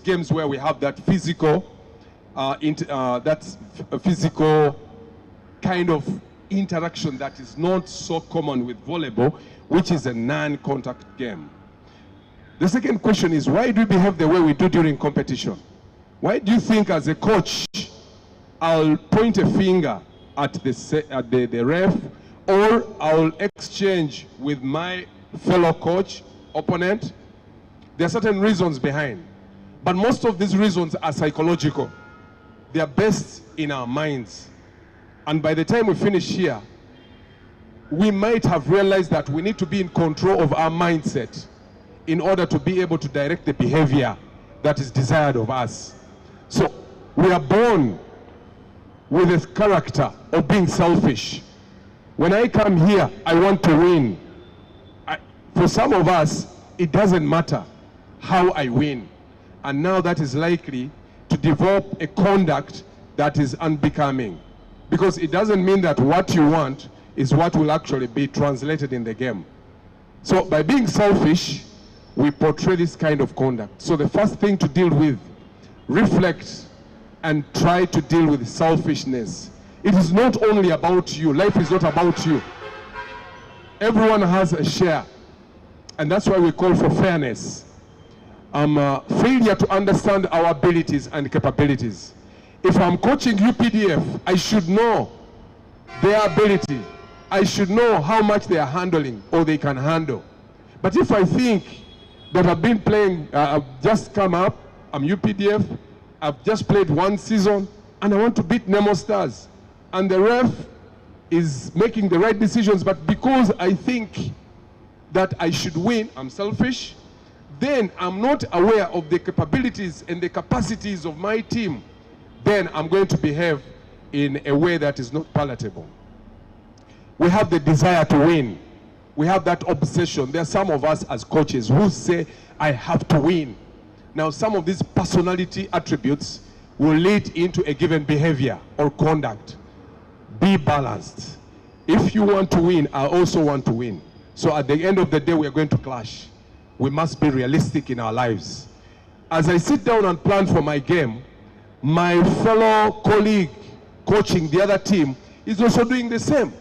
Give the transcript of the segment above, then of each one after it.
games where we have that physical, physical kind of interaction that is not so common with volleyball, which is a non-contact game. The second question is, why do we behave the way we do during competition? Why do you think as a coach, I'll point a finger at the ref, or I'll exchange with my fellow coach, opponent? There are certain reasons behind, but most of these reasons are psychological. They are based in our minds. And by the time we finish here, we might have realized that we need to be in control of our mindset in order to be able to direct the behavior that is desired of us. So we are born with a character of being selfish. When I come here, I want to win. For some of us, it doesn't matter how I win. And now that is likely to develop a conduct that is unbecoming. Because it doesn't mean that what you want is what will actually be translated in the game. So by being selfish, we portray this kind of conduct. So the first thing to deal with, reflect and try to deal with selfishness. It is not only about you. Life is not about you. Everyone has a share. And that's why we call for fairness. Failure to understand our abilities and capabilities. If I'm coaching UPDF, I should know their ability. I should know how much they are handling or they can handle. But if I think that I've been playing, I've just come up, I'm UPDF, I've just played one season, and I want to beat Nemo Stars, and the ref is making the right decisions, but because I think that I should win, I'm selfish, then I'm not aware of the capabilities and the capacities of my team, then I'm going to behave in a way that is not palatable. We have the desire to win. We have that obsession. There are some of us as coaches who say, I have to win. Now, some of these personality attributes will lead into a given behavior or conduct. Be balanced. If you want to win, I also want to win. So at the end of the day, we are going to clash. We must be realistic in our lives. As I sit down and plan for my game, my fellow colleague coaching the other team is also doing the same.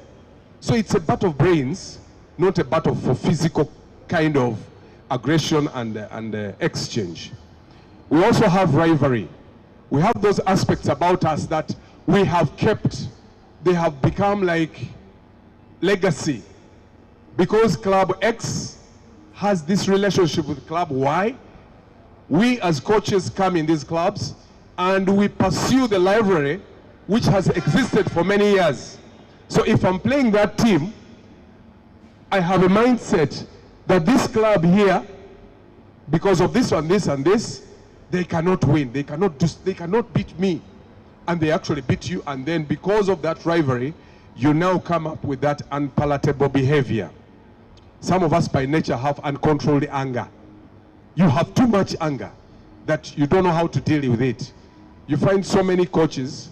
So it's a battle of brains, not a battle for physical kind of aggression and exchange. We also have rivalry. We have those aspects about us that we have kept. They have become like legacy. Because Club X has this relationship with Club Y, we as coaches come in these clubs and we pursue the rivalry which has existed for many years. So if I'm playing that team, I have a mindset that this club here, because of this and this and this, they cannot win. They cannot beat me. And they actually beat you. And then because of that rivalry, you now come up with that unpalatable behavior. Some of us by nature have uncontrolled anger. You have too much anger that you don't know how to deal with it. You find so many coaches,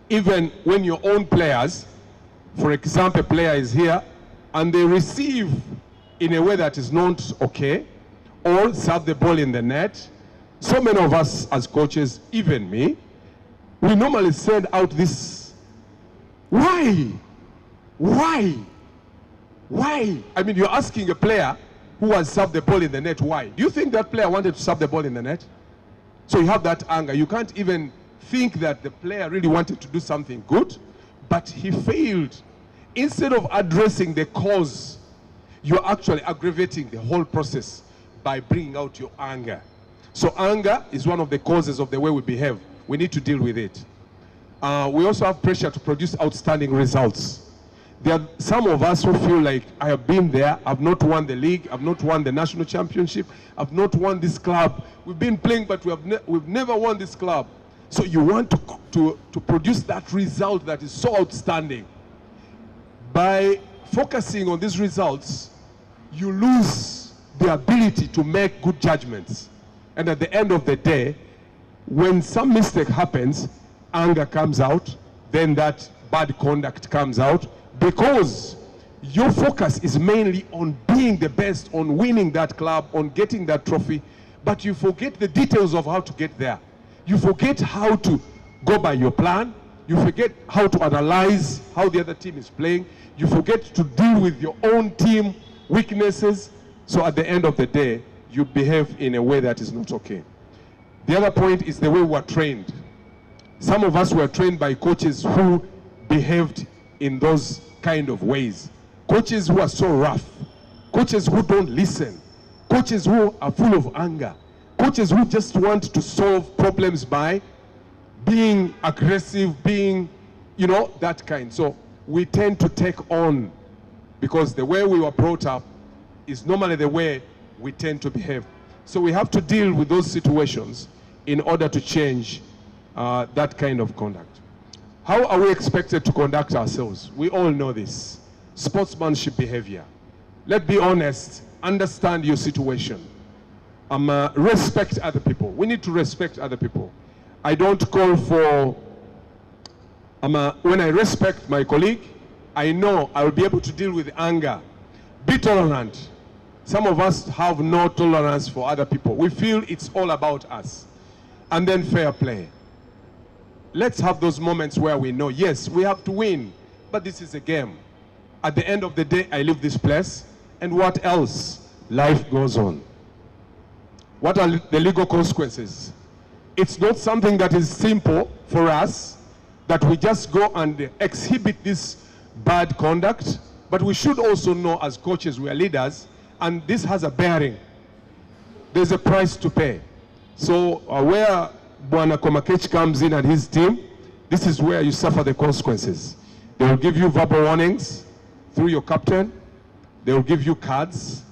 even when your own players, for example, a player is here and they receive in a way that is not okay, or serve the ball in the net. So many of us as coaches, even me, we normally send out this, why? Why? Why? I mean, you're asking a player who has served the ball in the net, why? Do you think that player wanted to serve the ball in the net? So you have that anger. You can't even think that the player really wanted to do something good, but he failed. Instead of addressing the cause, you're actually aggravating the whole process by bringing out your anger. So anger is one of the causes of the way we behave. We need to deal with it. We also have pressure to produce outstanding results. There are some of us who feel like, I have been there, I've not won the league, I've not won the national championship, I've not won this club. We've been playing, but we've never won this club. So you want to produce that result that is so outstanding. By focusing on these results, you lose the ability to make good judgments. And at the end of the day, when some mistake happens, anger comes out, then that bad conduct comes out, because your focus is mainly on being the best, on winning that club, on getting that trophy. but you forget the details of how to get there. You forget how to go by your plan. You forget how to analyze how the other team is playing. You forget to deal with your own team weaknesses. So at the end of the day, you behave in a way that is not okay. The other point is the way we are trained. Some of us were trained by coaches who behaved in those kind of ways. Coaches who are so rough. Coaches who don't listen. Coaches who are full of anger. Coaches who just want to solve problems by being aggressive, being, that kind. So we tend to take on, because the way we were brought up is normally the way we tend to behave. So we have to deal with those situations in order to change that kind of conduct. How are we expected to conduct ourselves? We all know this. Sportsmanship behavior. Let's be honest, understand your situation. Respect other people. We need to respect other people. I don't call for, when I respect my colleague, I know I will be able to deal with anger. Be tolerant. Some of us have no tolerance for other people. We feel it's all about us. And then fair play. Let's have those moments where we know, yes, we have to win, but this is a game. At the end of the day, I leave this place, and what else? Life goes on. What are the legal consequences? It's not something that is simple for us, that we just go and exhibit this bad conduct, but we should also know as coaches, we are leaders, and this has a bearing. There's a price to pay. So where Bwana Komakech comes in and his team, this is where you suffer the consequences. They will give you verbal warnings through your captain. They will give you cards.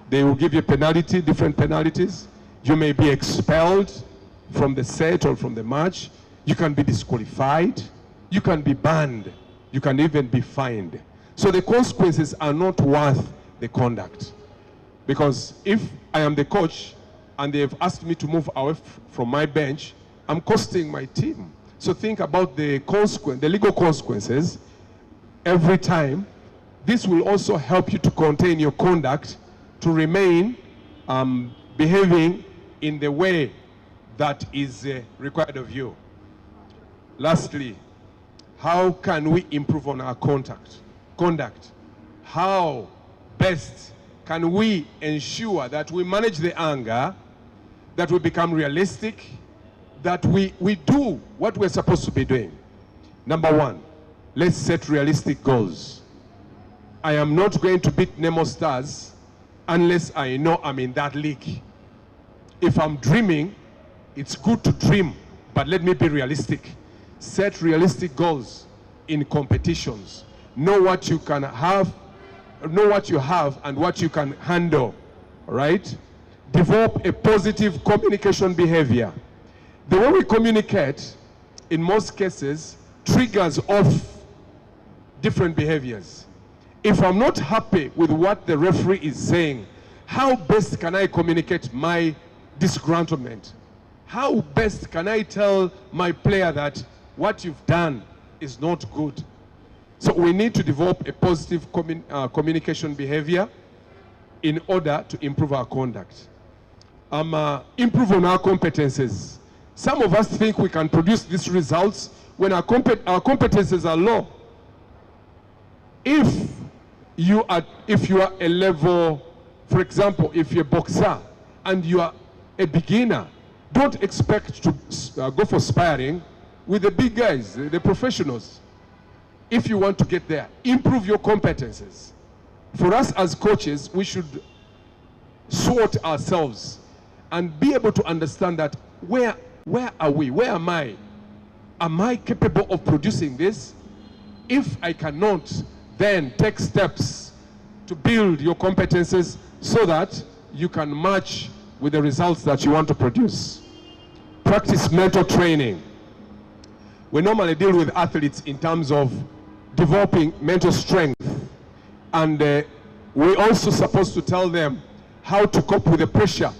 They will give you penalty, different penalties. You may be expelled from the set or from the match. You can be disqualified. You can be banned. You can even be fined. So the consequences are not worth the conduct. Because if I am the coach and they've asked me to move away from my bench, I'm costing my team. So think about the legal consequences every time. This will also help you to contain your conduct, to remain behaving in the way that is required of you. Lastly, how can we improve on our conduct? How best can we ensure that we manage the anger, that we become realistic, that we do what we're supposed to be doing? Number one, let's set realistic goals. I am not going to beat Nemo Stars unless I know I'm in that league. If I'm dreaming, it's good to dream, but let me be realistic. Set realistic goals in competitions. Know what you can have, know what you have and what you can handle, right? Develop a positive communication behavior. The way we communicate, in most cases, triggers off different behaviors. If I'm not happy with what the referee is saying, how best can I communicate my disgruntlement? How best can I tell my player that what you've done is not good? So we need to develop a positive communication behavior in order to improve our conduct. Improve on our competences. Some of us think we can produce these results when our competences are low. If you are a level, for example, if you're a boxer and you are a beginner, don't expect to go for sparring with the big guys, the professionals. If you want to get there, improve your competences. For us as coaches, we should sort ourselves and be able to understand that where are we? Where am I? Am I capable of producing this? If I cannot, then take steps to build your competences so that you can match with the results that you want to produce. Practice mental training. We normally deal with athletes in terms of developing mental strength, and we're also supposed to tell them how to cope with the pressure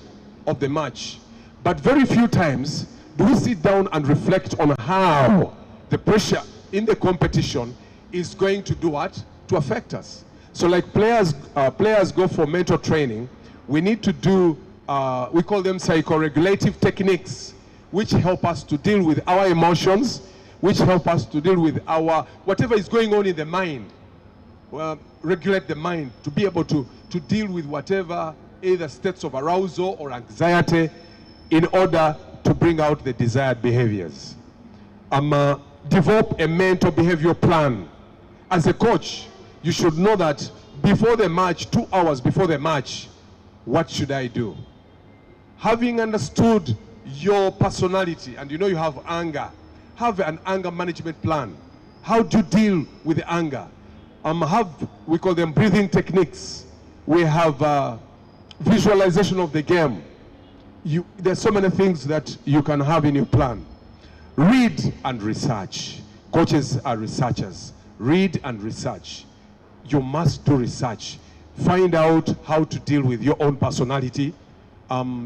of the match. But very few times do we sit down and reflect on how the pressure in the competition is going to do what? To affect us. So like players go for mental training, we need to do we call them psychoregulative techniques, which help us to deal with our emotions, which help us to deal with our, whatever is going on in the mind. Well, regulate the mind to be able to deal with whatever, either states of arousal or anxiety, in order to bring out the desired behaviors. Develop a mental behavior plan. As a coach, you should know that before the match, 2 hours before the match, what should I do? Having understood your personality, and you know you have anger, have an anger management plan. How do you deal with the anger? We call them breathing techniques. We have visualization of the game. There's so many things that you can have in your plan. Read and research. Coaches are researchers. Read and research. You must do research. Find out how to deal with your own personality,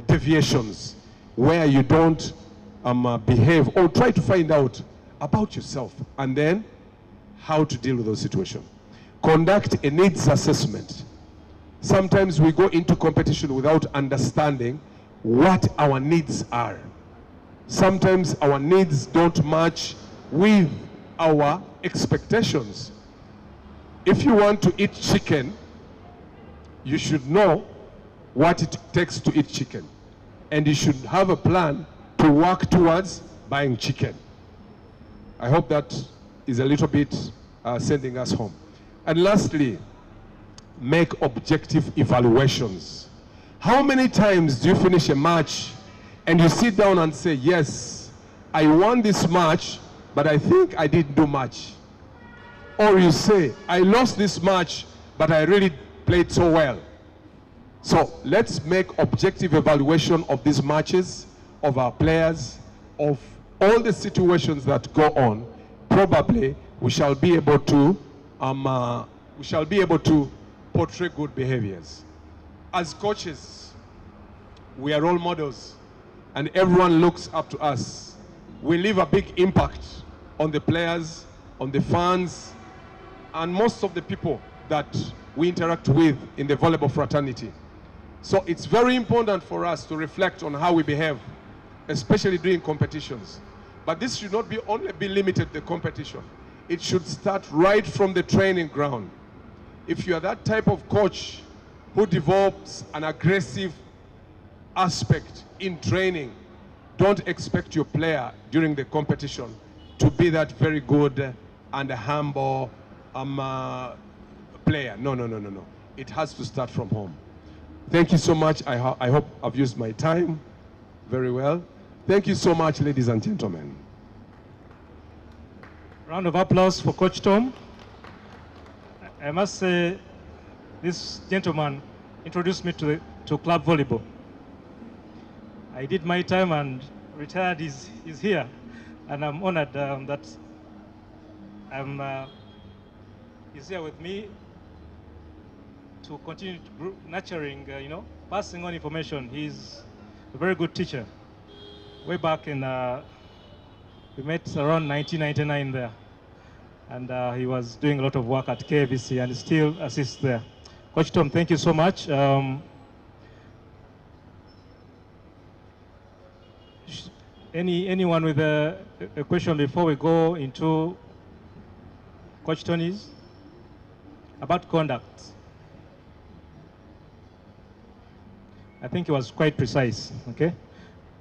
deviations, where you don't behave, or try to find out about yourself, and then how to deal with those situations. Conduct a needs assessment. Sometimes we go into competition without understanding what our needs are. Sometimes our needs don't match with our expectations. If you want to eat chicken, you should know what it takes to eat chicken. And you should have a plan to work towards buying chicken. I hope that is a little bit sending us home. And lastly, make objective evaluations. How many times do you finish a match and you sit down and say, yes, I won this match, but I think I didn't do much? Or you say, I lost this match, but I really played so well. So let's make objective evaluation of these matches, of our players, of all the situations that go on. Probably we shall be able to portray good behaviors. As coaches, we are role models, and everyone looks up to us. We leave a big impact on the players, on the fans, and most of the people that we interact with in the volleyball fraternity. So it's very important for us to reflect on how we behave, especially during competitions. But this should not only be limited to the competition. It should start right from the training ground. If you are that type of coach who develops an aggressive aspect in training, don't expect your player during the competition to be that very good and humble player. No. It has to start from home. Thank you so much. I hope I've used my time very well. Thank you so much, ladies and gentlemen. Round of applause for Coach Tom. I must say, this gentleman introduced me to club volleyball. I did my time and retired. He's here, and I'm honored that he's here with me to continue nurturing, passing on information. He's a very good teacher. Way back in, we met around 1999 there. And he was doing a lot of work at KVC and still assists there. Coach Tom, thank you so much. Anyone with a question before we go into Coach Tony's? About conduct. I think it was quite precise, okay?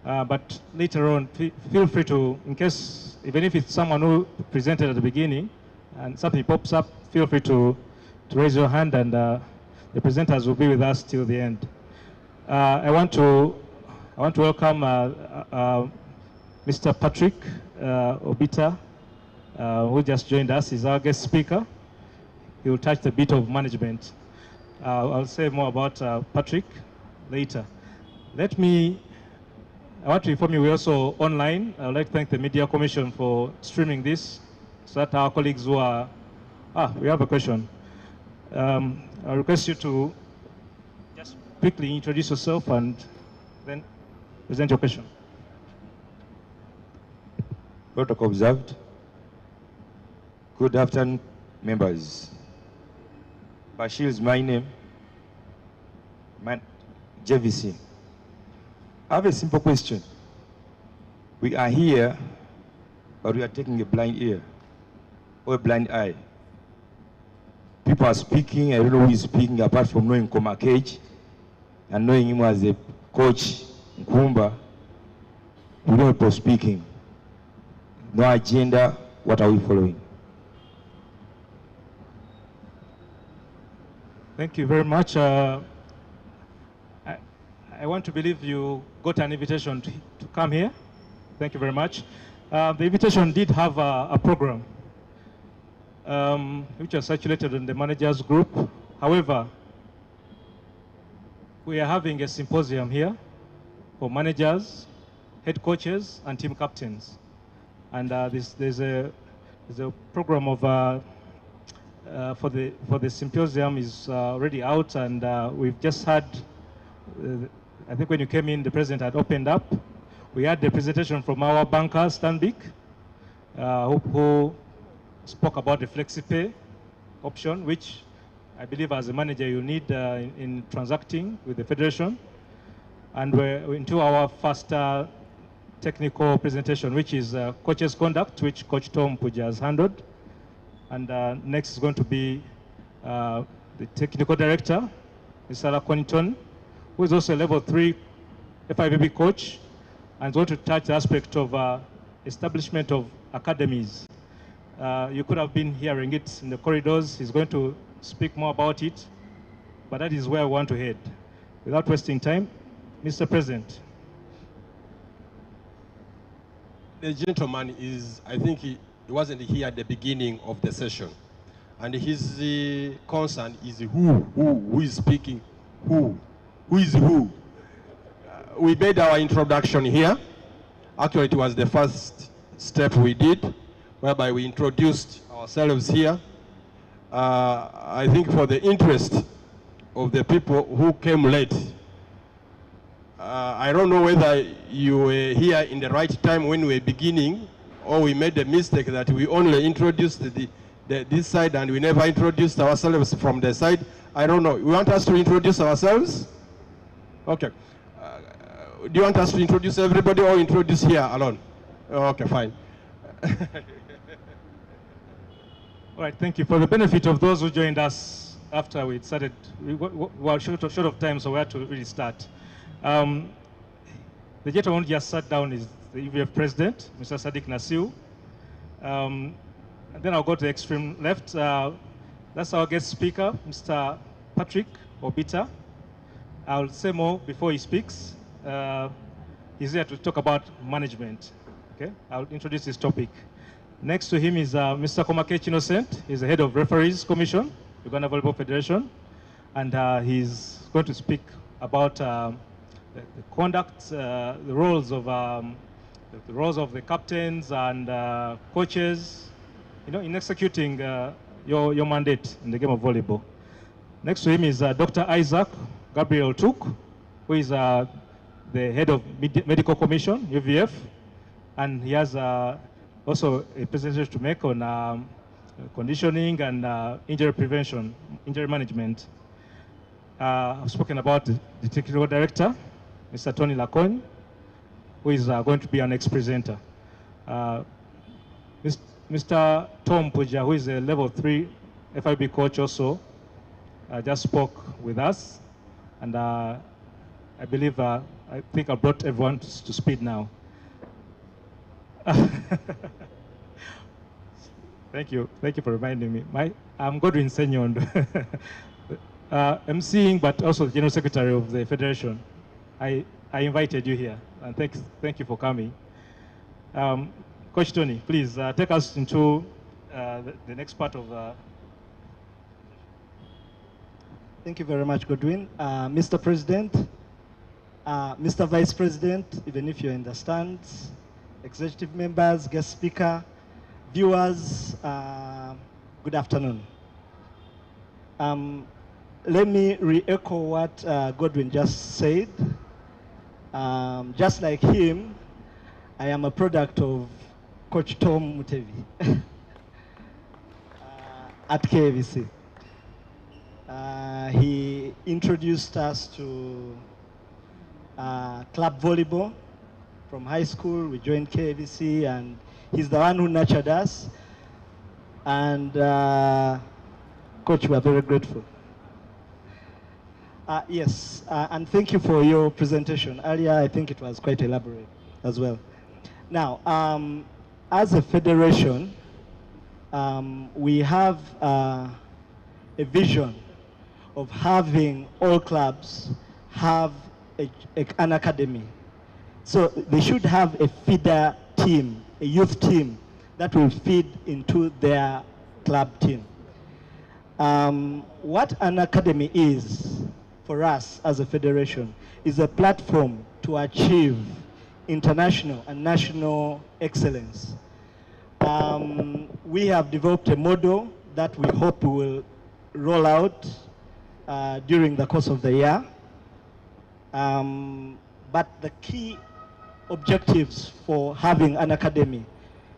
But later on, feel free to, in case, even if it's someone who presented at the beginning and something pops up, feel free to raise your hand, and the presenters will be with us till the end. I want to welcome Mr. Patrick Obita, who just joined us. He's our guest speaker. He will touch the bit of management. I'll say more about Patrick later. I want to inform you we're also online. I would like to thank the Media Commission for streaming this so that our colleagues who are... we have a question. I request you to just quickly introduce yourself and then present your question. Protocol observed. Good afternoon, members. Bashir is my name. JVC. I have a simple question. We are here, but we are taking a blind ear or a blind eye. People are speaking, I don't know who is speaking, apart from knowing Koma Cage and knowing him as a coach, Nkumba. We know people speaking. No agenda, what are we following? Thank you very much. I want to believe you got an invitation to come here. Thank you very much. The invitation did have a program which was circulated in the managers group. However, we are having a symposium here for managers, head coaches, and team captains. And there's a program of for the symposium is already out, and we've just had. I think when you came in, the president had opened up. We had the presentation from our banker, Stanbic, who spoke about the flexi-pay option, which I believe as a manager you need in transacting with the federation. And we're into our first technical presentation, which is coach's conduct, which Coach Tom Puja has handled. And next is going to be the technical director, Mr. Laquaniton, who is also a level 3 FIVB coach, and is going to touch the aspect of establishment of academies. You could have been hearing it in the corridors. He's going to speak more about it, but that is where I want to head. Without wasting time, Mr. President. The gentleman is, I think he wasn't here at the beginning of the session. And his concern is who is speaking, who is who. We made our introduction here. Actually, it was the first step we did, whereby we introduced ourselves here. I think for the interest of the people who came late, I don't know whether you were here in the right time when we were beginning, or we made a mistake that we only introduced this side and we never introduced ourselves from the side. I don't know. You want us to introduce ourselves? Okay. Do you want us to introduce everybody or introduce here alone? Okay, fine. All right, thank you. For the benefit of those who joined us after we started, we were short of time, so we had to really start. The gentleman who just sat down is the EVF president, Mr. Sadiq Nasiu. And then I'll go to the extreme left. That's our guest speaker, Mr. Patrick Obita. I'll say more before he speaks. He's here to talk about management. Okay, I'll introduce this topic. Next to him is Mr. Komakech Innocent. He's the head of Referees Commission, Uganda Volleyball Federation, and he's going to speak about the conduct, the roles of the captains and coaches, in executing your mandate in the game of volleyball. Next to him is Dr. Isaac Gabriel Tuk, who is the head of Medical Commission, UVF, and he has also a presentation to make on conditioning and injury prevention, injury management. I've spoken about the technical director, Mr. Tony Lacogne, who is going to be our next presenter. Mr. Tom Puja, who is a level 3 FIB coach also, just spoke with us, and I believe, I think I brought everyone to speed now. Thank you for reminding me. I'm going to insane on emceeing, but also the General Secretary of the Federation. I invited you here, and thank you for coming. Coach Tony, please take us into the next part of Thank you very much, Godwin. Mr. President, Mr. Vice President, even if you understand, executive members, guest speaker, viewers, good afternoon. Let me re-echo what Godwin just said. Just like him, I am a product of Coach Tom Mutevi at KVC. He introduced us to club volleyball from high school. We joined KVC, and he's the one who nurtured us. And Coach, we are very grateful. Yes, and thank you for your presentation. Earlier, I think it was quite elaborate as well. Now, as a federation, we have a vision of having all clubs have an academy. So they should have a feeder team, a youth team that will feed into their club team. What an academy is for us as a federation is a platform to achieve international and national excellence. We have developed a model that we hope we will roll out during the course of the year. But the key objectives for having an academy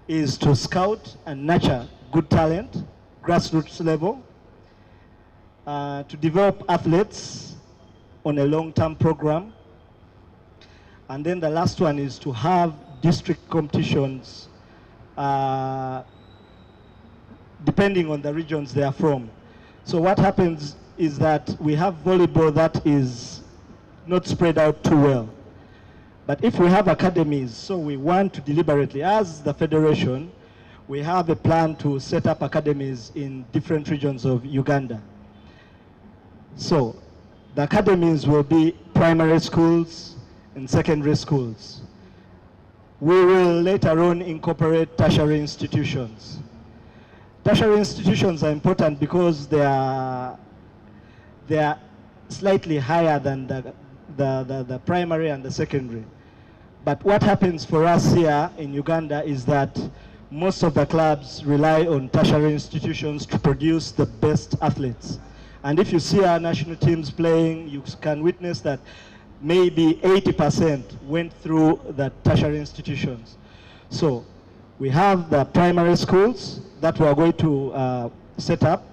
is to scout and nurture good talent, grassroots level, to develop athletes on a long-term program. And then the last one is to have district competitions depending on the regions they are from. So what happens is that we have volleyball that is not spread out too well. But if we have academies, so we want to deliberately, as the federation, we have a plan to set up academies in different regions of Uganda. So the academies will be primary schools and secondary schools. We will later on incorporate tertiary institutions. Tertiary institutions are important because they are slightly higher than the primary and the secondary. But what happens for us here in Uganda is that most of the clubs rely on tertiary institutions to produce the best athletes. And if you see our national teams playing, you can witness that maybe 80% went through the tertiary institutions. So we have the primary schools that we are going to set up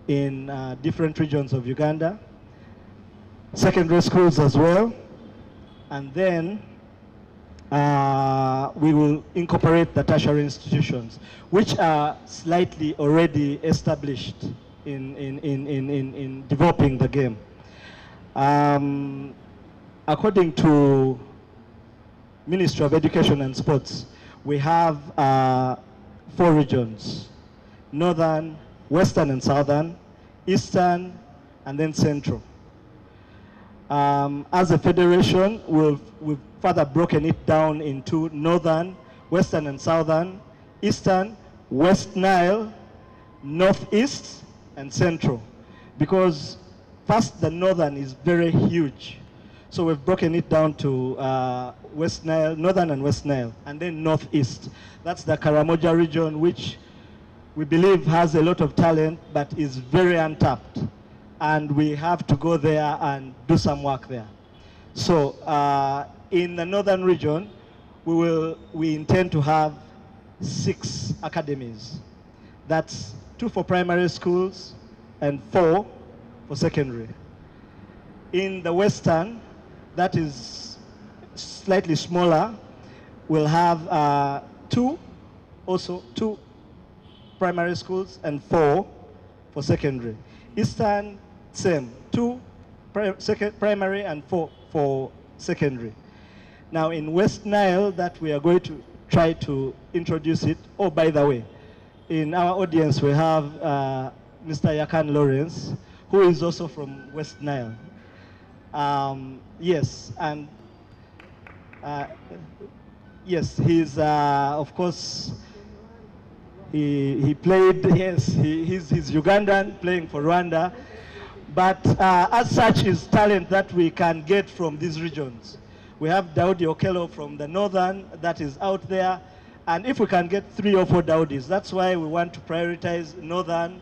in different regions of Uganda, secondary schools as well, and then we will incorporate the tertiary institutions, which are slightly already established in developing the game. According to Ministry of Education and Sports, we have 4 regions: Northern, Western and Southern, Eastern, and then Central. As a federation, we've further broken it down into Northern, Western and Southern, Eastern, West Nile, Northeast, and Central. Because first, the Northern is very huge. So we've broken it down to West Nile, Northern and West Nile, and then Northeast. That's the Karamoja region, which we believe has a lot of talent, but is very untapped. And we have to go there and do some work there. So in the Northern region, we intend to have 6 academies. That's 2 for primary schools and 4 for secondary. In the Western, that is slightly smaller, we'll have 2 primary schools and 4 for secondary. Eastern, same, 2 primary and 4 for secondary. Now in West Nile, that we are going to try to introduce it. Oh, by the way, in our audience we have Mr. Yakan Lawrence, who is also from West Nile. Yes, and yes, he's of course he played. Yes, he's Ugandan playing for Rwanda, but as such is talent that we can get from these regions. We have Daudi Okello from the Northern that is out there, and if we can get 3 or 4 Daudis, that's why we want to prioritize Northern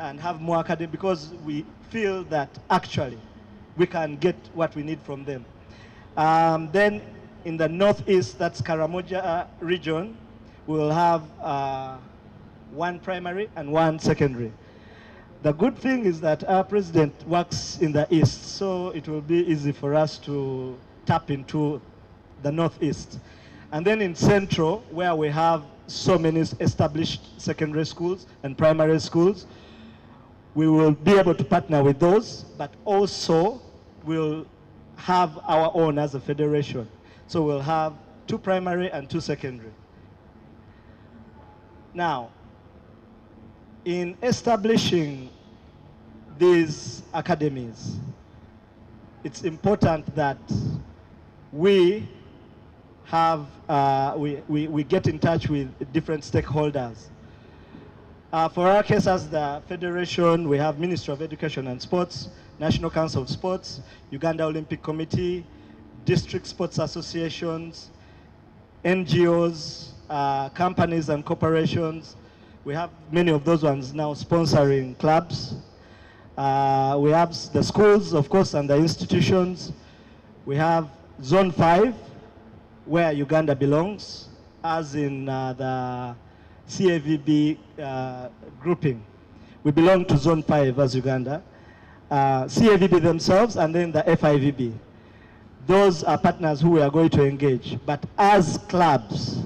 and have more academy, because we feel that actually we can get what we need from them. Then in the Northeast, that's Karamoja region, we will have 1 primary and 1 secondary. The good thing is that our president works in the east, so it will be easy for us to tap into the northeast. And then in central, where we have so many established secondary schools and primary schools, we will be able to partner with those, but also we'll have our own as a federation. So we'll have 2 primary and 2 secondary. Now, in establishing these academies, it's important that we have, we get in touch with different stakeholders. For our case as the Federation, we have Ministry of Education and Sports, National Council of Sports, Uganda Olympic Committee, district sports associations, NGOs, companies and corporations. We have many of those ones now sponsoring clubs. We have the schools, of course, and the institutions. We have Zone 5, where Uganda belongs, as in the CAVB grouping. We belong to Zone 5 as Uganda. CAVB themselves, and then the FIVB. Those are partners who we are going to engage. But as clubs,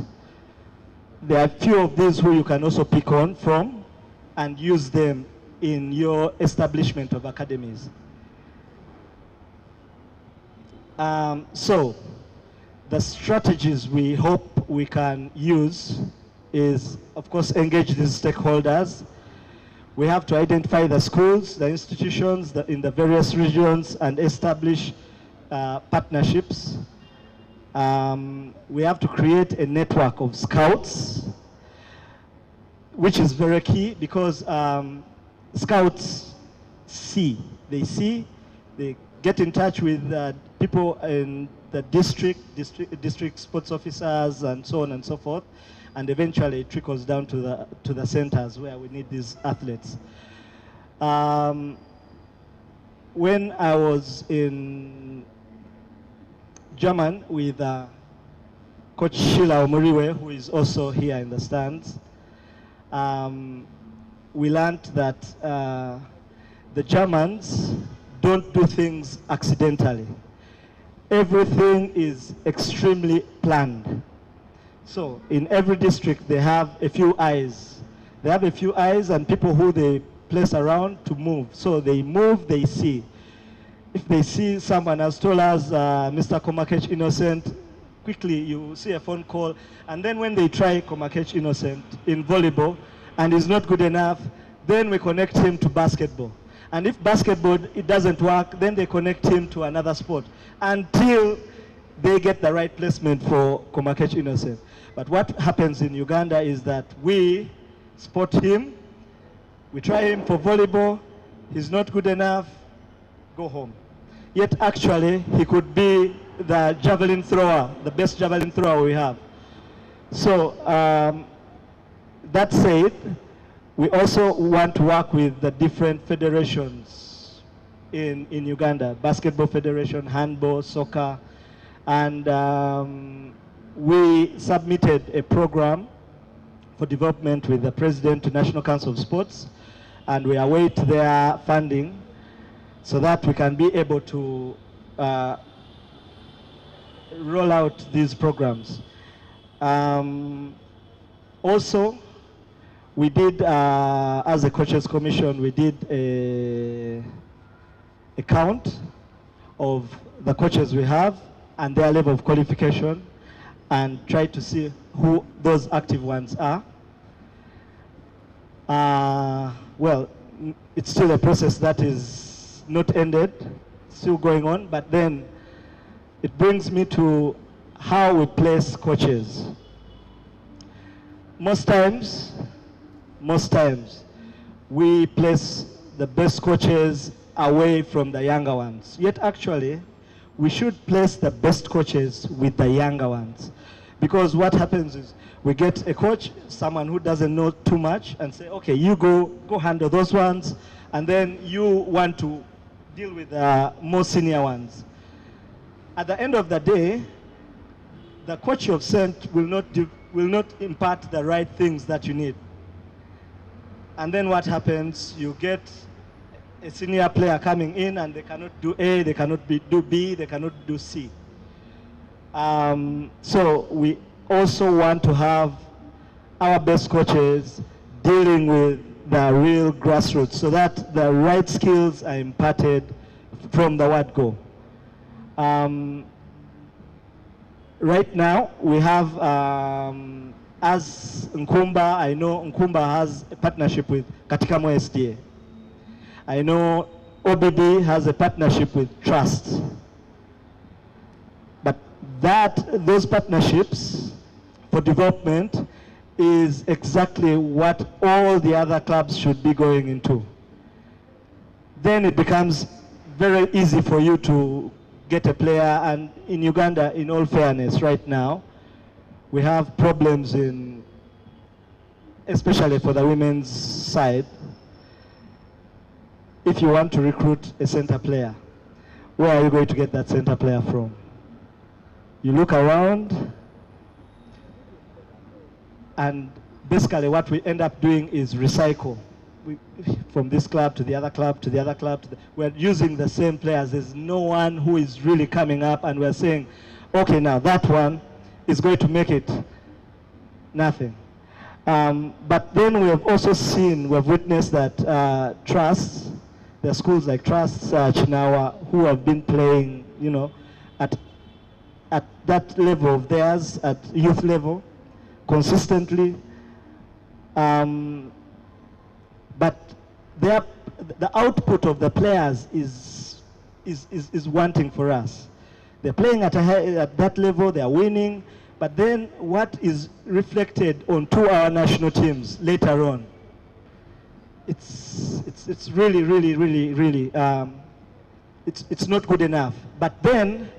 there are few of these who you can also pick on from and use them in your establishment of academies. So, the strategies we hope we can use is, of course, engage these stakeholders. We have to identify the schools, the institutions in the various regions and establish partnerships. We have to create a network of scouts, which is very key because scouts see, they get in touch with people in the district sports officers and so on and so forth, and eventually it trickles down to the centers where we need these athletes. When I was in German with Coach Sheila Omuriwe, who is also here in the stands, we learned that the Germans don't do things accidentally. Everything is extremely planned. So in every district they have a few eyes. They have a few eyes and people who they place around to move. So they move, they see. If they see someone has told us, Mr. Komakech Innocent, quickly you see a phone call, and then when they try Komakech Innocent in volleyball and is not good enough, then we connect him to basketball. And if basketball, it doesn't work, then they connect him to another sport until they get the right placement for Komakech Innocent. But what happens in Uganda is that we spot him, we try him for volleyball, he's not good enough, go home. Yet actually, he could be the javelin thrower, the best javelin thrower we have. So, that said, we also want to work with the different federations in Uganda, basketball federation, handball, soccer, and we submitted a program for development with the President to National Council of Sports, and we await their funding so that we can be able to roll out these programs. Also, we did, as a Coaches Commission, we did a count of the coaches we have and their level of qualification and try to see who those active ones are. Well, it's still a process that is not ended, still going on, but then it brings me to how we place coaches. Most times, we place the best coaches away from the younger ones. Yet actually, we should place the best coaches with the younger ones. Because what happens is, we get a coach, someone who doesn't know too much, and say, okay, you go handle those ones, and then you want to deal with the more senior ones. At the end of the day, the coach you've sent will not impart the right things that you need. And then what happens, you get a senior player coming in and they cannot do A, they cannot do B, they cannot do C. So we also want to have our best coaches dealing with the real grassroots so that the right skills are imparted from the word go. Right now, we have, as Nkumba, I know Nkumba has a partnership with Katikamo SDA. I know OBB has a partnership with Trust. But those partnerships for development is exactly what all the other clubs should be going into. Then it becomes very easy for you to get a player, and in Uganda, in all fairness, right now, we have problems especially for the women's side. If you want to recruit a center player, where are you going to get that center player from? You look around, and basically what we end up doing is recycle. From this club to the other club to the other club. We're using the same players. There's no one who is really coming up and we're saying, okay, now that one is going to make it nothing. But then we have also seen, we've witnessed that trusts, there are schools like Trust, Chinawa, who have been playing, you know, at that level of theirs, at youth level, consistently. But the output of the players is wanting for us. They're playing at that level, they're winning, but then what is reflected onto our national teams later on, it's really, really, really, really, it's not good enough. But then,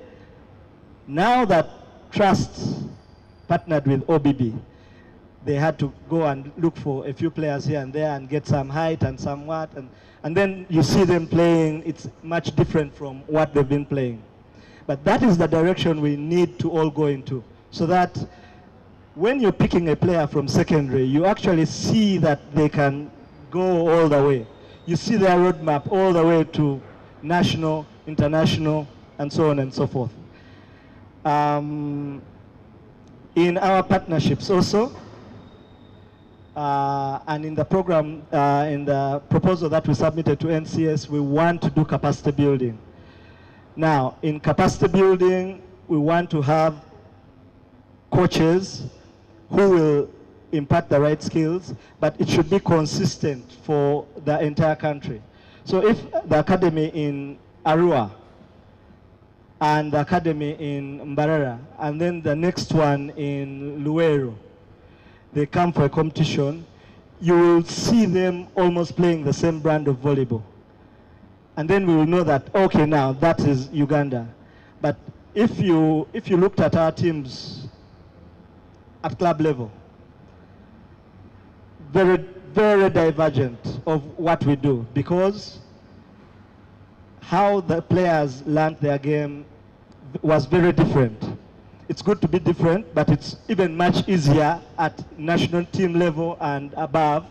now that Trust partnered with OBB, they had to go and look for a few players here and there and get some height and somewhat, and then you see them playing, it's much different from what they've been playing. But that is the direction we need to all go into, so that when you're picking a player from secondary, you actually see that they can go all the way. You see their roadmap all the way to national, international, and so on and so forth. In our partnerships also, and in the program, in the proposal that we submitted to NCS, we want to do capacity building. Now, in capacity building, we want to have coaches who will impart the right skills, but it should be consistent for the entire country. So if the academy in Arua and the academy in Mbarara, and then the next one in Luero, they come for a competition, you will see them almost playing the same brand of volleyball. And then we will know that, okay, now that is Uganda. But if you looked at our teams at club level, very, very divergent of what we do, because how the players learned their game was very different. It's good to be different, but it's even much easier at national team level and above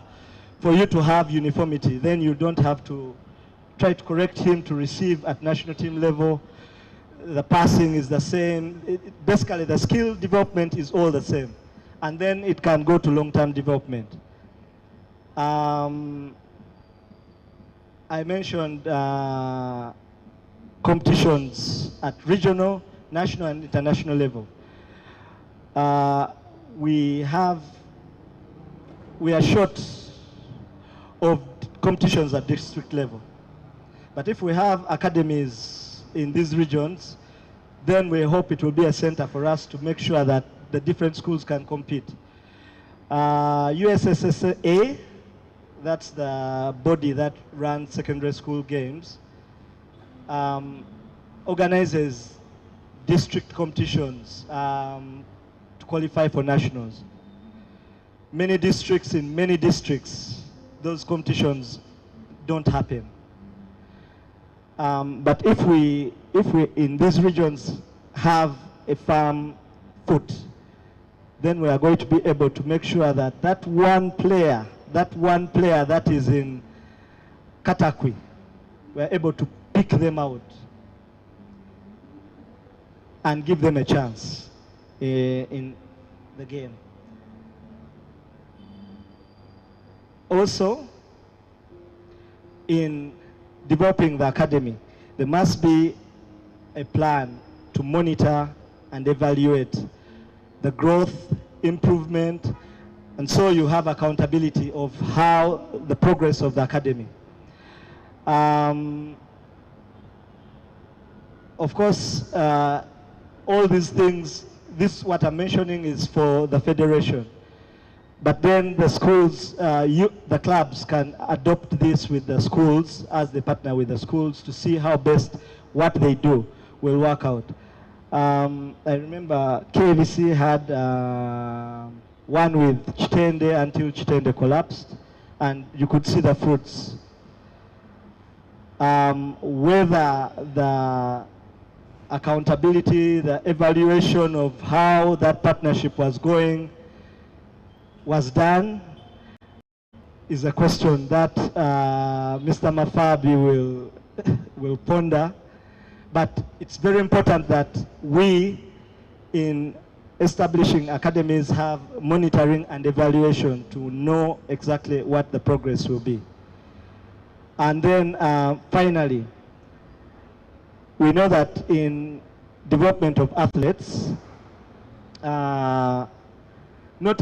for you to have uniformity. Then you don't have to try to correct him to receive at national team level. The passing is the same. Basically, the skill development is all the same. And then it can go to long-term development. I mentioned competitions at regional, national, and international level. We are short of competitions at district level. But if we have academies in these regions, then we hope it will be a center for us to make sure that the different schools can compete. USSSA, that's the body that runs secondary school games, organizes district competitions to qualify for nationals. Many districts, in many districts, those competitions don't happen. But if we in these regions have a firm foot, then we are going to be able to make sure that that one player that is in Katakwi we're able to pick them out and give them a chance in the game. Also, in developing the academy, there must be a plan to monitor and evaluate the growth, improvement, and so you have accountability of how the progress of the academy. Of course, all these things, what I'm mentioning is for the federation. But then the schools, the clubs can adopt this with the schools as they partner with the schools to see how best what they do will work out. I remember KVC had one with Chitende until Chitende collapsed, and you could see the fruits. Whether the accountability, the evaluation of how that partnership was going was done is a question that Mr. Mafabi will ponder. But it's very important that we, in establishing academies, have monitoring and evaluation to know exactly what the progress will be. And then finally, we know that in development of athletes, not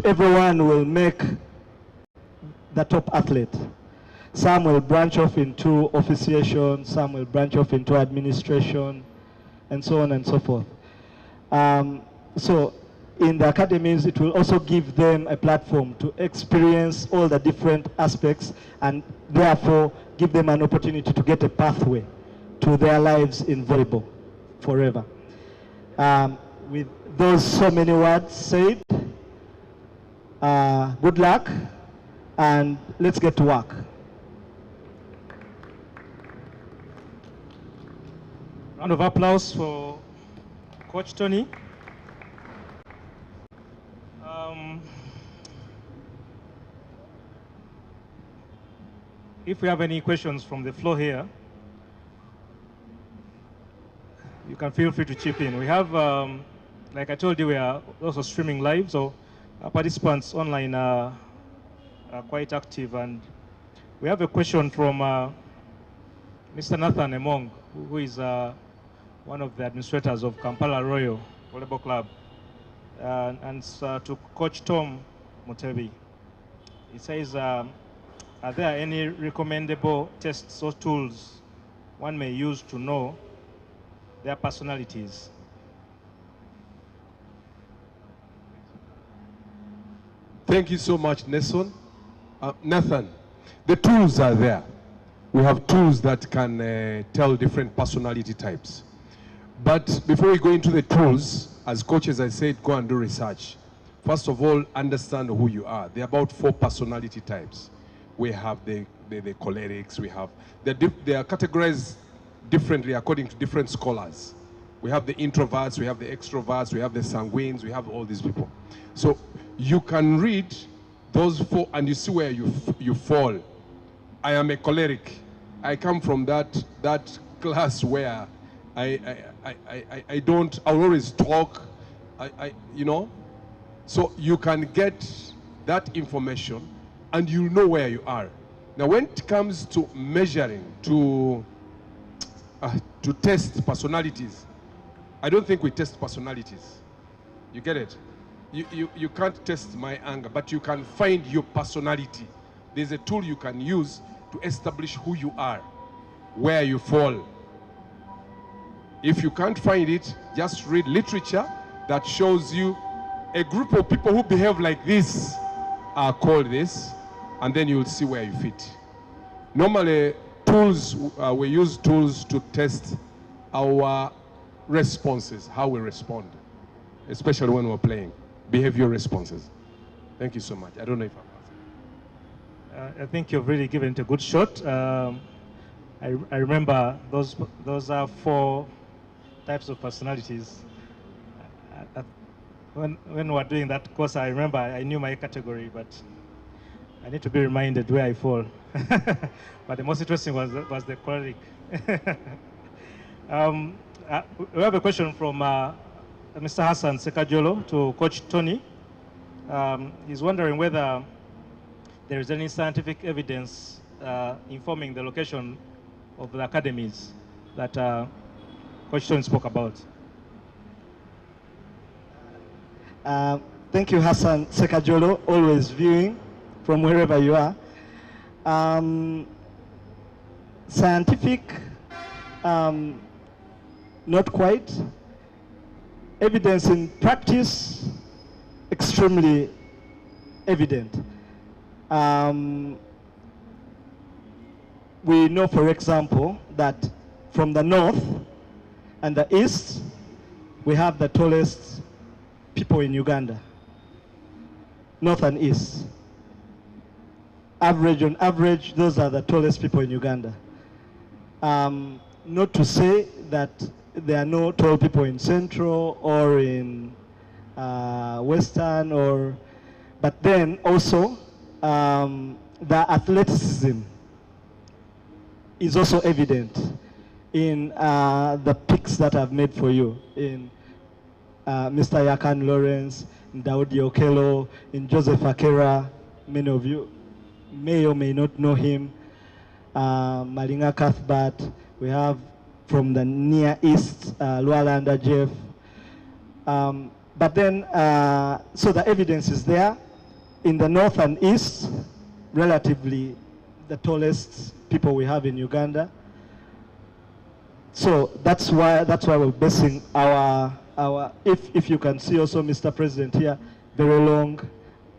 everyone will make the top athlete. Some will branch off into officiation, some will branch off into administration, and so on and so forth. So in the academies, it will also give them a platform to experience all the different aspects and therefore give them an opportunity to get a pathway to their lives in volleyball forever. With those so many words said, good luck, and let's get to work. Round of applause for Coach Tony. If we have any questions from the floor here, you can feel free to chip in. We have, like I told you, we are also streaming live, so our participants online are quite active, and we have a question from Mr. Nathan Emong, who is one of the administrators of Kampala Royal Volleyball Club, and to Coach Tom Mutebi. He says, are there any recommendable tests or tools one may use to know their personalities? Thank you so much, Nathan. The tools are there. We have tools that can tell different personality types. But before we go into the tools, as coaches, I said, go and do research. First of all, understand who you are. There are about 4 personality types. We have the cholerics, they are categorized differently according to different scholars. We have the introverts, we have the extroverts, we have the sanguines, we have all these people. So you can read those 4 and you see where you fall. I am a choleric. I come from that class where I'll always talk, you know. So you can get that information and you know where you are. Now when it comes to measuring, to test personalities, I don't think we test personalities. You get it? You can't test my anger, but you can find your personality. There's a tool you can use to establish who you are, where you fall. If you can't find it, just read literature that shows you a group of people who behave like this are called this, and then you'll see where you fit. Normally, tools, we use tools to test our responses, how we respond, especially when we're playing, behavior responses. Thank you so much. I don't know if I'm answering. I think you've really given it a good shot. I remember those are 4 types of personalities. When we were doing that course, I remember I knew my category, but I need to be reminded where I fall. But the most interesting was the choleric. We have a question from Mr. Hassan Sekajolo to Coach Tony. He's wondering whether there is any scientific evidence informing the location of the academies that Coach Tony spoke about. Thank you, Hassan Sekajolo, always viewing from wherever you are. Scientific, not quite. Evidence in practice, extremely evident. We know, for example, that from the north and the east, we have the tallest people in Uganda. North and east. On average, those are the tallest people in Uganda. Not to say that there are no tall people in Central or in Western, but then also the athleticism is also evident in the picks that I've made for you, in Mr. Yakan Lawrence, in Daudi Okello, in Joseph Akera. Many of you may or may not know him. Malinga Cathbert. We have from the Near East, Lualanda Jeff. But then, so the evidence is there. In the North and East, relatively the tallest people we have in Uganda. So that's why we're basing our if you can see also Mr. President here, very long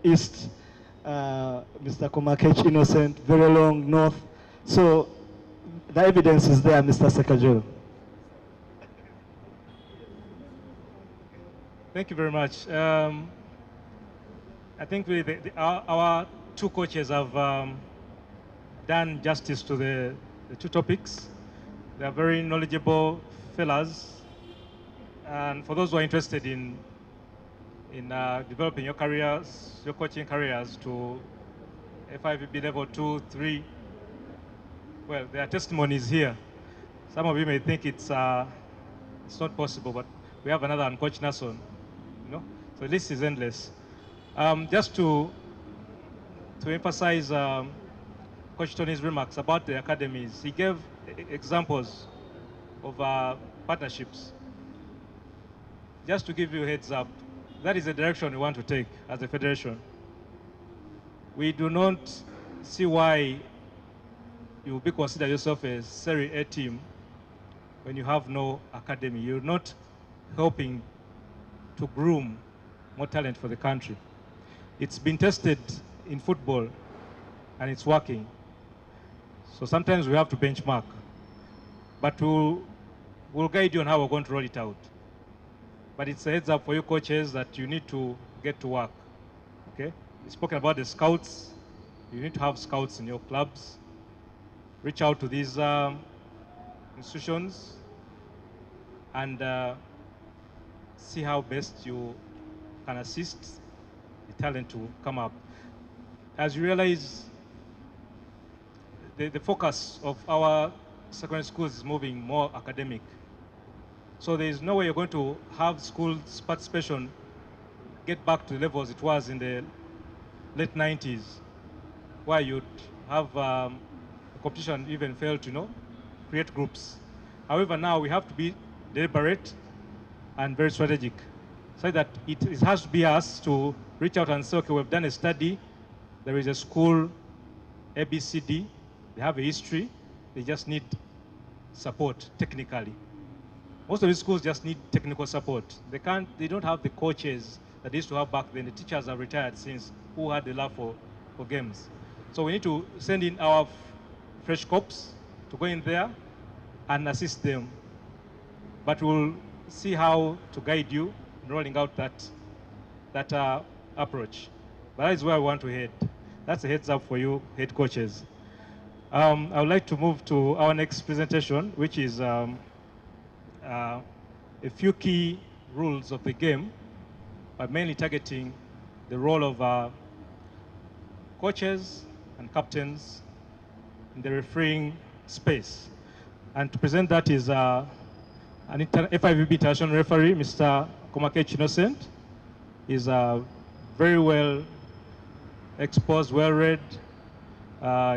East, Mr. Komakech Innocent, very long North. So the evidence is there, Mr. Sekajolo. Thank you very much. I think our two coaches have done justice to the two topics. They are very knowledgeable fellas. And for those who are interested in developing your careers, your coaching careers to FIVB level 2, 3, well, their testimony is here. Some of you may think it's not possible, but we have another on Coach Nason, you know. So this is endless. Just to emphasize Coach Tony's remarks about the academies, he gave examples of partnerships. Just to give you a heads up, that is the direction we want to take as a federation. We do not see why you will consider yourself a Serie A team when you have no academy. You're not helping to groom more talent for the country. It's been tested in football and it's working. So sometimes we have to benchmark. But we'll guide you on how we're going to roll it out. But it's a heads up for you coaches that you need to get to work. Okay? We've spoken about the scouts. You need to have scouts in your clubs. Reach out to these institutions and see how best you can assist the talent to come up. As you realize, the focus of our secondary schools is moving more academic. So there is no way you're going to have schools participation get back to the levels it was in the late 90s, where you'd have a competition even fail to create groups. However, now we have to be deliberate and very strategic, so that it has to be us to reach out and say, okay, we've done a study, there is a school, ABCD, they have a history, they just need support technically. Most of these schools just need technical support. They don't have the coaches that they used to have back then. The teachers have retired since, who had the love for games. So we need to send in our fresh cops to go in there and assist them. But we'll see how to guide you in rolling out that approach. But that is where I want to head. That's a heads up for you, head coaches. I would like to move to our next presentation, which is a few key rules of the game, but mainly targeting the role of coaches and captains in the refereeing space. And to present that is an FIVB international referee, Mr. Komakech Innocent. He's very well exposed, well read.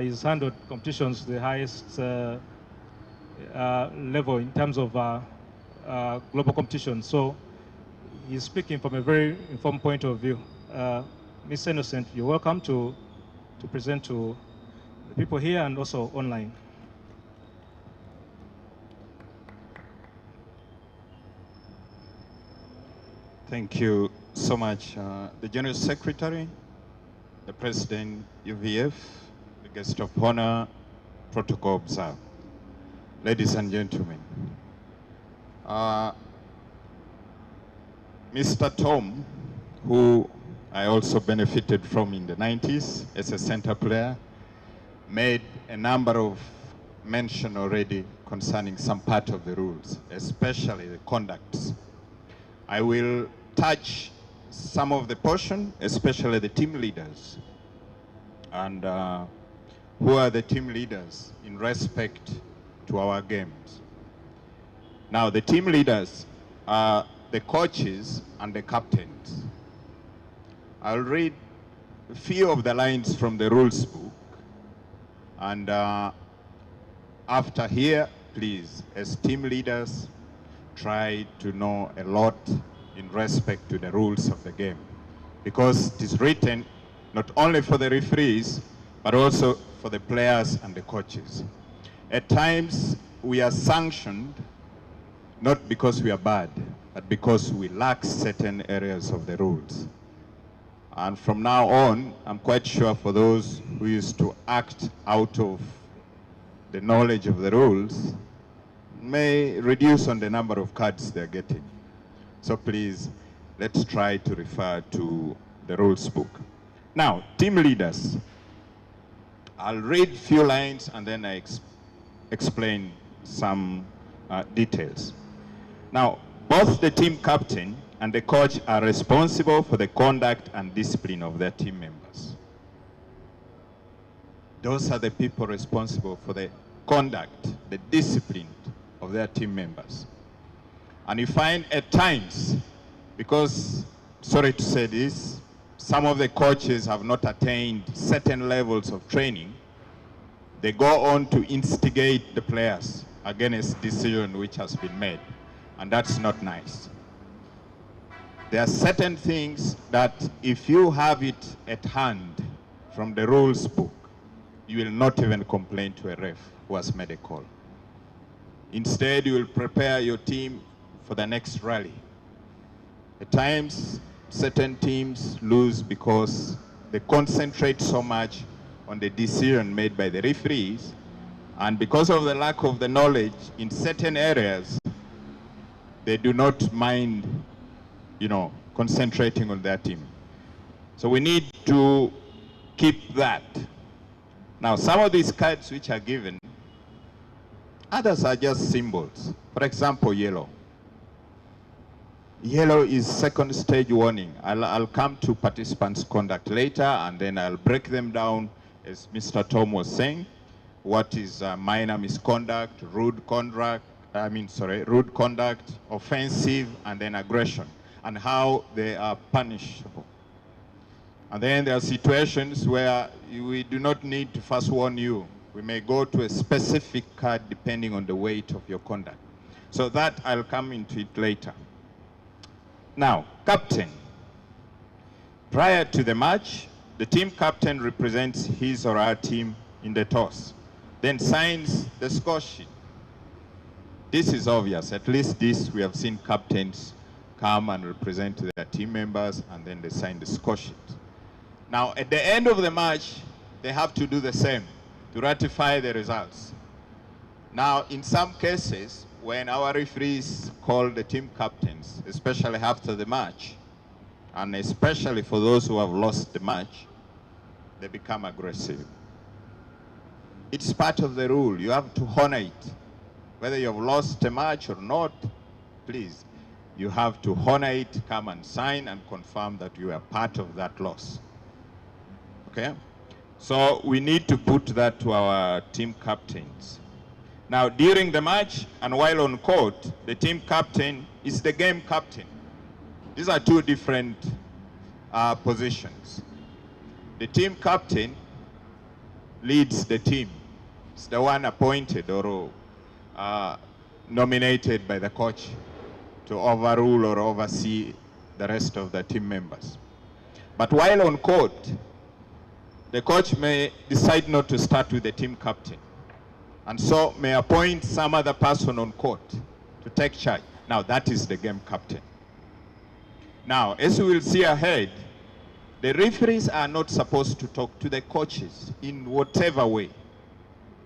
He's handled competitions to the highest level in terms of global competition. So he's speaking from a very informed point of view. Ms. Innocent, you're welcome to present to the people here and also online. Thank you so much. The General Secretary, the President, UVF, the guest of honor, protocol observed. Ladies and gentlemen, Mr. Tom, who I also benefited from in the 90s as a center player, made a number of mention already concerning some part of the rules, especially the conducts. I will touch some of the portion, especially the team leaders. And who are the team leaders in respect to our games? Now, the team leaders are the coaches and the captains. I'll read a few of the lines from the rules book. And after here, please, as team leaders, try to know a lot in respect to the rules of the game, because it is written not only for the referees, but also for the players and the coaches. At times, we are sanctioned not because we are bad, but because we lack certain areas of the rules. And from now on, I'm quite sure for those who used to act out of the knowledge of the rules, may reduce on the number of cards they're getting. So please, let's try to refer to the rules book. Now, team leaders. I'll read a few lines and then I explain some details. Now, both the team captain and the coach are responsible for the conduct and discipline of their team members. Those are the people responsible for the conduct, the discipline of their team members. And you find at times, because, sorry to say this, some of the coaches have not attained certain levels of training, they go on to instigate the players against decision which has been made. And that's not nice. There are certain things that if you have it at hand from the rules book, you will not even complain to a ref who has made a call. Instead, you will prepare your team for the next rally. At times, certain teams lose because they concentrate so much on the decision made by the referees, and because of the lack of the knowledge in certain areas, they do not mind, concentrating on their team. So we need to keep that. Now, some of these cards which are given, others are just symbols. For example, yellow. Yellow is second stage warning. I'll come to participants' conduct later, and then I'll break them down, as Mr. Tom was saying, what is minor misconduct, rude conduct, offensive, and then aggression, and how they are punishable. And then there are situations where we do not need to first warn you. We may go to a specific card depending on the weight of your conduct. So that I'll come into it later. Now, captain. Prior to the match, the team captain represents his or her team in the toss, then signs the score sheet. This is obvious. At least this we have seen captains come and represent their team members, and then they sign the score sheet. Now, at the end of the match, they have to do the same to ratify the results. Now, in some cases, when our referees call the team captains, especially after the match, and especially for those who have lost the match, they become aggressive. It's part of the rule. You have to honor it. Whether you have lost a match or not, please, you have to honor it, come and sign and confirm that you are part of that loss. Okay? So we need to put that to our team captains. Now, during the match and while on court, the team captain is the game captain. These are two different positions. The team captain leads the team. It's the one appointed or nominated by the coach to overrule or oversee the rest of the team members. But while on court, the coach may decide not to start with the team captain, and so may appoint some other person on court to take charge. Now, that is the game captain. Now, as we will see ahead, the referees are not supposed to talk to the coaches in whatever way.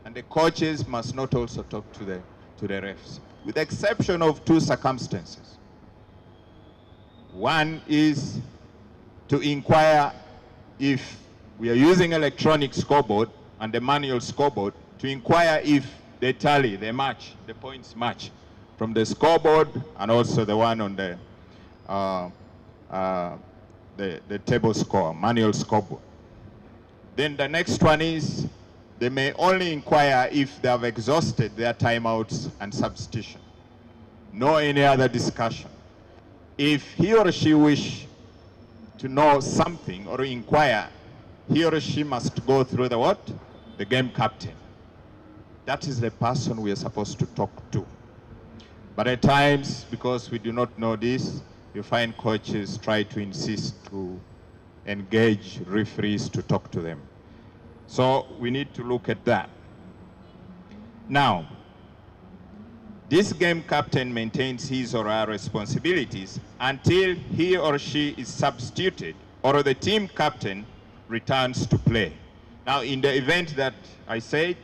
And the coaches must not also talk to the refs, with the exception of two circumstances. One is to inquire if we are using electronic scoreboard and the manual scoreboard, to inquire if they tally, they match, the points match from the scoreboard and also the one on the table score, manual scoreboard. Then the next one is they may only inquire if they have exhausted their timeouts and substitution. No any other discussion. If he or she wish to know something or inquire, he or she must go through the what? The game captain. That is the person we are supposed to talk to. But at times, because we do not know this, you find coaches try to insist to engage referees to talk to them. So we need to look at that. Now, this game captain maintains his or her responsibilities until he or she is substituted or the team captain returns to play. Now, in the event that I said,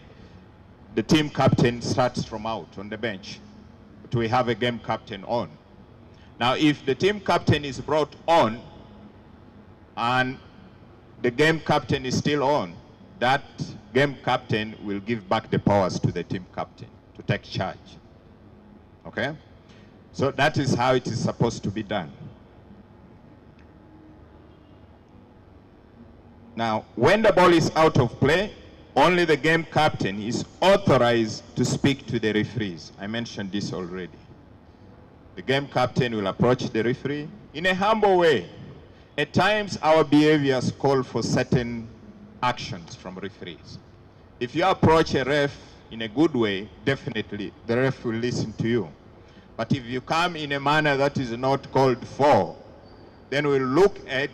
the team captain starts from out on the bench, but we have a game captain on. Now, if the team captain is brought on and the game captain is still on, that game captain will give back the powers to the team captain to take charge. Okay? So that is how it is supposed to be done. Now, when the ball is out of play, only the game captain is authorized to speak to the referees. I mentioned this already. The game captain will approach the referee in a humble way. At times, our behaviors call for certain actions from referees. If you approach a ref in a good way, definitely the ref will listen to you. But if you come in a manner that is not called for, then we'll look at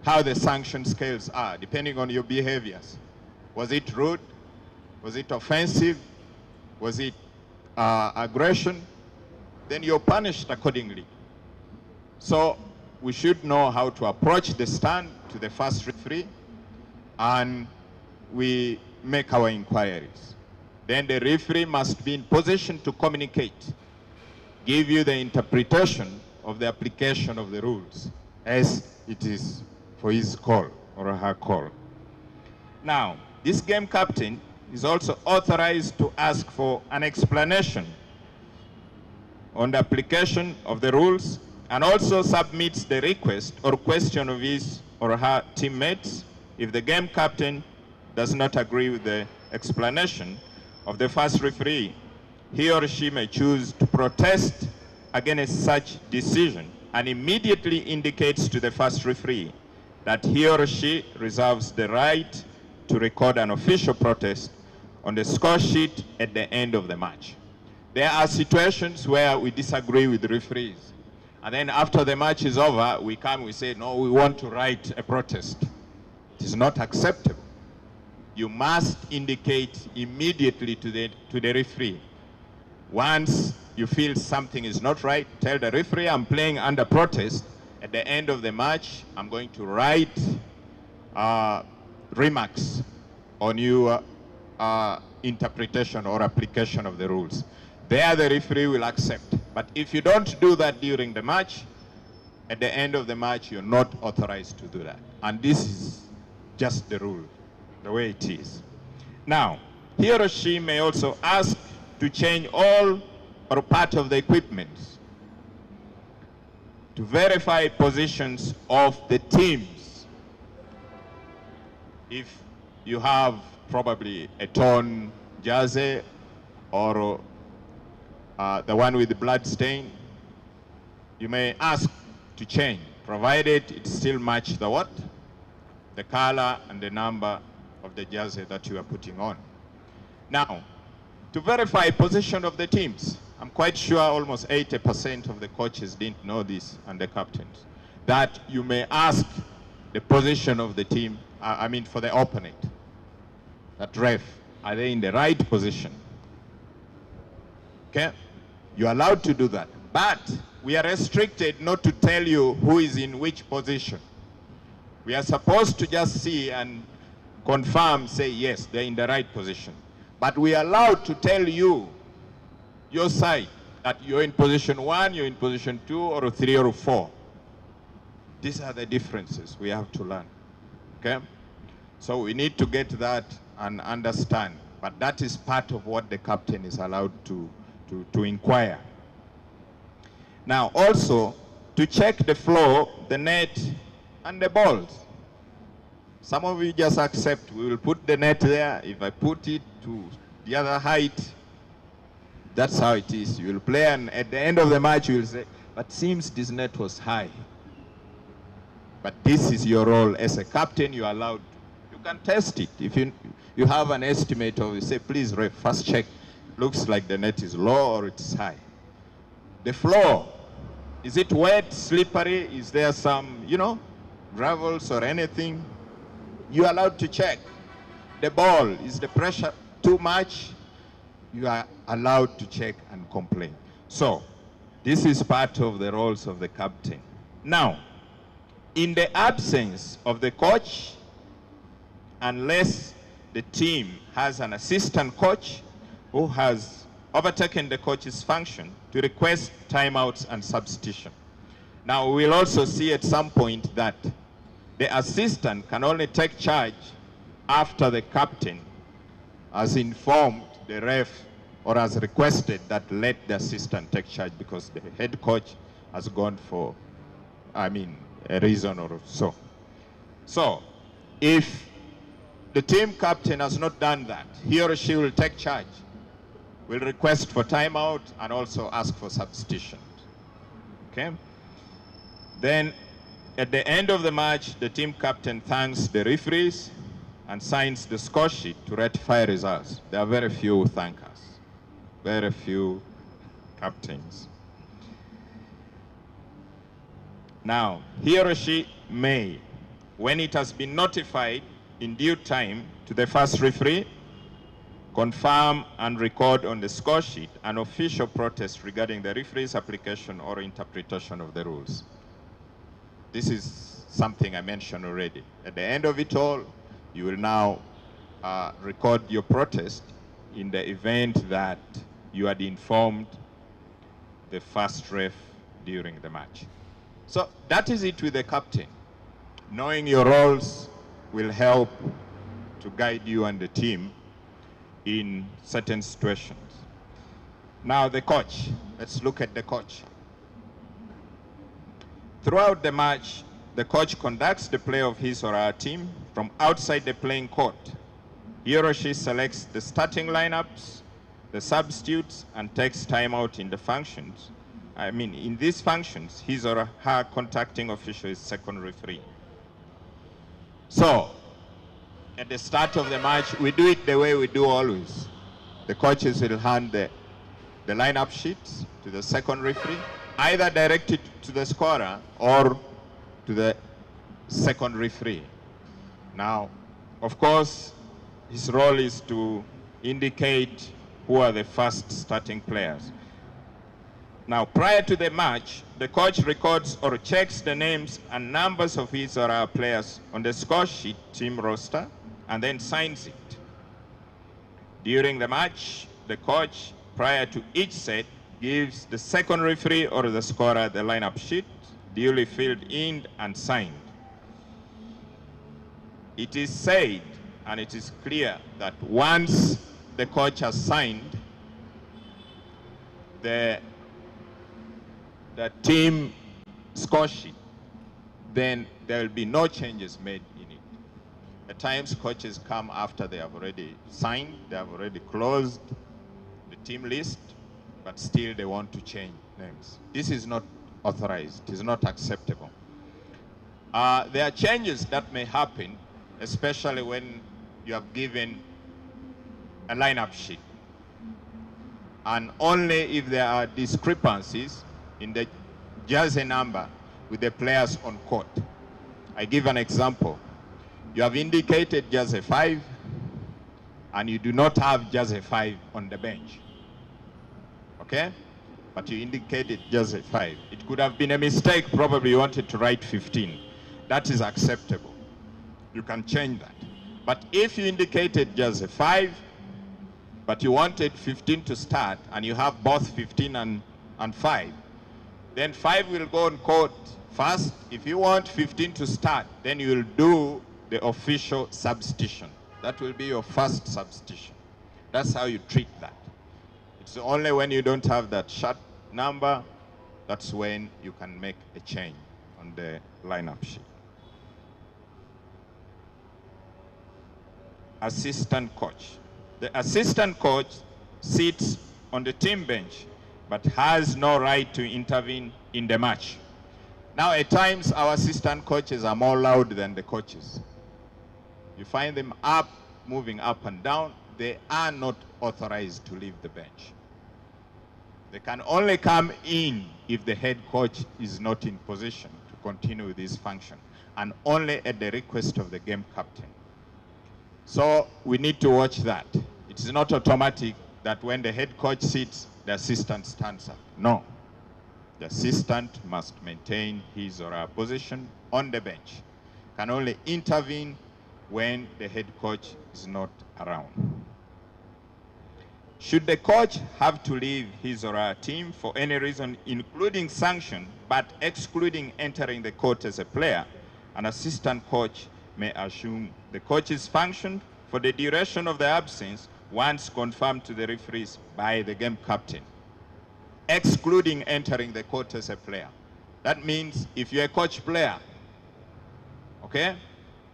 how the sanction scales are, depending on your behaviors. Was it rude? Was it offensive? Was it aggression? Then you're punished accordingly. So we should know how to approach the stand to the first referee, and we make our inquiries. Then the referee must be in position to communicate, give you the interpretation of the application of the rules as it is for his call or her call. Now, this game captain is also authorized to ask for an explanation on the application of the rules, and also submits the request or question of his or her teammates. If the game captain does not agree with the explanation of the first referee, he or she may choose to protest against such decision and immediately indicates to the first referee that he or she reserves the right to record an official protest on the score sheet at the end of the match. There are situations where we disagree with the referees, and then after the match is over, we come, we say, no, we want to write a protest. It is not acceptable. You must indicate immediately to the referee. Once you feel something is not right, tell the referee, I'm playing under protest. At the end of the match, I'm going to write remarks on your interpretation or application of the rules. There the referee will accept. But if you don't do that during the match, at the end of the match, you're not authorized to do that. And this is just the rule, the way it is. Now, he or she may also ask to change all or part of the equipment to verify positions of the teams. If you have probably a torn jersey or the one with the blood stain, you may ask to change, provided it still match the what? The color and the number of the jersey that you are putting on. Now, to verify position of the teams, I'm quite sure almost 80% of the coaches didn't know this, and the captains, that you may ask the position of the team, I mean for the opponent, that ref, are they in the right position? Okay, you're allowed to do that, but we are restricted not to tell you who is in which position. We are supposed to just see and confirm, say yes, they're in the right position. But we are allowed to tell you, your side, that you're in position 1, you're in position 2, or 3, or 4. These are the differences we have to learn, okay? So we need to get that and understand, but that is part of what the captain is allowed to inquire. Now also, to check the floor, the net, and the balls. Some of you just accept, we will put the net there. If I put it to the other height, that's how it is. You will play, and at the end of the match, you will say, but seems this net was high. But this is your role as a captain. You are allowed. You can test it. If you have an estimate of, you say, please, ref, first check. Looks like the net is low or it's high. The floor, is it wet, slippery? Is there some, gravels or anything? You're allowed to check. The ball, is the pressure too much? You are allowed to check and complain. So, this is part of the roles of the captain. Now, in the absence of the coach, unless the team has an assistant coach who has overtaken the coach's function to request timeouts and substitution. Now, we'll also see at some point that the assistant can only take charge after the captain has informed the ref or has requested that let the assistant take charge because the head coach has gone for, a reason or so. So, if the team captain has not done that, he or she will take charge, will request for timeout and also ask for substitution. Okay? Then, at the end of the match, the team captain thanks the referees and signs the score sheet to ratify results. There are very few who thank us, very few captains. Now, he or she may, when it has been notified in due time to the first referee, confirm and record on the score sheet an official protest regarding the referee's application or interpretation of the rules. This is something I mentioned already. At the end of it all, you will now record your protest in the event that you had informed the first ref during the match. So that is it with the captain. Knowing your roles will help to guide you and the team in certain situations. Now the coach, let's look at the coach. Throughout the match, the coach conducts the play of his or her team from outside the playing court. He or she selects the starting lineups, the substitutes, and takes timeout in the functions. In these functions, his or her contacting official is second referee. So, at the start of the match, we do it the way we do always. The coaches will hand the lineup sheets to the second referee, either directed to the scorer or to the second referee. Now, of course, his role is to indicate who are the first starting players. Now, prior to the match, the coach records or checks the names and numbers of his or her players on the score sheet team roster and then signs it. During the match, the coach, prior to each set, gives the second referee or the scorer the lineup sheet, duly filled in and signed. It is said, and it is clear, that once the coach has signed the team score sheet, then there will be no changes made in it. At times, coaches come after they have already signed, they have already closed the team list, but still they want to change names. This is not authorized. It is not acceptable. There are changes that may happen, especially when you have given a lineup sheet. And only if there are discrepancies in the jersey number with the players on court. I give an example. You have indicated jersey 5, and you do not have jersey 5 on the bench. Okay? But you indicated jersey 5. It could have been a mistake. Probably you wanted to write 15. That is acceptable. You can change that. But if you indicated jersey 5, but you wanted 15 to start, and you have both 15 and 5, then 5 will go on court first. If you want 15 to start, then you will do the official substitution. That will be your first substitution. That's how you treat that. It's only when you don't have that short number, that's when you can make a change on the lineup sheet. Assistant coach. The assistant coach sits on the team bench, but has no right to intervene in the match. Now, at times, our assistant coaches are more loud than the coaches. You find them up, moving up and down. They are not authorized to leave the bench. They can only come in if the head coach is not in position to continue this function, and only at the request of the game captain. So we need to watch that. It is not automatic that when the head coach sits, the assistant stands up. No. The assistant must maintain his or her position on the bench. Can only intervene when the head coach is not around. Should the coach have to leave his or her team for any reason, including sanction, but excluding entering the court as a player, an assistant coach may assume the coach's function for the duration of the absence once confirmed to the referees by the game captain, excluding entering the court as a player. That means if you're a coach player, okay,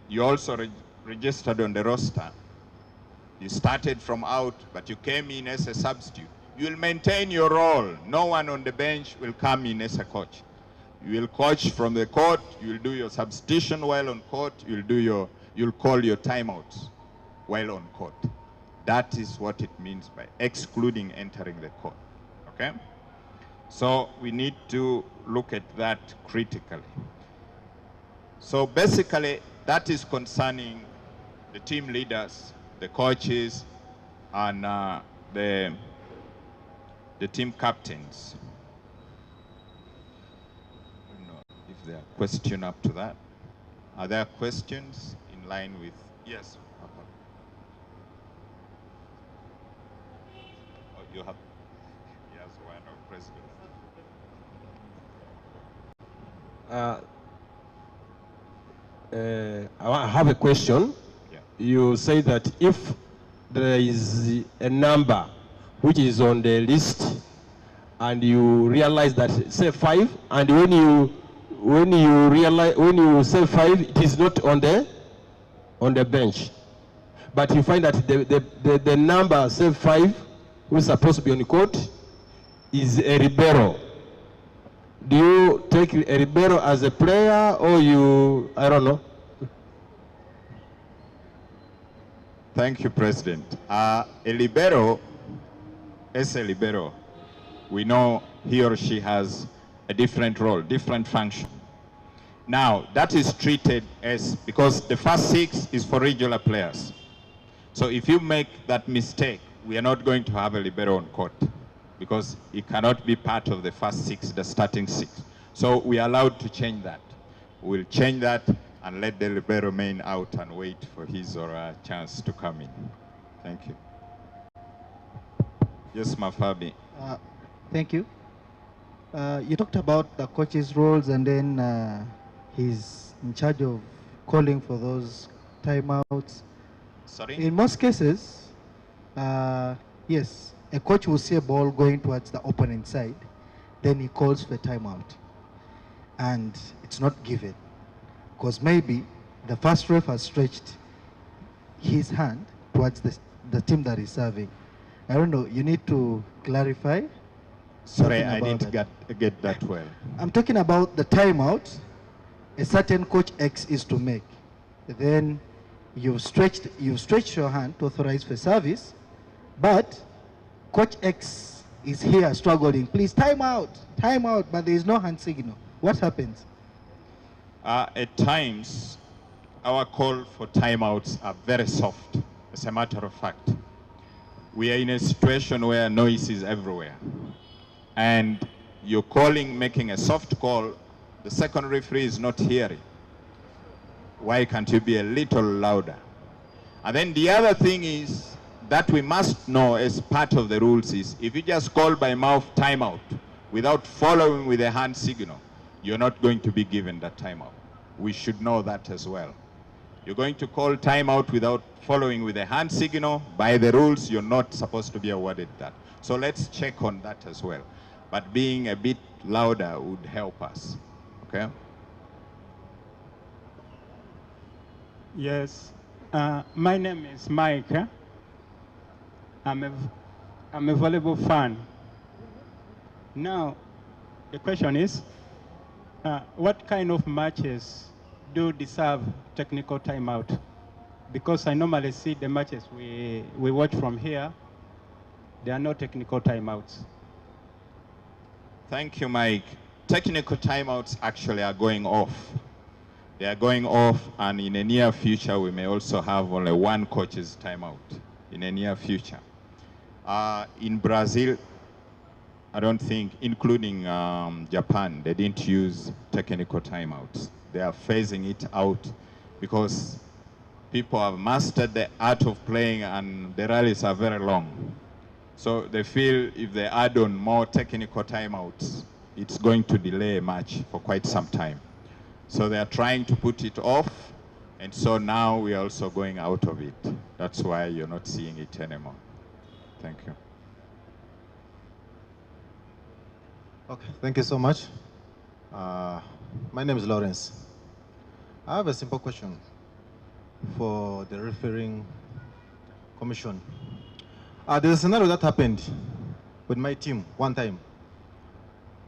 you also registered on the roster, you started from out, but you came in as a substitute, you will maintain your role. No one on the bench will come in as a coach. You will coach from the court, you will do your substitution while on court, you'll call your timeouts while on court. That is what it means by excluding entering the court, okay? So we need to look at that critically. So basically, that is concerning the team leaders, the coaches, and the team captains. If there are questions up to that. Are there questions in line with? Yes. Oh, you have. Yes, one of President. I have a question. Yeah. You say that if there is a number which is on the list and you realize that, say 5, and when you say 5, it is not on the bench, but you find that the number, say 5, who is supposed to be on the court, is a libero. Do you take a libero as a player, or I don't know? Thank you, President. A libero is a libero. We know he or she has a different role, different function. Now, that is treated as, because the first 6 is for regular players. So if you make that mistake, we are not going to have a libero on court, because it cannot be part of the first 6, the starting 6. So we are allowed to change that. We'll change that and let the libero remain out and wait for his or her chance to come in. Thank you. Yes, Mafabi. Thank you. You talked about the coach's roles, and then he's in charge of calling for those timeouts. Sorry? In most cases, yes, a coach will see a ball going towards the opponent side, then he calls for a timeout. And it's not given, because maybe the first ref has stretched his hand towards the team that is serving. I don't know, you need to clarify. Sorry, Talking I about didn't get that well. I'm talking about the timeout a certain coach X is to make. Then you've stretched your hand to authorize for service, but coach X is here struggling. Please, time out, but there is no hand signal. What happens? At times, our call for timeouts are very soft, as a matter of fact. We are in a situation where noise is everywhere. And you're making a soft call, the second referee is not hearing. Why can't you be a little louder? And then the other thing is that we must know as part of the rules is, if you just call by mouth timeout without following with a hand signal, you're not going to be given that timeout. We should know that as well. You're going to call timeout without following with a hand signal. By the rules, you're not supposed to be awarded that. So let's check on that as well. But being a bit louder would help us, okay? Yes, my name is Mike. I'm a volleyball fan. Now, the question is, what kind of matches do deserve technical timeout? Because I normally see the matches we watch from here, there are no technical timeouts. Thank you, Mike. Technical timeouts actually are going off. They are going off, and in the near future, we may also have only one coach's timeout in the near future. In Brazil, I don't think, including Japan, they didn't use technical timeouts. They are phasing it out because people have mastered the art of playing and the rallies are very long. So they feel if they add on more technical timeouts, it's going to delay a match for quite some time. So they are trying to put it off, and so now we are also going out of it. That's why you're not seeing it anymore. Thank you. Okay, thank you so much. My name is Lawrence. I have a simple question for the refereeing commission. There's a scenario that happened with my team one time.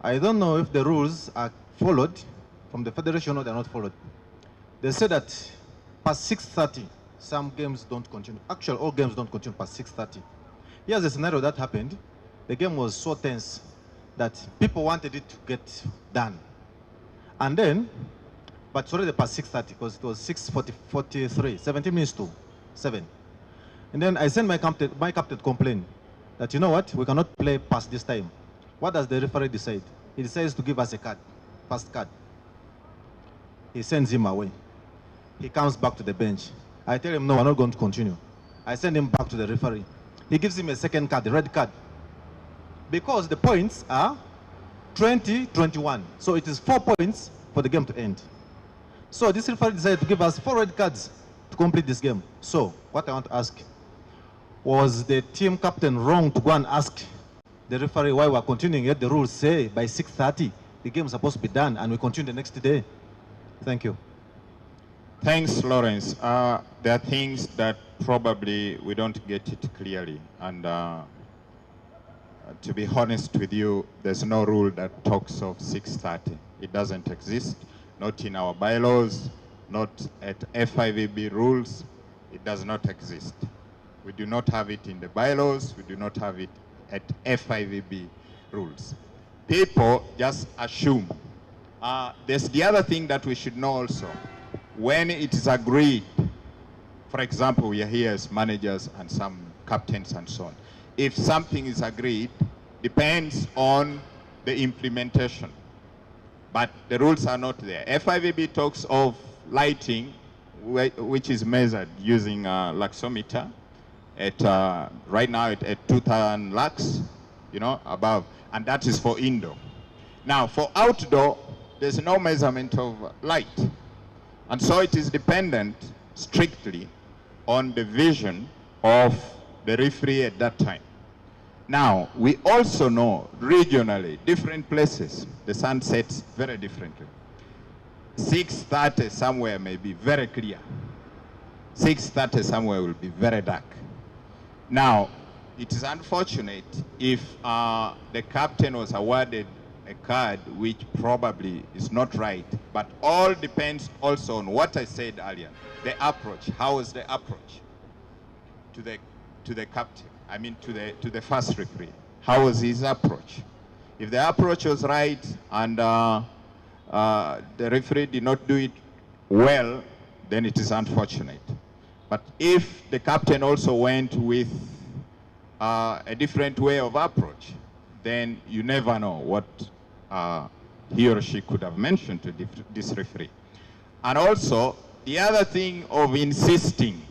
I don't know if the rules are followed from the federation or they're not followed. They said that past 6:30, some games don't continue. Actually, all games don't continue past 6:30. Here's a scenario that happened. The game was so tense that people wanted it to get done. And then, but it's already past 6:30 because it was 6:43, 17 minutes to 7. And then I sent my captain complain that, you know what, we cannot play past this time. What does the referee decide? He decides to give us a card, first card. He sends him away. He comes back to the bench. I tell him, no, we're not going to continue. I send him back to the referee. He gives him a second card, the red card. Because the points are 20-21. So it is 4 points for the game to end. So this referee decided to give us 4 red cards to complete this game. So what I want to ask, was the team captain wrong to go and ask the referee why we're continuing, yet the rules say by 6:30 the game is supposed to be done and we continue the next day? Thank you. Thanks, Lawrence. There are things that probably we don't get it clearly. And to be honest with you, there's no rule that talks of 6:30. It doesn't exist, not in our bylaws, not at FIVB rules. It does not exist. We do not have it in the bylaws. We do not have it at FIVB rules. People just assume. There's the other thing that we should know also. When it is agreed, for example, we are here as managers and some captains and so on. If something is agreed, depends on the implementation. But the rules are not there. FIVB talks of lighting, which is measured using a luxometer at right now at 2,000 lux, you know, above, and that is for indoor. Now, for outdoor, there's no measurement of light, and so it is dependent strictly on the vision of the referee at that time. Now, we also know regionally, different places, the sun sets very differently. 6:30 somewhere may be very clear. 6:30 somewhere will be very dark. Now, it is unfortunate if the captain was awarded a card which probably is not right, but all depends also on what I said earlier, the approach. How is the approach to the captain? I mean to the first referee. How was his approach? If the approach was right and the referee did not do it well, then it is unfortunate. But if the captain also went with a different way of approach, then you never know what he or she could have mentioned to this referee. And also, the other thing of insisting,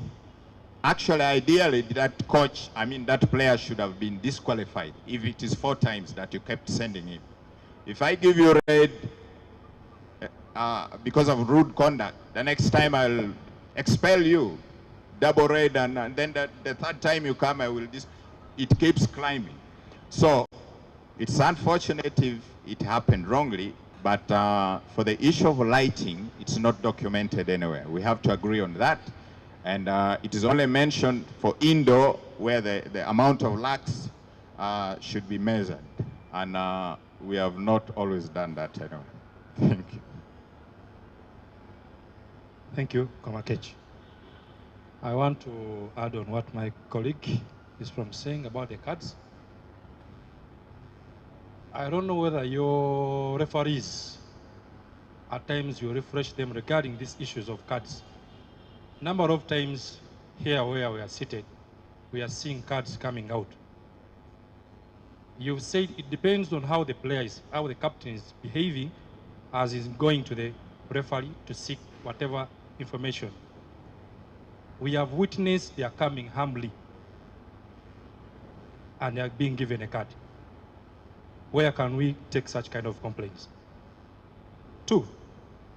actually, ideally, that coach, I mean, that player should have been disqualified if it is 4 times that you kept sending him. If I give you red because of rude conduct, the next time I'll expel you, double red, and then the 3rd time you come, it keeps climbing. So it's unfortunate if it happened wrongly, but for the issue of lighting, it's not documented anywhere. We have to agree on that. And it is only mentioned for indoor where the amount of lux should be measured. And we have not always done that anyway. Thank you. Thank you, Komakech. I want to add on what my colleague is saying about the cards. I don't know whether your referees, at times you refresh them regarding these issues of cards. Number of times here where we are seated, we are seeing cards coming out. You've said it depends on how the player is, how the captain is behaving as he's going to the referee to seek whatever information. We have witnessed they are coming humbly and they are being given a card. Where can we take such kind of complaints? 2,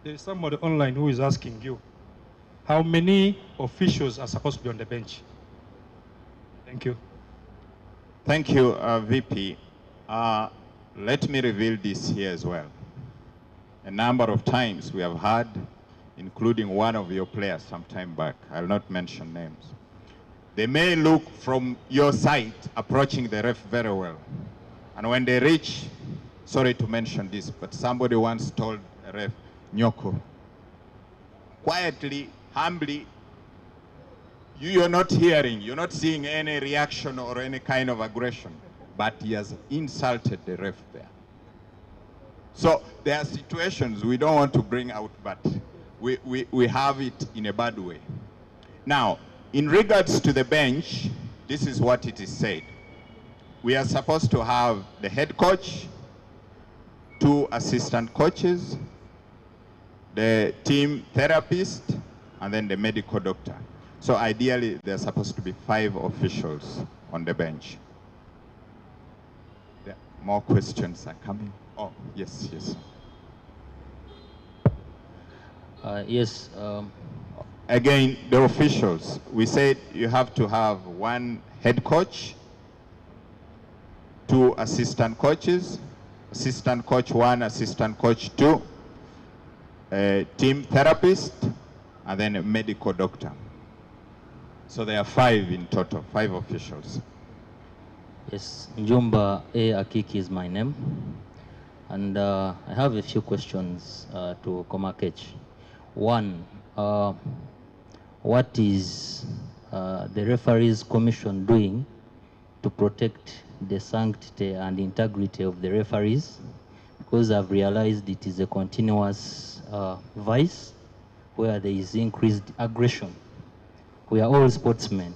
there is somebody online who is asking you, how many officials are supposed to be on the bench? Thank you. Thank you, VP. Let me reveal this here as well. A number of times we have had, including one of your players some time back, I'll not mention names. They may look from your side approaching the ref very well. And when they reach, sorry to mention this, but somebody once told a ref, Nyoko, quietly, humbly, you're not hearing, you're not seeing any reaction or any kind of aggression, but he has insulted the ref there. So there are situations we don't want to bring out, but we have it in a bad way. Now, in regards to the bench, this is what it is said. We are supposed to have the head coach, 2 assistant coaches, the team therapist, and then the medical doctor. So ideally, there are supposed to be 5 officials on the bench. More questions are coming. Oh, yes, yes. Yes. Again, the officials. We said you have to have 1 head coach, 2 assistant coaches, assistant coach 1, assistant coach 2, a team therapist, and then a medical doctor. So there are 5 in total, 5 officials. Yes, Njumba A. Akiki is my name. And I have a few questions to Komakech. 1, what is the referees commission doing to protect the sanctity and integrity of the referees? Because I've realized it is a continuous vice where there is increased aggression. We are all sportsmen.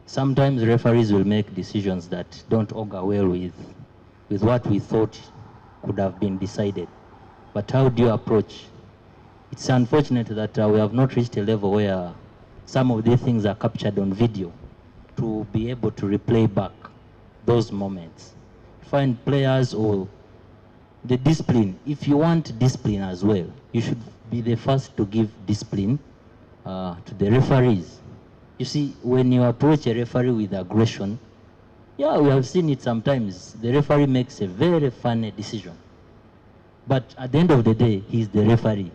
Sometimes referees will make decisions that don't augur well with what we thought could have been decided. But how do you approach? It's unfortunate that we have not reached a level where some of these things are captured on video to be able to replay back those moments. Find players or the discipline. If you want discipline as well, you should be the first to give discipline to the referees. You see, when you approach a referee with aggression, yeah, we have seen it sometimes. The referee makes a very funny decision. But at the end of the day, he's the referee.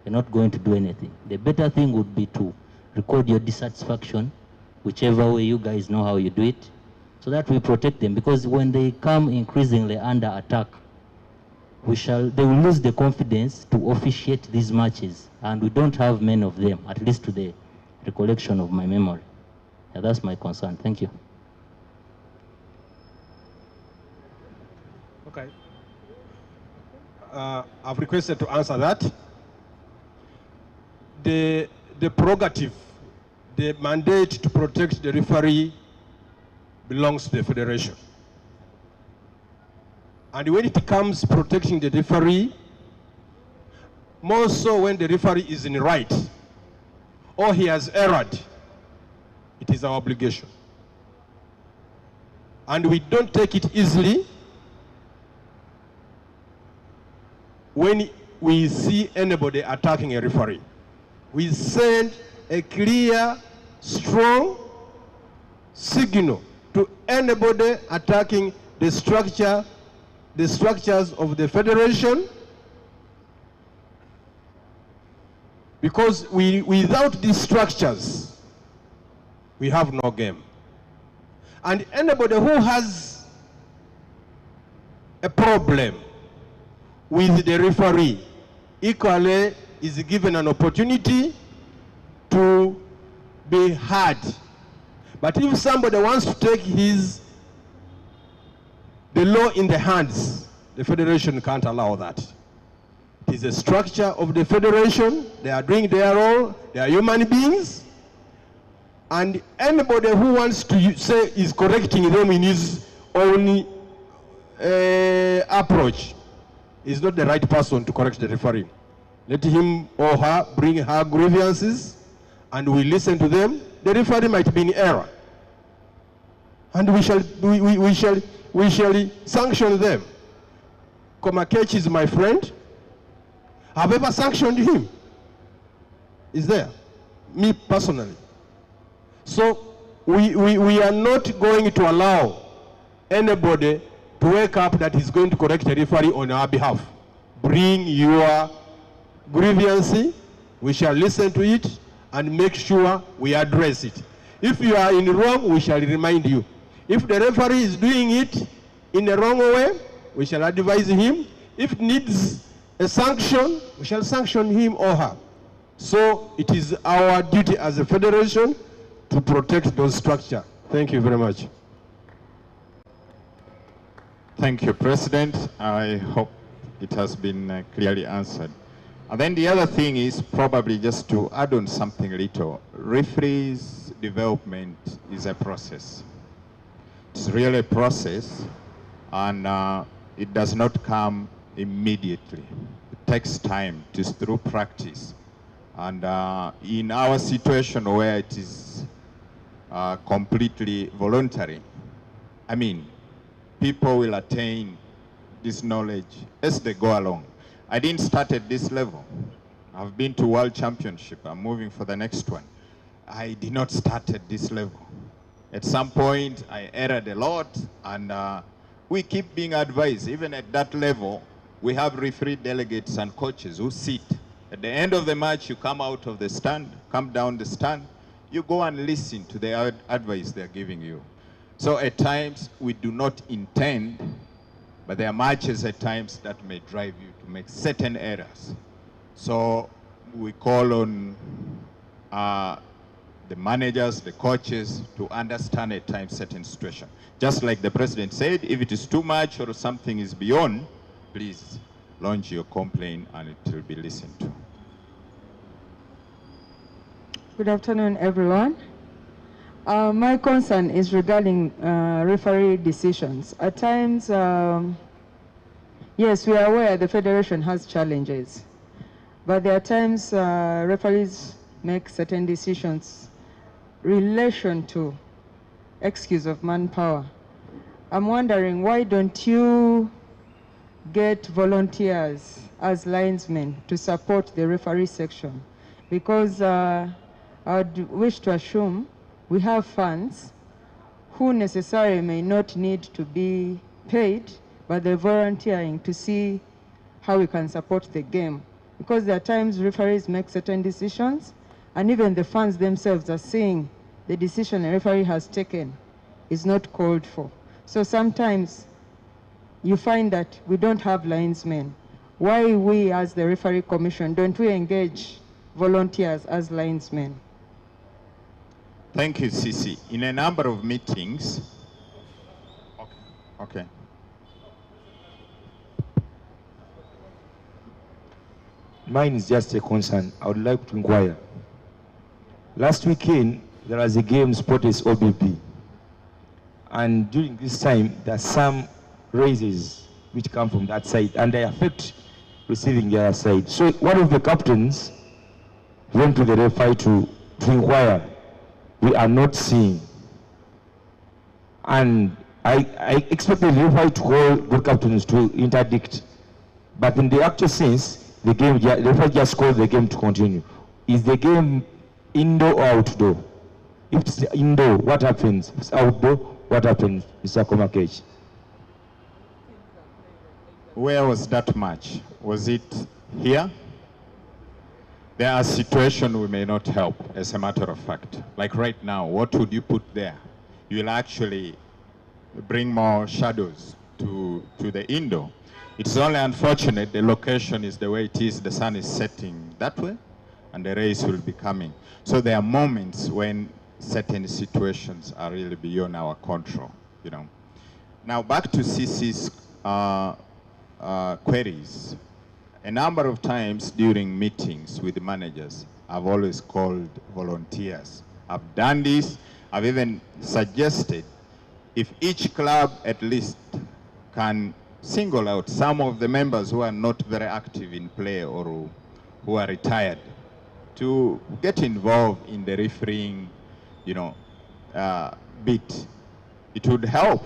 You're not going to do anything. The better thing would be to record your dissatisfaction, whichever way you guys know how you do it, so that we protect them, because when they come increasingly under attack, they will lose the confidence to officiate these matches, and we don't have many of them, at least to the recollection of my memory. Yeah, that's my concern. Thank you. Okay. I've requested to answer that. The prerogative, the mandate to protect the referee belongs to the federation. And when it comes protecting the referee, more so when the referee is in the right or he has erred, it is our obligation. And we don't take it easily when we see anybody attacking a referee. We send a clear, strong signal to anybody attacking the structures of the federation, because without these structures, we have no game. And anybody who has a problem with the referee equally is given an opportunity to be heard. But if somebody wants to take the law in the hands, the federation can't allow that. It is a structure of the federation. They are doing their role. They are human beings. And anybody who wants to say is correcting them in his own approach is not the right person to correct the referee. Let him or her bring her grievances, and we listen to them. The referee might be in error, and we shall sanction them. Komakech is my friend. Have ever sanctioned him? Is there? Me personally. So we are not going to allow anybody to wake up that is going to correct a referee on our behalf. Bring your grievance, we shall listen to it and make sure we address it. If you are in the wrong, we shall remind you. If the referee is doing it in the wrong way, we shall advise him. If it needs a sanction, we shall sanction him or her. So it is our duty as a federation to protect those structures. Thank you very much. Thank you, President. I hope it has been clearly answered. And then the other thing is probably just to add on something little. Referees development is a process. It's really a process, and it does not come immediately. It takes time, it is through practice. And in our situation where it is completely voluntary, I mean, people will attain this knowledge as they go along. I didn't start at this level. I've been to World Championship. I'm moving for the next one. I did not start at this level. At some point, I erred a lot, and we keep being advised. Even at that level, we have referee delegates and coaches who sit. At the end of the match, you come out of the stand, come down the stand, you go and listen to the advice they're giving you. So at times, we do not intend, but there are matches at times that may drive you to make certain errors. So we call on the managers, the coaches, to understand at times certain situation. Just like the president said, if it is too much or something is beyond, please launch your complaint and it will be listened to. Good afternoon, everyone. My concern is regarding referee decisions. At times, yes, we are aware the federation has challenges, but there are times referees make certain decisions relation to excuse of manpower. I'm wondering, why don't you get volunteers as linesmen to support the referee section? Because I would wish to assume we have fans who necessarily may not need to be paid, but they're volunteering to see how we can support the game. Because there are times referees make certain decisions, and even the fans themselves are seeing the decision a referee has taken is not called for. So sometimes you find that we don't have linesmen. Why we as the referee commission, don't we engage volunteers as linesmen? Thank you, Sisi. In a number of meetings, okay. Mine is just a concern. I would like to inquire. Last weekend, there was a game Sports OBP. And during this time, there are some raises which come from that side, and they affect receiving the other side. So one of the captains went to the referee to inquire. We are not seeing. And I expected the referee to call good captains to interdict. But in the actual sense, the referee just called the game to continue. Is the game indoor or outdoor? If it's indoor, what happens? If it's outdoor, what happens, Mr. Komakech? Where was that match? Was it here? There are situations we may not help, as a matter of fact. Like right now, what would you put there? You'll actually bring more shadows to the indoor. It's only unfortunate the location is the way it is, the sun is setting that way, and the rays will be coming. So there are moments when certain situations are really beyond our control, you know. Now back to Sisi's queries. A number of times during meetings with the managers, I've always called volunteers. I've done this. I've even suggested if each club at least can single out some of the members who are not very active in play or who are retired to get involved in the refereeing, you know, bit. It would help.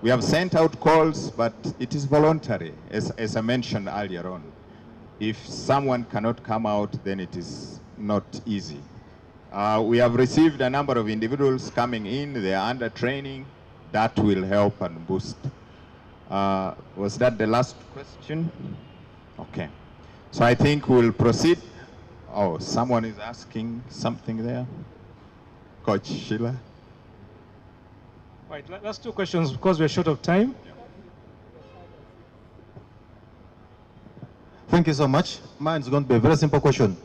We have sent out calls, but it is voluntary, as I mentioned earlier on. If someone cannot come out, then it is not easy. We have received a number of individuals coming in, they are under training. That will help and boost. Was that the last question? Okay. So I think we'll proceed. Oh, someone is asking something there. Coach Sheila. Right, last two questions because we're short of time. Thank you so much. Mine is going to be a very simple question.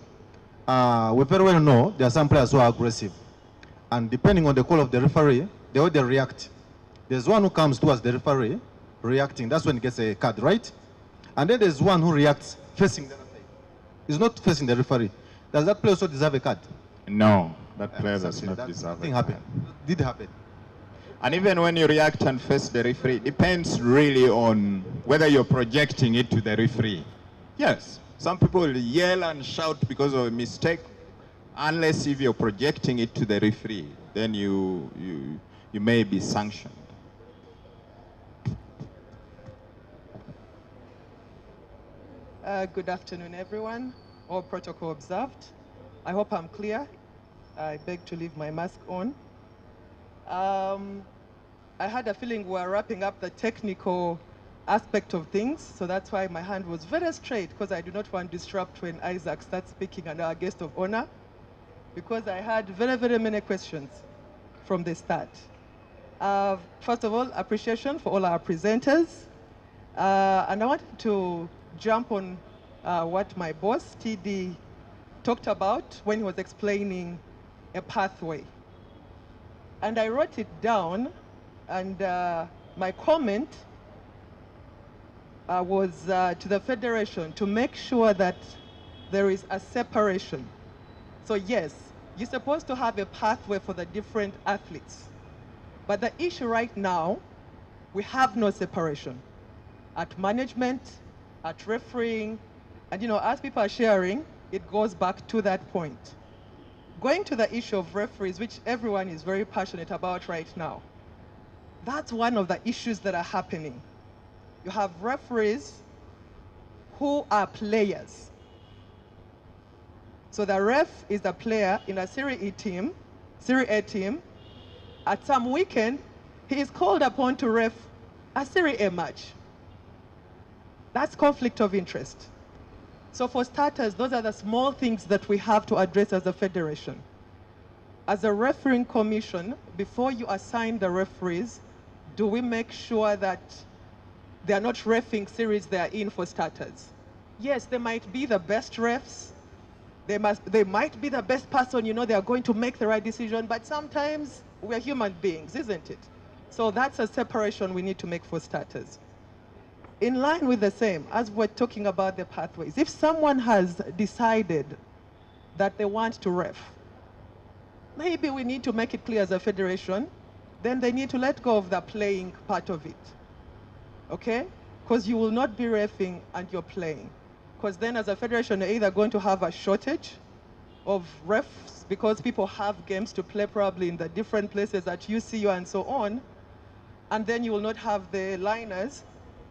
We very well know there are some players who are aggressive. And depending on the call of the referee, the way they react. There's one who comes towards the referee, reacting. That's when he gets a card, right? And then there's one who reacts facing the referee. He's not facing the referee. Does that player also deserve a card? No, that player does not deserve a card. Did happen. And even when you react and face the referee, it depends really on whether you're projecting it to the referee. Yes, some people will yell and shout because of a mistake, unless if you're projecting it to the referee, then you may be sanctioned. Good afternoon, everyone. All protocol observed. I hope I'm clear. I beg to leave my mask on. I had a feeling we were wrapping up the technical aspect of things, so that's why my hand was very straight, because I do not want to disrupt when Isaac starts speaking and our guest of honor, because I had very, very many questions from the start. First of all, appreciation for all our presenters. And I wanted to jump on what my boss, TD, talked about when he was explaining a pathway. And I wrote it down, and my comment was to the Federation to make sure that there is a separation. So yes, you're supposed to have a pathway for the different athletes. But the issue right now, we have no separation at management, at refereeing, and you know, as people are sharing, it goes back to that point. Going to the issue of referees, which everyone is very passionate about right now, that's one of the issues that are happening. You have referees who are players. So the ref is a player in a Serie A team. At some weekend, he is called upon to ref a Serie A match. That's conflict of interest. So for starters, those are the small things that we have to address as a federation. as a refereeing commission, before you assign the referees, do we make sure that they are not reffing series they are in for starters? Yes, they might be the best refs. They might be the best person, you know, they are going to make the right decision, but sometimes we're human beings, isn't it? So that's a separation we need to make for starters. In line with the same, as we're talking about the pathways, if someone has decided that they want to ref, maybe we need to make it clear as a federation, then they need to let go of the playing part of it, okay? Because you will not be reffing and you're playing. Because then as a federation, you're either going to have a shortage of refs because people have games to play probably in the different places at UCU and so on, and then you will not have the liners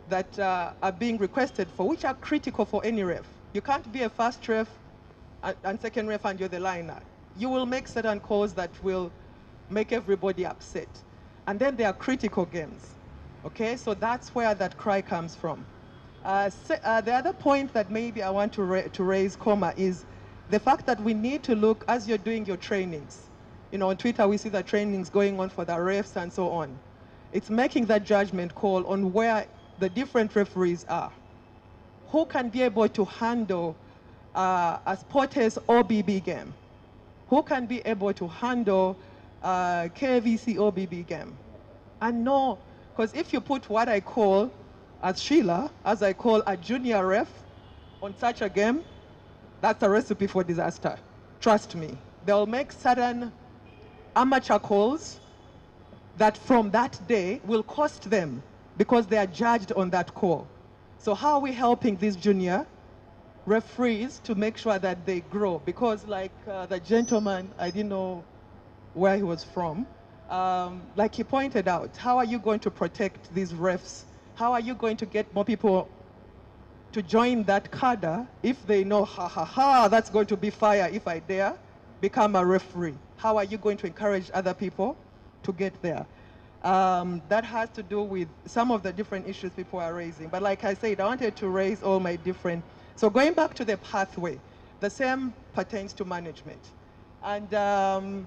that are being requested for, which are critical for any ref. You can't be a first ref and second ref and you're the liner. You will make certain calls that will make everybody upset. And then there are critical games, okay? So that's where that cry comes from. The other point that maybe I want to raise, is the fact that we need to look, as you're doing your trainings, you know, on Twitter we see the trainings going on for the refs and so on. It's making that judgment call on where the different referees are. Who can be able to handle a Sportes OBB game? Who can be able to handle KVC OBB game? And no, because if you put what I call, as Sheila, as I call a junior ref on such a game, that's a recipe for disaster. Trust me. They'll make certain amateur calls that from that day will cost them because they are judged on that call. So how are we helping these junior referees to make sure that they grow? Because like the gentleman, I didn't know where he was from, like he pointed out, how are you going to protect these refs? How are you going to get more people to join that cadre if they know, that's going to be fire if I dare become a referee? How are you going to encourage other people to get there? That has to do with some of the different issues people are raising. But like I said, I wanted to raise all my different, so going back to the pathway, the same pertains to management. And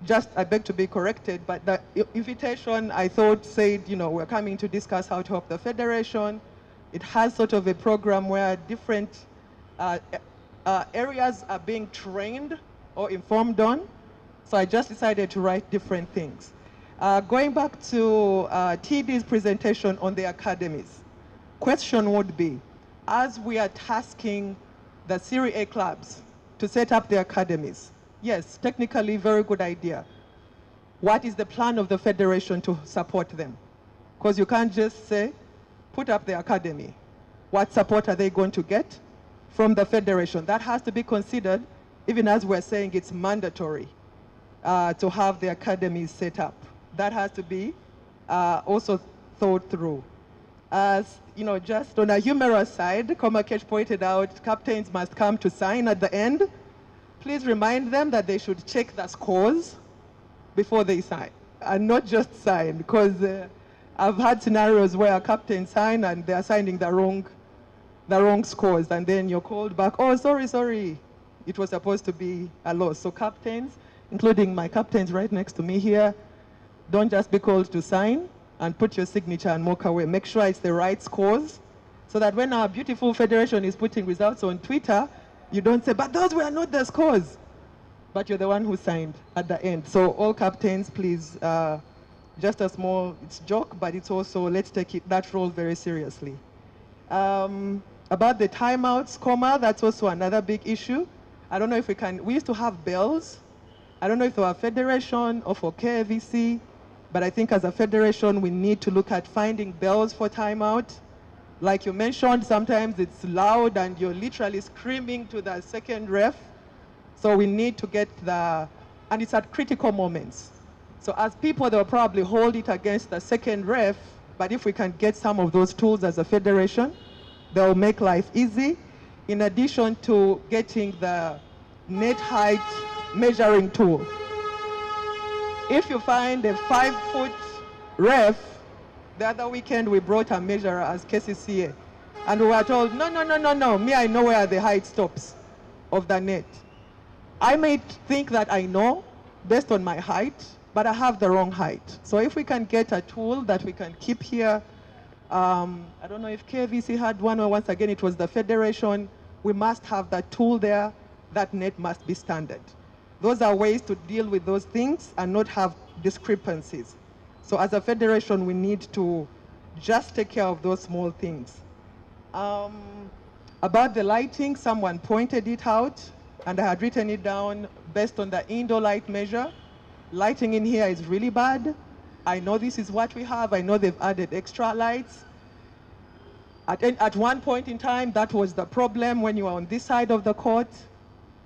just, I beg to be corrected, but the invitation I thought said, you know, we're coming to discuss how to help the federation. It has sort of a program where different areas are being trained or informed on. So I just decided to write different things. Going back to TD's presentation on the academies, question would be, as we are tasking the Serie A clubs to set up the academies, yes, technically very good idea. What is the plan of the federation to support them? Because you can't just say, put up the academy. What support are they going to get from the federation? That has to be considered, even as we're saying it's mandatory to have the academies set up. That has to be also thought through. As you know, just on a humorous side, Komakesh pointed out, captains must come to sign at the end. Please remind them that they should check the scores before they sign, and not just sign, because I've had scenarios where a captain sign and they are signing the wrong scores, and then you're called back, oh, sorry, it was supposed to be a loss. So captains, including my captains right next to me here, don't just be called to sign and put your signature and walk away. Make sure it's the right scores, so that when our beautiful federation is putting results on Twitter, you don't say, but those were not the scores. But you're the one who signed at the end. So all captains, please, just a small, it's joke, but it's also, let's take that role very seriously. About the timeouts, that's also another big issue. I don't know if we used to have bells. I don't know if for our federation or for KVC, but I think as a federation, we need to look at finding bells for timeout. Like you mentioned, sometimes it's loud and you're literally screaming to the second ref. So we need to get and it's at critical moments. So as people, they'll probably hold it against the second ref, but if we can get some of those tools as a federation, they'll make life easy. In addition to getting the net height measuring tool. If you find a 5-foot ref, the other weekend we brought a measurer as KCCA, and we were told, no, me, I know where the height stops of the net. I may think that I know, based on my height, but I have the wrong height. So if we can get a tool that we can keep here, I don't know if KVC had one, or once again it was the Federation, we must have that tool there. That net must be standard. Those are ways to deal with those things and not have discrepancies. So as a federation, we need to just take care of those small things. About the lighting, someone pointed it out, and I had written it down based on the indoor light measure. Lighting in here is really bad. I know this is what we have. I know they've added extra lights. At one point in time, that was the problem when you were on this side of the court.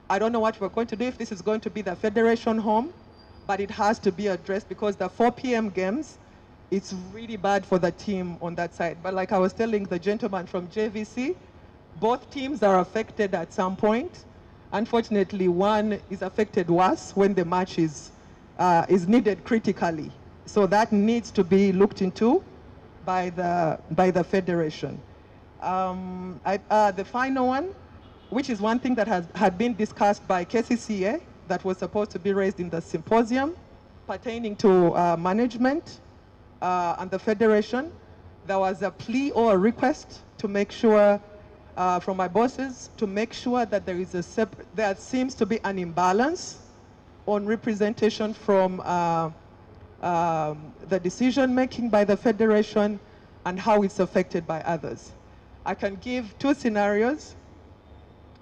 I don't know what we're going to do, if this is going to be the federation home, but it has to be addressed because the 4 p.m. games, it's really bad for the team on that side. But like I was telling the gentleman from JVC, both teams are affected at some point. Unfortunately, one is affected worse when the match is needed critically. So that needs to be looked into by the federation. The final one, which is one thing that had been discussed by KCCA that was supposed to be raised in the symposium pertaining to management and the federation. There was a plea or a request to make sure from my bosses to make sure that there seems to be an imbalance on representation from the decision making by the federation and how it's affected by others. I can give 2 scenarios.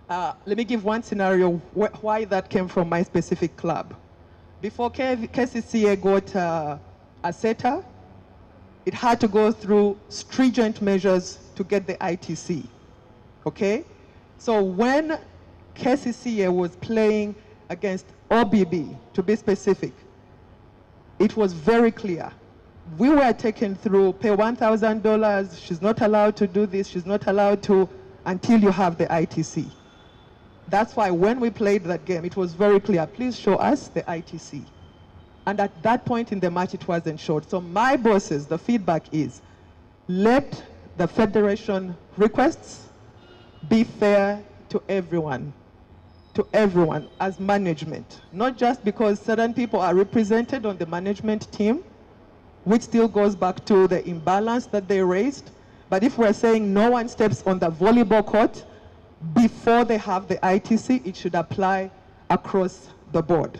Let me give one scenario why that came from my specific club. Before KCCA got a setter, it had to go through stringent measures to get the ITC, okay? So when KCCA was playing against OBB, to be specific, it was very clear. We were taken through, pay $1,000, she's not allowed to do this, she's not allowed to, until you have the ITC. That's why when we played that game, it was very clear, please show us the ITC. And at that point in the match, it wasn't showed. So my bosses, the feedback is, let the federation requests be fair to everyone as management. Not just because certain people are represented on the management team, which still goes back to the imbalance that they raised. But if we're saying no one steps on the volleyball court before they have the ITC, it should apply across the board.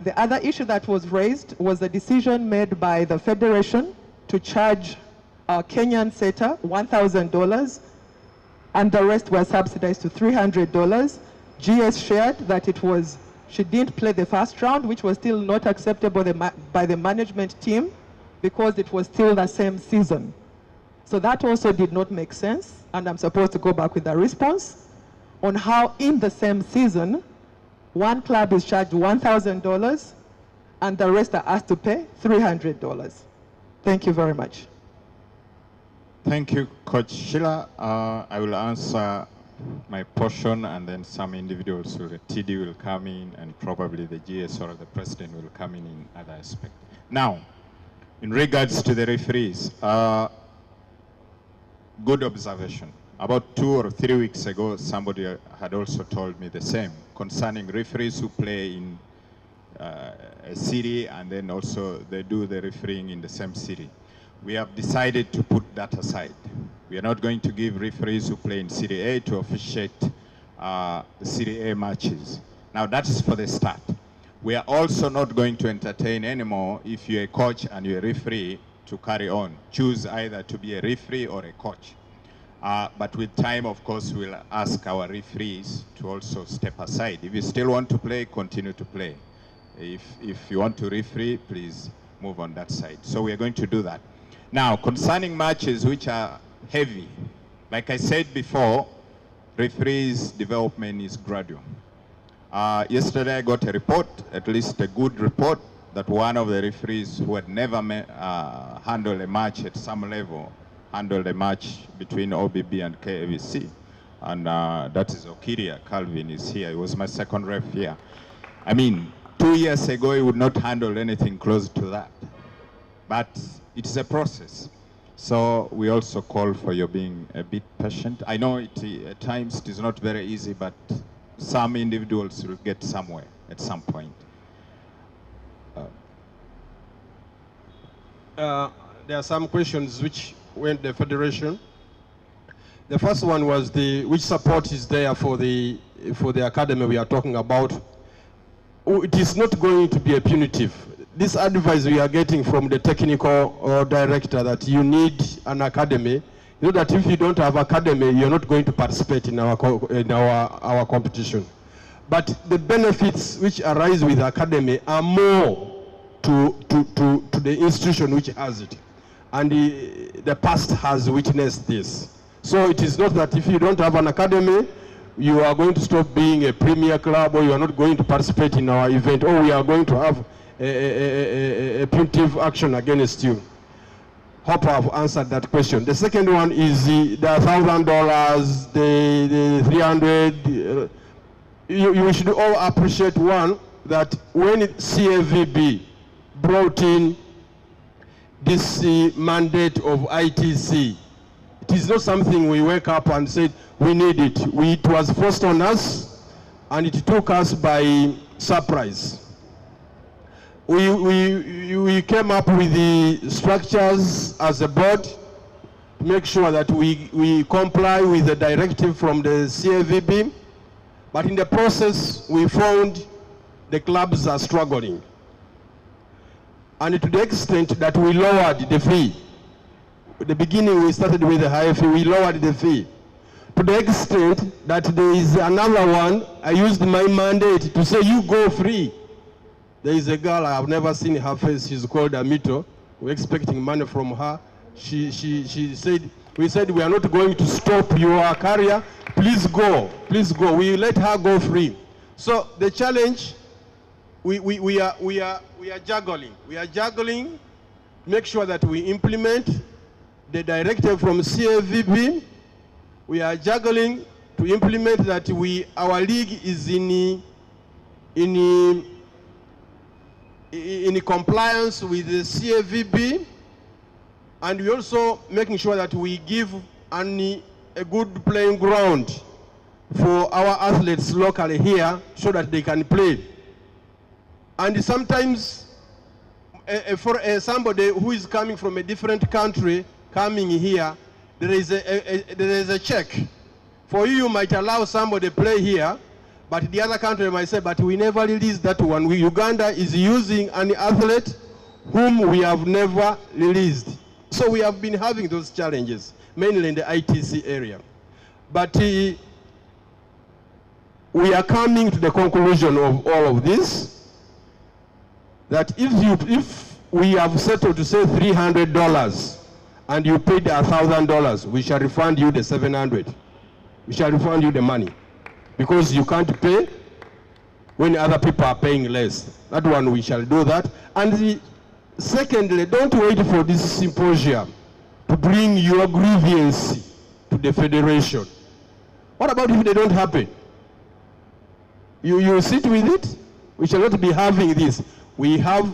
The other issue that was raised was the decision made by the federation to charge a Kenyan setter $1,000, and the rest were subsidized to $300. GS shared that she didn't play the first round, which was still not acceptable by the management team because it was still the same season. So that also did not make sense, and I'm supposed to go back with a response on how in the same season, one club is charged $1,000 and the rest are asked to pay $300. Thank you very much. Thank you, Coach Sheila. I will answer my portion, and then some individuals, TD will come in, and probably the GS or the president will come in other aspects. Now, in regards to the referees, good observation. About 2 or 3 weeks ago, somebody had also told me the same concerning referees who play in a city and then also they do the refereeing in the same city. We have decided to put that aside. We are not going to give referees who play in City A to officiate the City A matches. Now that is for the start. We are also not going to entertain anymore if you're a coach and you're a referee to carry on. Choose either to be a referee or a coach. But with time, of course, we'll ask our referees to also step aside. If you still want to play, continue to play. If you want to referee, please move on that side. So we are going to do that. Now, concerning matches which are heavy, like I said before, referees' development is gradual. Yesterday I got a report, at least a good report, that one of the referees who had never handled a match at some level handled a match between OBB and KAVC. And that is Okiria. Calvin is here. He was my second ref here. I mean, 2 years ago, he would not handle anything close to that. But it's a process. So we also call for your being a bit patient. I know at times it is not very easy, but some individuals will get somewhere at some point. there are some questions which went the federation. The first one was which support is there for the academy we are talking about. It is not going to be a punitive. This advice we are getting from the technical director that you need an academy. You know that if you don't have academy, you're not going to participate in our competition. But the benefits which arise with academy are more to the institution which has it. And the past has witnessed this. So it is not that if you don't have an academy, you are going to stop being a premier club, or you are not going to participate in our event, or we are going to have a punitive action against you. Hope I've answered that question. The second one is the $1,000, the 300. You should all appreciate one, that when CAVB brought in this mandate of ITC, it is not something we wake up and said we need it. It was forced on us, and it took us by surprise. We came up with the structures as a board to make sure that we comply with the directive from the CAVB, but in the process we found the clubs are struggling. And to the extent that we lowered the fee. At the beginning we started with a high fee, we lowered the fee. To the extent that there is another one, I used my mandate to say you go free. There is a girl, I have never seen her face, she's called Amito. We're expecting money from her. She said, we said we are not going to stop your career, please go, please go. We let her go free. So the challenge, we are juggling. We are juggling, make sure that we implement the directive from CAVB. We are juggling to implement that our league is in compliance with the CAVB, and we also making sure that we give a good playing ground for our athletes locally here so that they can play. And sometimes for somebody who is coming from a different country coming here, there is a check. For you might allow somebody to play here, but the other country might say, but we never released that one. Uganda is using an athlete whom we have never released. So we have been having those challenges, mainly in the ITC area. But we are coming to the conclusion of all of this, that if we have settled to say $300 and you paid $1,000, we shall refund you the $700. We shall refund you the money, because you can't pay when other people are paying less. That one we shall do that. And secondly, don't wait for this symposium to bring your grievance to the federation. What about if they don't happen? You sit with it. We shall not be having this. We have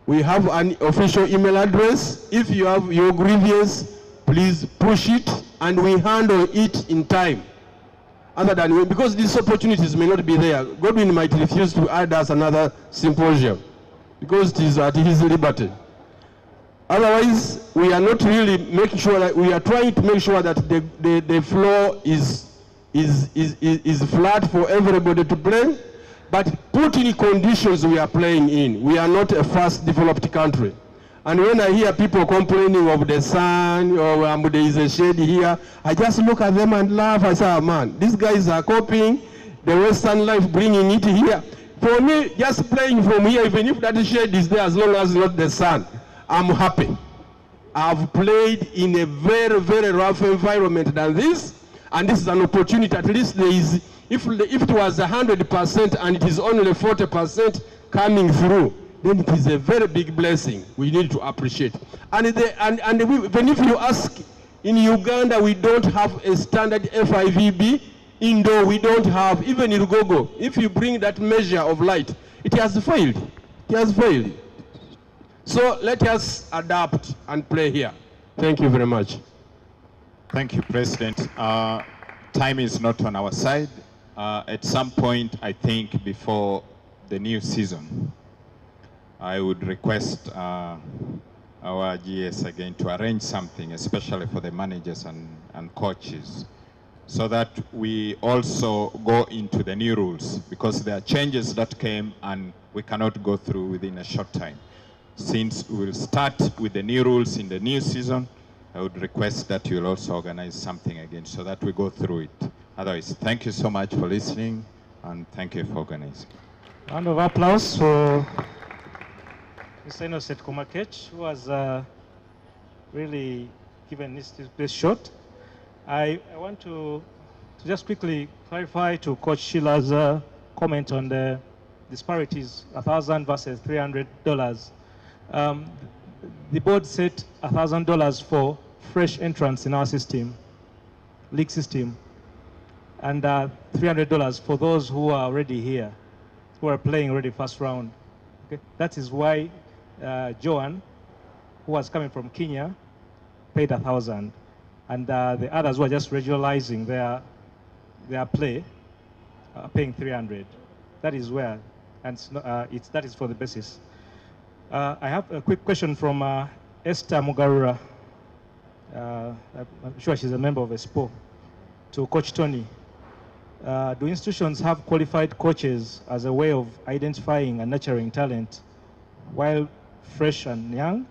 an official email address. If you have your grievance, please push it, and we handle it in time. Other than, because these opportunities may not be there. Godwin might refuse to add us another symposium because it is at his liberty. Otherwise, we are not really making sure that we are trying to make sure that the floor is flat for everybody to play, but put in conditions we are playing in. We are not a fast developed country. And when I hear people complaining of the sun, or there is a shade here, I just look at them and laugh. I say, oh, man, these guys are copying the Western life, bringing it here. For me, just playing from here, even if that shade is there, as long as not the sun, I'm happy. I've played in a very, very rough environment than this, and this is an opportunity. At least there is, if it was 100% and it is only 40% coming through, then it is a very big blessing we need to appreciate. And even if you ask, in Uganda we don't have a standard FIVB, indoor we don't have, even in Rugogo, if you bring that measure of light, it has failed. It has failed. So let us adapt and play here. Thank you very much. Thank you, President. Time is not on our side. At some point, I think before the new season, I would request our GS again to arrange something, especially for the managers and coaches, so that we also go into the new rules, because there are changes that came and we cannot go through within a short time. Since we will start with the new rules in the new season, I would request that you will also organize something again so that we go through it. Otherwise, thank you so much for listening, and thank you for organizing. Round of applause for Mr. Innocent Komakech, who has really given this shot. I want to just quickly clarify to Coach Sheila's comment on the disparities, $1,000 versus $300. The board set $1,000 for fresh entrants in our system, league system, and $300 for those who are already here, who are playing already first round. Okay? That is why Joan, who was coming from Kenya, paid $1,000, and the others who are just regionalizing their play are paying $300. That is where, and that is for the basis. I have a quick question from Esther Mugarura. I'm sure she's a member of ESPO, to Coach Tony. Do institutions have qualified coaches as a way of identifying and nurturing talent while fresh and young?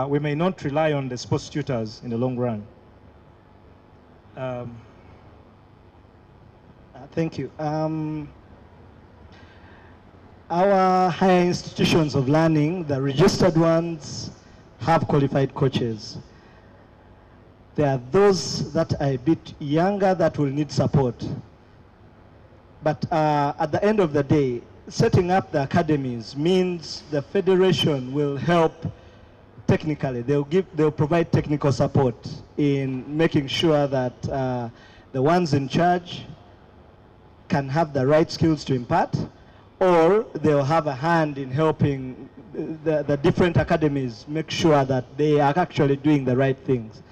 We may not rely on the sports tutors in the long run. Thank you. Our higher institutions of learning, the registered ones, have qualified coaches. There are those that are a bit younger that will need support. But at the end of the day, setting up the academies means the federation will help technically. They'll provide technical support in making sure that the ones in charge can have the right skills to impart, or they'll have a hand in helping the different academies make sure that they are actually doing the right things.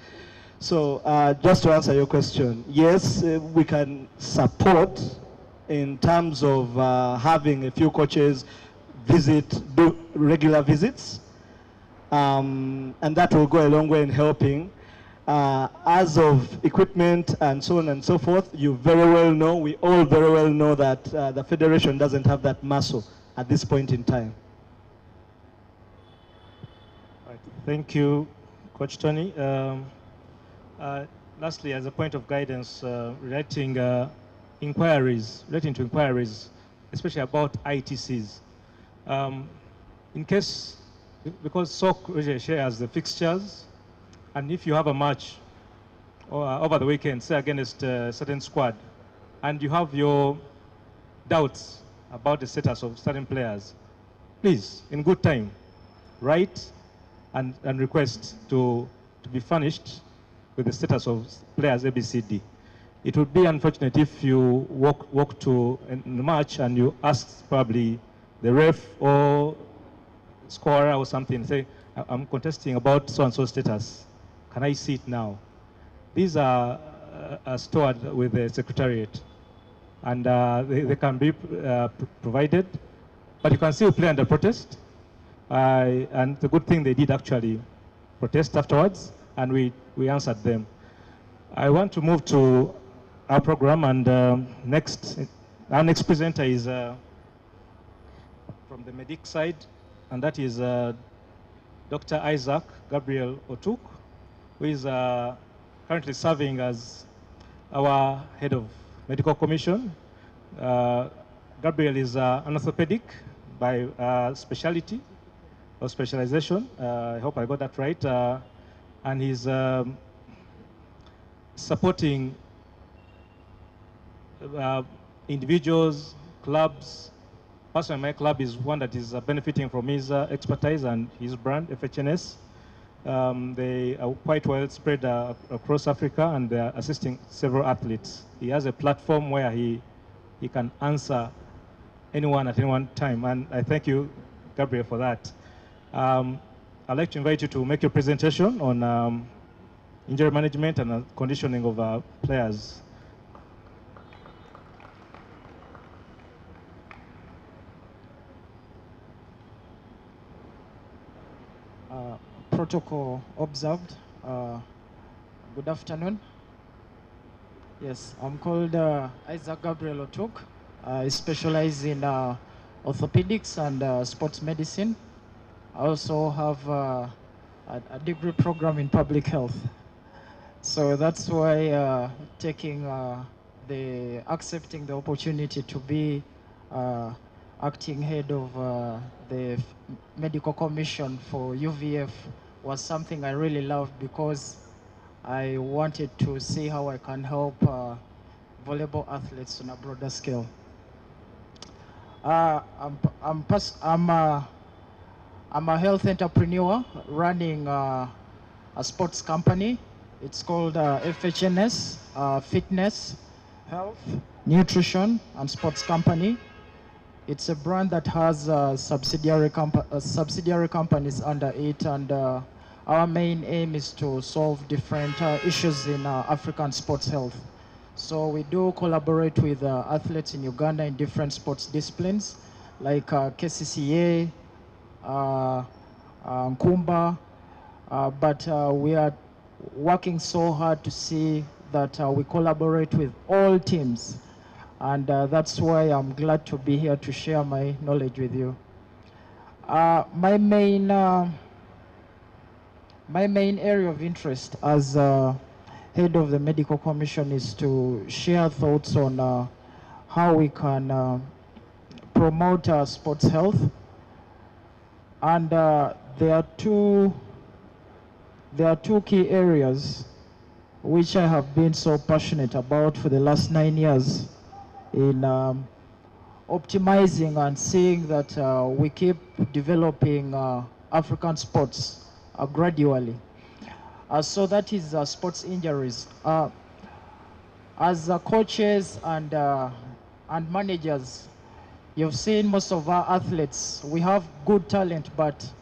So just to answer your question, yes, we can support in terms of having a few coaches do regular visits, and that will go a long way in helping. As of equipment and so on and so forth, you very well know, we all very well know that the federation doesn't have that muscle at this point in time. Right. Thank you, Coach Tony. Lastly, as a point of guidance relating to inquiries, especially about ITCs. In case, because SOC shares the fixtures, and if you have a match over the weekend, say against a certain squad, and you have your doubts about the status of certain players, please, in good time, write and request to be furnished with the status of players ABCD. It would be unfortunate if you walk to a match and you ask probably the ref or scorer or something, say, I'm contesting about so-and-so status. Can I see it now? These are stored with the Secretariat, and they can be provided, but you can still play under protest. And the good thing they did actually protest afterwards, and we answered them. I want to move to our program, and our next presenter is from the medic side, and that is Dr. Isaac Gabriel Otuk, who is currently serving as our head of medical commission. Gabriel is an orthopedic by specialty or specialization. I hope I got that right. And he's supporting individuals, clubs. Personally, my club is one that is benefiting from his expertise and his brand, FHNS. They are quite well spread across Africa, and they are assisting several athletes. He has a platform where he can answer anyone at any one time, and I thank you, Gabriel, for that. I'd like to invite you to make your presentation on injury management and conditioning of players. protocol observed. Good afternoon. Yes, I'm called Isaac Gabriel Otuk. I specialize in orthopedics and sports medicine. I also have a degree program in public health. So that's why accepting the opportunity to be acting head of the medical commission for UVF was something I really loved, because I wanted to see how I can help volleyball athletes on a broader scale. I'm a health entrepreneur running a sports company. It's called FHNS, Fitness, Health, Nutrition, and Sports Company. It's a brand that has subsidiary companies under it, and our main aim is to solve different issues in African sports health. So we do collaborate with athletes in Uganda in different sports disciplines, like KCCA, Nkumba, but we are working so hard to see that we collaborate with all teams. And that's why I'm glad to be here to share my knowledge with you. My main area of interest as head of the medical commission is to share thoughts on how we can promote sports health. And there are two key areas which I have been so passionate about for the last 9 years in optimizing and seeing that we keep developing African sports gradually. So that is sports injuries. As coaches and managers, you've seen most of our athletes, we have good talent, but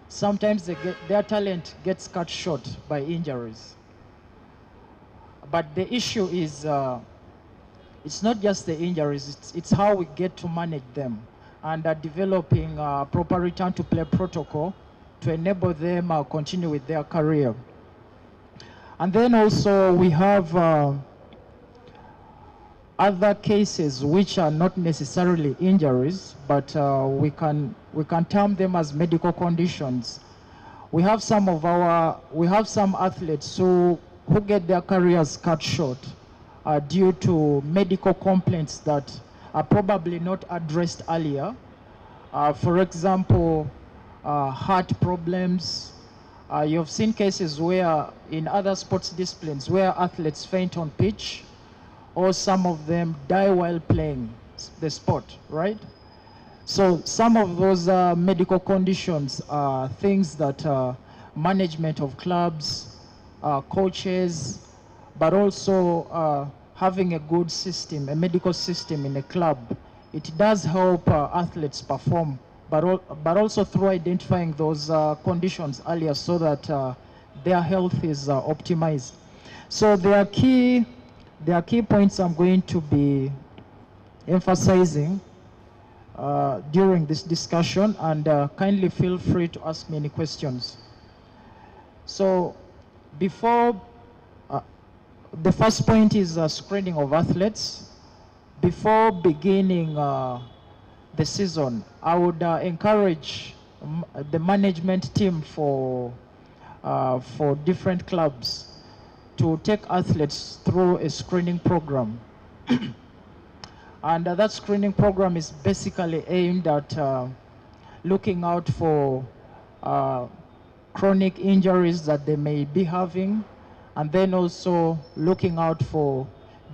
sometimes their talent gets cut short by injuries. But the issue is, it's not just the injuries, it's how we get to manage them, and developing a proper return to play protocol to enable them continue with their career. And then also we have other cases which are not necessarily injuries, but we can term them as medical conditions. We have some athletes who get their careers cut short due to medical complaints that are probably not addressed earlier. For example, heart problems. You've seen cases where in other sports disciplines where athletes faint on pitch, or some of them die while playing the sport, right? So some of those medical conditions are things that management of clubs, coaches, but also having a good system, a medical system in a club, it does help athletes perform, but also through identifying those conditions earlier so that their health is optimized. So there are key points I'm going to be emphasizing during this discussion, and kindly feel free to ask me any questions. So before, the first point is screening of athletes. Before beginning the season, I would encourage the management team for different clubs to take athletes through a screening program. And that screening program is basically aimed at looking out for chronic injuries that they may be having, and then also looking out for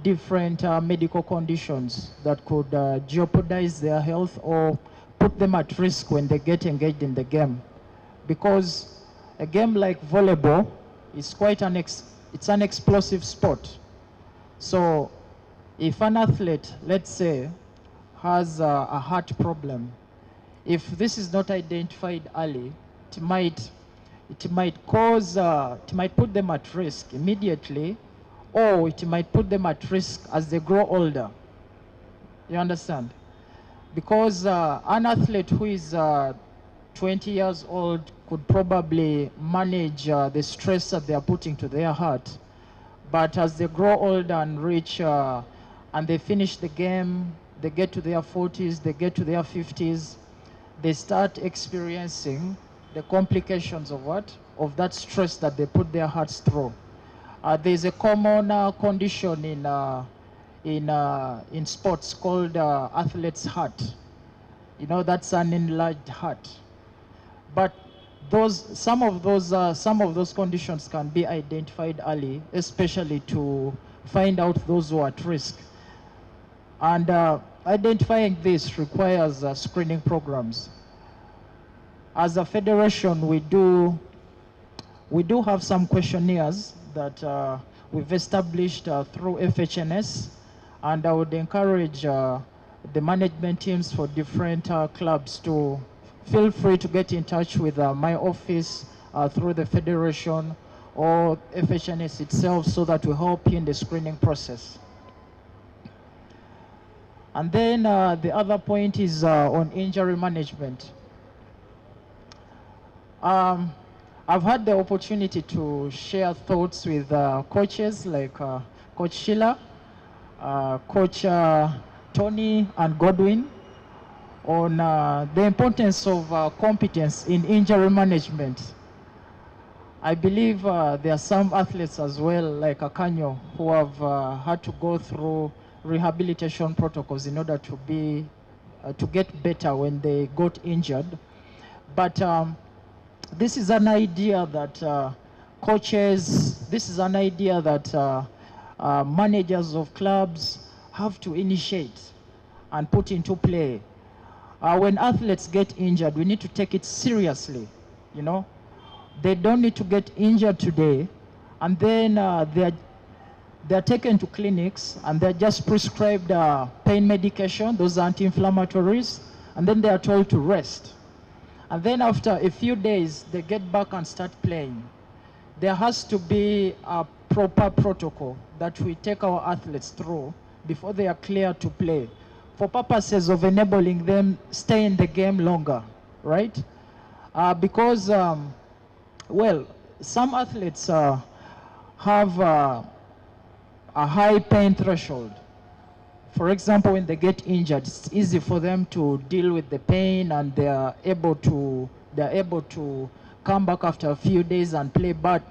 different medical conditions that could jeopardize their health or put them at risk when they get engaged in the game. Because a game like volleyball is quite an explosive sport. So if an athlete, let's say, has a heart problem, if this is not identified early, it might put them at risk immediately, or it might put them at risk as they grow older. You understand? Because an athlete who is 20 years old could probably manage the stress that they are putting to their heart. But as they grow old and reach, and they finish the game, they get to their 40s, they get to their 50s, they start experiencing the complications of what? Of that stress that they put their hearts through. There's a common condition in sports called athlete's heart. You know, that's an enlarged heart. But some of those conditions can be identified early, especially to find out those who are at risk. And identifying this requires screening programs. As a federation, we do have some questionnaires that we've established through FHNS, and I would encourage the management teams for different clubs to feel free to get in touch with my office through the federation or FHNS itself, so that we help in the screening process. And then the other point is on injury management. I've had the opportunity to share thoughts with coaches like Coach Sheila, Coach Tony and Godwin on the importance of competence in injury management. I believe there are some athletes as well, like Akanyo, who have had to go through rehabilitation protocols in order to get better when they got injured. But this is an idea that managers of clubs have to initiate and put into play. When athletes get injured, we need to take it seriously, you know. They don't need to get injured today, and then they're taken to clinics and they're just prescribed pain medication, those anti-inflammatories, and then they are told to rest. And then after a few days, they get back and start playing. There has to be a proper protocol that we take our athletes through before they are cleared to play, for purposes of enabling them stay in the game longer, right? Because, well, some athletes have a high pain threshold. For example, when they get injured, it's easy for them to deal with the pain, and they are able to come back after a few days and play. But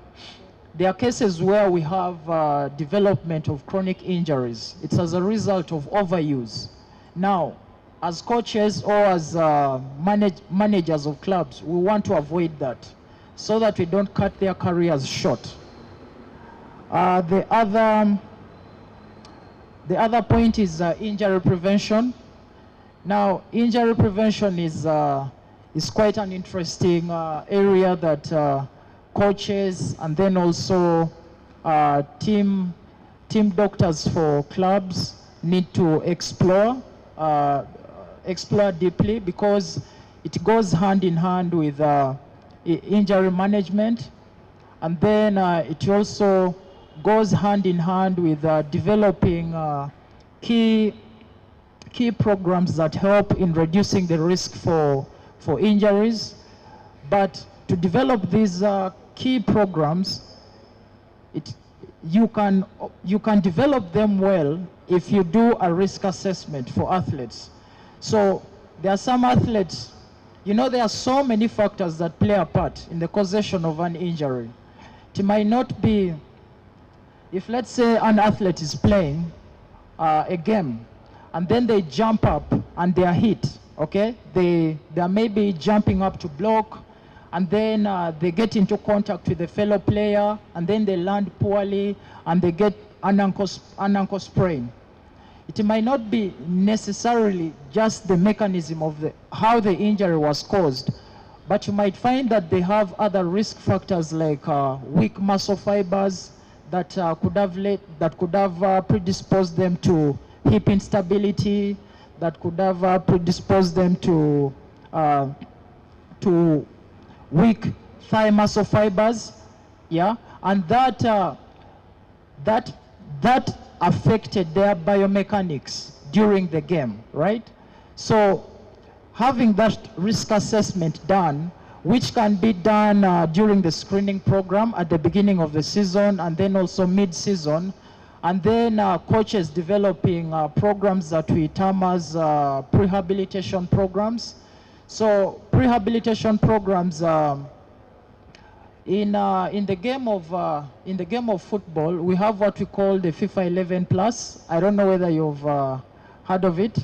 there are cases where we have development of chronic injuries. It's as a result of overuse. Now, as coaches or as managers of clubs, we want to avoid that so that we don't cut their careers short. The other point is injury prevention. Now, injury prevention is quite an interesting area that coaches and then also team doctors for clubs need to explore deeply, because it goes hand in hand with injury management, and then it also goes hand in hand with developing key programs that help in reducing the risk for injuries. But to develop these key programs, you can develop them well if you do a risk assessment for athletes. So there are some athletes, you know, there are so many factors that play a part in the causation of an injury. It might not be, if let's say an athlete is playing a game and then they jump up and they are hit, okay? They are maybe jumping up to block, and then they get into contact with a fellow player, and then they land poorly and they get an ankle sprain. It might not be necessarily just the mechanism of how the injury was caused, but you might find that they have other risk factors like weak muscle fibers that could have predisposed them to hip instability, that could have predisposed them to weak thigh muscle fibers, yeah, and that affected their biomechanics during the game, right? So having that risk assessment done, which can be done during the screening program at the beginning of the season and then also mid-season, and then coaches developing programs that we term as rehabilitation programs. So rehabilitation programs in the game of football, we have what we call the FIFA 11 Plus. I don't know whether you've heard of it.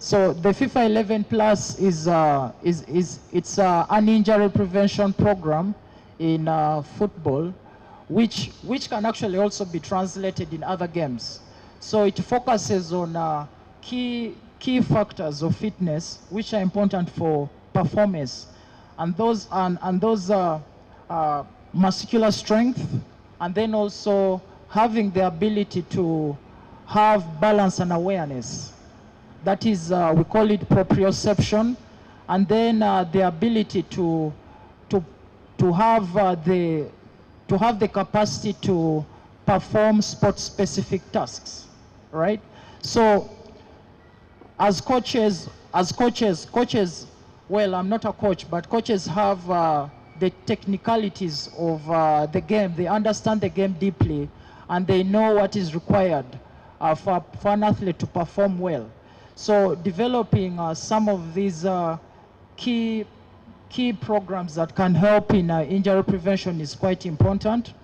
So the FIFA 11 Plus is an injury prevention program in football, which can actually also be translated in other games. So it focuses on key factors of fitness which are important for performance, and those muscular strength, and then also having the ability to have balance and awareness. That is, we call it proprioception, and then the ability to have the capacity to perform sport-specific tasks, right? So, as coaches, well, I'm not a coach, but coaches have the technicalities of the game. They understand the game deeply, and they know what is required for an athlete to perform well. So developing some of these key programs that can help in injury prevention is quite important.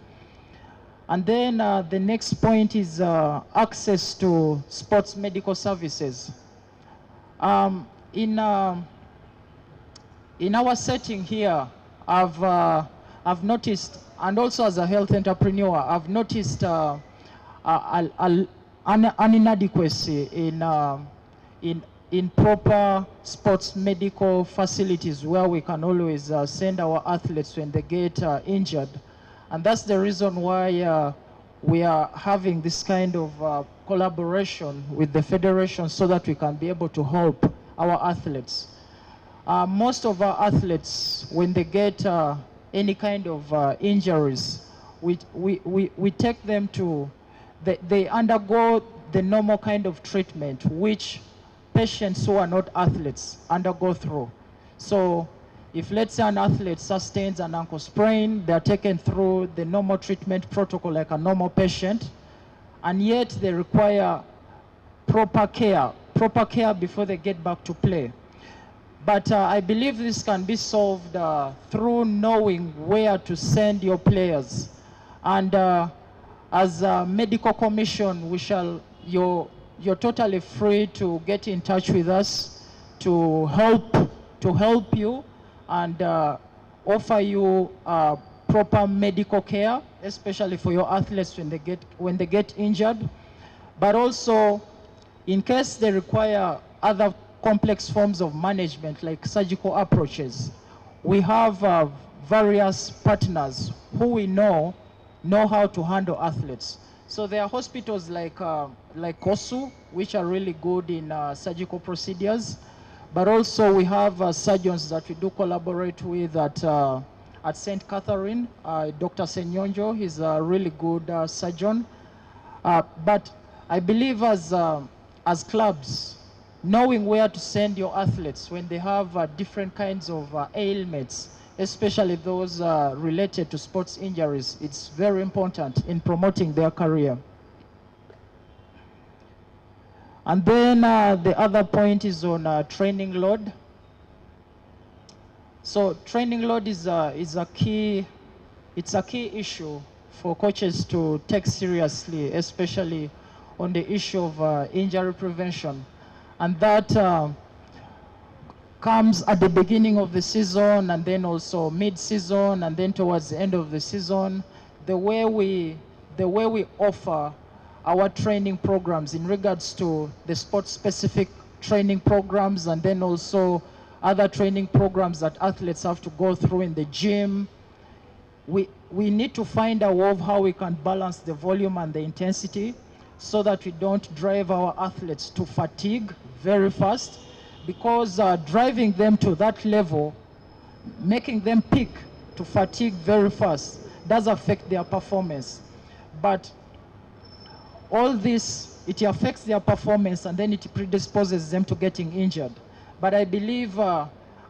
And then the next point is access to sports medical services. In our setting here, I've noticed, and also as a health entrepreneur, I've noticed an inadequacy in proper sports medical facilities where we can always send our athletes when they get injured. And that's the reason why we are having this kind of collaboration with the federation so that we can be able to help our athletes. Most of our athletes, when they get any kind of injuries, we take them to, they undergo the normal kind of treatment which patients who are not athletes undergo through. So if, let's say, an athlete sustains an ankle sprain, they're taken through the normal treatment protocol like a normal patient, and yet they require proper care before they get back to play. But I believe this can be solved through knowing where to send your players. And as a medical commission, you're totally free to get in touch with us to help you and offer you proper medical care, especially for your athletes when they get injured. But also, in case they require other complex forms of management like surgical approaches, we have various partners who we know how to handle athletes. So there are hospitals like KOSU, which are really good in surgical procedures, but also we have surgeons that we do collaborate with at St. Catherine. Dr. Senyonjo, he's a really good surgeon. But I believe as clubs, knowing where to send your athletes when they have different kinds of ailments, especially those related to sports injuries, it's very important in promoting their career. And then the other point is on training load. So training load is a key issue for coaches to take seriously, especially on the issue of injury prevention. And that comes at the beginning of the season, and then also mid-season, and then towards the end of the season. The way we offer our training programs in regards to the sport-specific training programs, and then also other training programs that athletes have to go through in the gym. We need to find a way of how we can balance the volume and the intensity so that we don't drive our athletes to fatigue very fast, because driving them to that level, making them peak to fatigue very fast, does affect their performance. But all this, it affects their performance and then it predisposes them to getting injured. But I believe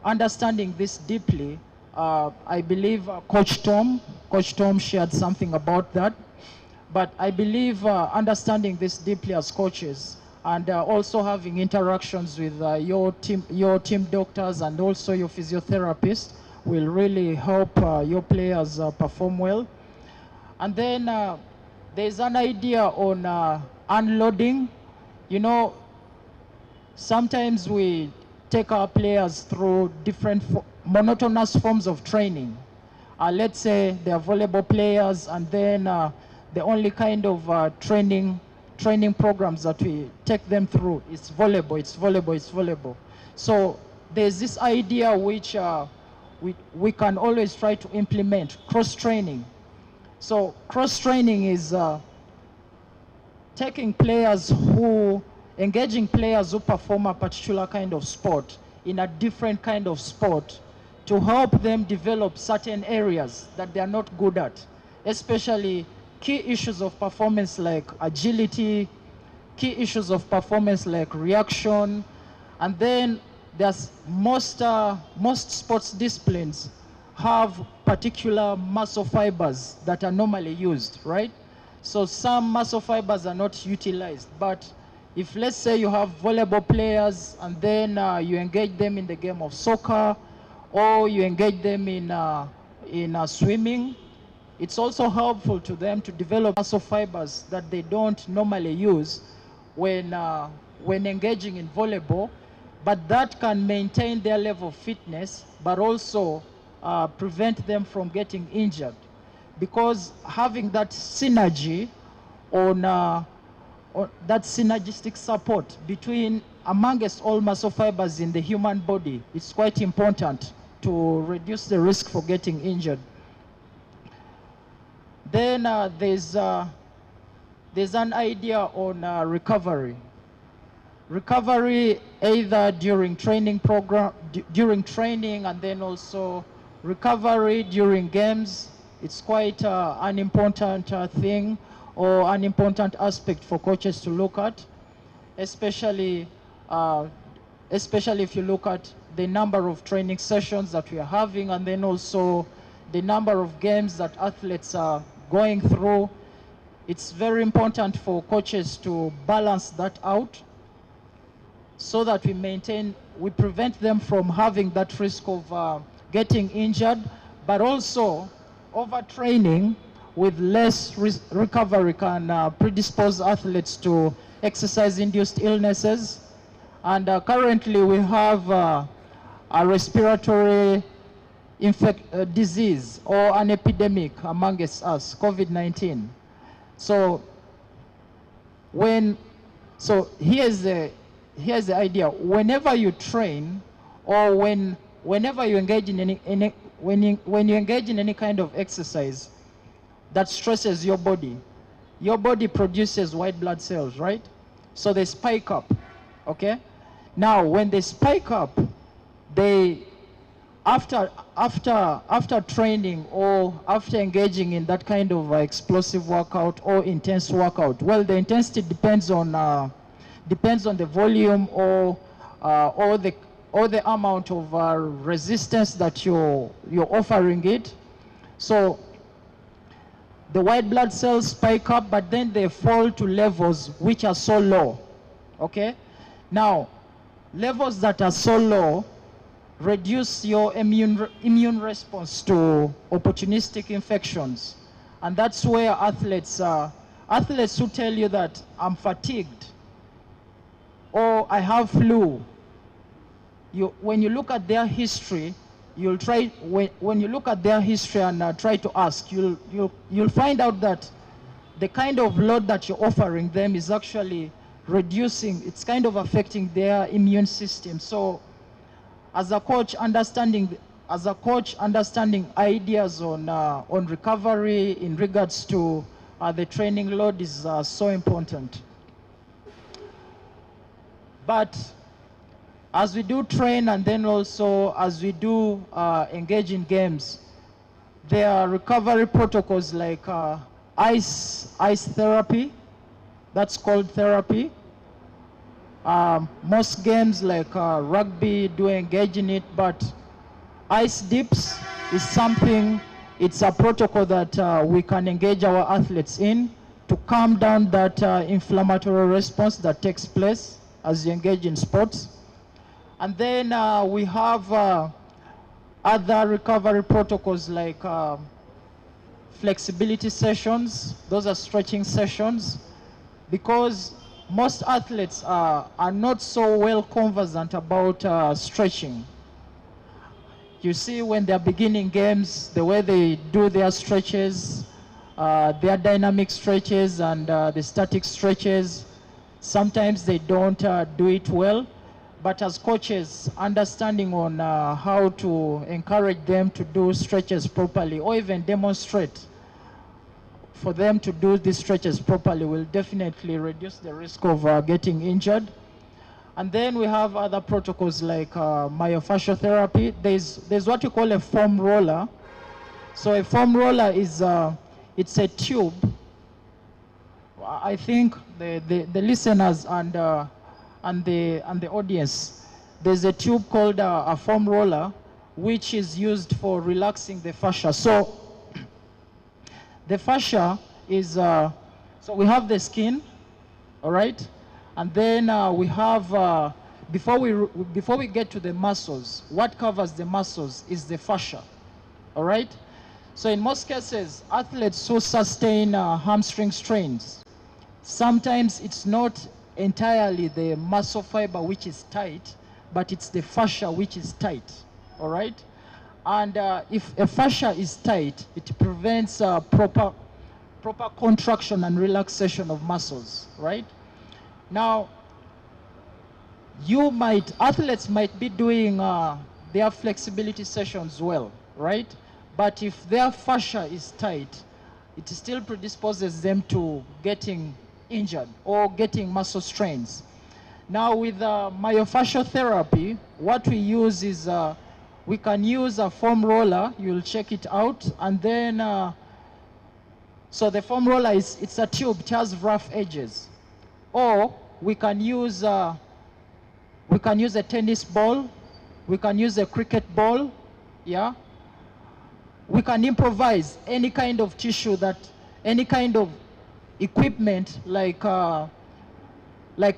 understanding this deeply, I believe Coach Tom shared something about that. But I believe understanding this deeply as coaches and also having interactions with your team doctors and also your physiotherapists will really help your players perform well. And then there's an idea on unloading. You know, sometimes we take our players through different monotonous forms of training. Let's say they are volleyball players, and then the only kind of training programs that we take them through is volleyball. So there's this idea which we can always try to implement, cross-training. So cross-training is engaging players who perform a particular kind of sport in a different kind of sport to help them develop certain areas that they are not good at, especially key issues of performance like agility, key issues of performance like reaction, and then there's most sports disciplines have particular muscle fibers that are normally used, right? So some muscle fibers are not utilized, but if let's say you have volleyball players and then you engage them in the game of soccer or you engage them in swimming, it's also helpful to them to develop muscle fibers that they don't normally use when engaging in volleyball, but that can maintain their level of fitness, but also prevent them from getting injured. Because having that synergy on that synergistic support amongst all muscle fibers in the human body, it's quite important to reduce the risk for getting injured. Then there's an idea on recovery. Recovery either during training and then also recovery during games. It's quite an important thing or an important aspect for coaches to look at, especially if you look at the number of training sessions that we are having and then also the number of games that athletes are going through. It's very important for coaches to balance that out so that we prevent them from having that risk of getting injured, but also overtraining with less recovery can predispose athletes to exercise-induced illnesses. And currently we have a respiratory disease or an epidemic amongst us, COVID-19. So here's the idea. Whenever you train or whenever you engage in when you engage in any kind of exercise that stresses your body produces white blood cells, right? So they spike up, okay? Now, when they spike up, after training or after engaging in that kind of explosive workout or intense workout, well, the intensity depends on the volume or the amount of resistance that you're offering it. So the white blood cells spike up, but then they fall to levels which are so low, okay? Now, levels that are so low reduce your immune response to opportunistic infections. And that's where athletes who tell you that I'm fatigued or I have flu, when you look at their history, when you look at their history and try to ask, you'll find out that the kind of load that you're offering them is actually reducing, it's kind of affecting their immune system. So as a coach, understanding ideas on recovery in regards to the training load is so important. But as we do train and then also as we do engage in games, there are recovery protocols like ice therapy, That's called therapy. Most games like rugby do engage in it, but ice dips is something, it's a protocol that we can engage our athletes in to calm down that inflammatory response that takes place as you engage in sports. And then we have other recovery protocols like flexibility sessions. Those are stretching sessions, because most athletes are not so well conversant about stretching. You see, when they're beginning games, the way they do their stretches, their dynamic stretches and the static stretches, sometimes they don't do it well. But as coaches, understanding on how to encourage them to do stretches properly, or even demonstrate for them to do these stretches properly, will definitely reduce the risk of getting injured. And then we have other protocols like myofascial therapy. There's what you call a foam roller. So a foam roller is it's a tube. I think the listeners and the audience, there's a tube called a foam roller, which is used for relaxing the fascia. So the fascia is, so we have the skin, all right? And then we have, before we get to the muscles, what covers the muscles is the fascia, all right? So in most cases, athletes who sustain hamstring strains, sometimes it's not entirely the muscle fiber which is tight, but it's the fascia which is tight, all right? And if a fascia is tight, it prevents proper contraction and relaxation of muscles, right? Now, athletes might be doing their flexibility sessions well, right? But if their fascia is tight, it still predisposes them to getting injured or getting muscle strains. Now with myofascial therapy, what we use is we can use a foam roller. You'll check it out, and then so the foam roller it's a tube. It has rough edges, or we can use a tennis ball. We can use a cricket ball. Yeah. We can improvise any kind of tissue any kind of equipment like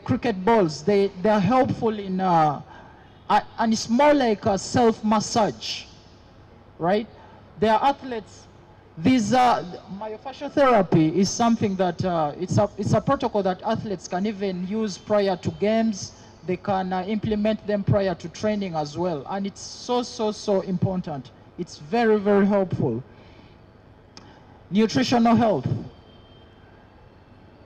cricket balls. They are helpful in and it's more like a self-massage, right? There are athletes. Myofascial therapy is something that it's a protocol that athletes can even use prior to games. They can implement them prior to training as well, and it's so important. It's very, very helpful. Nutritional health.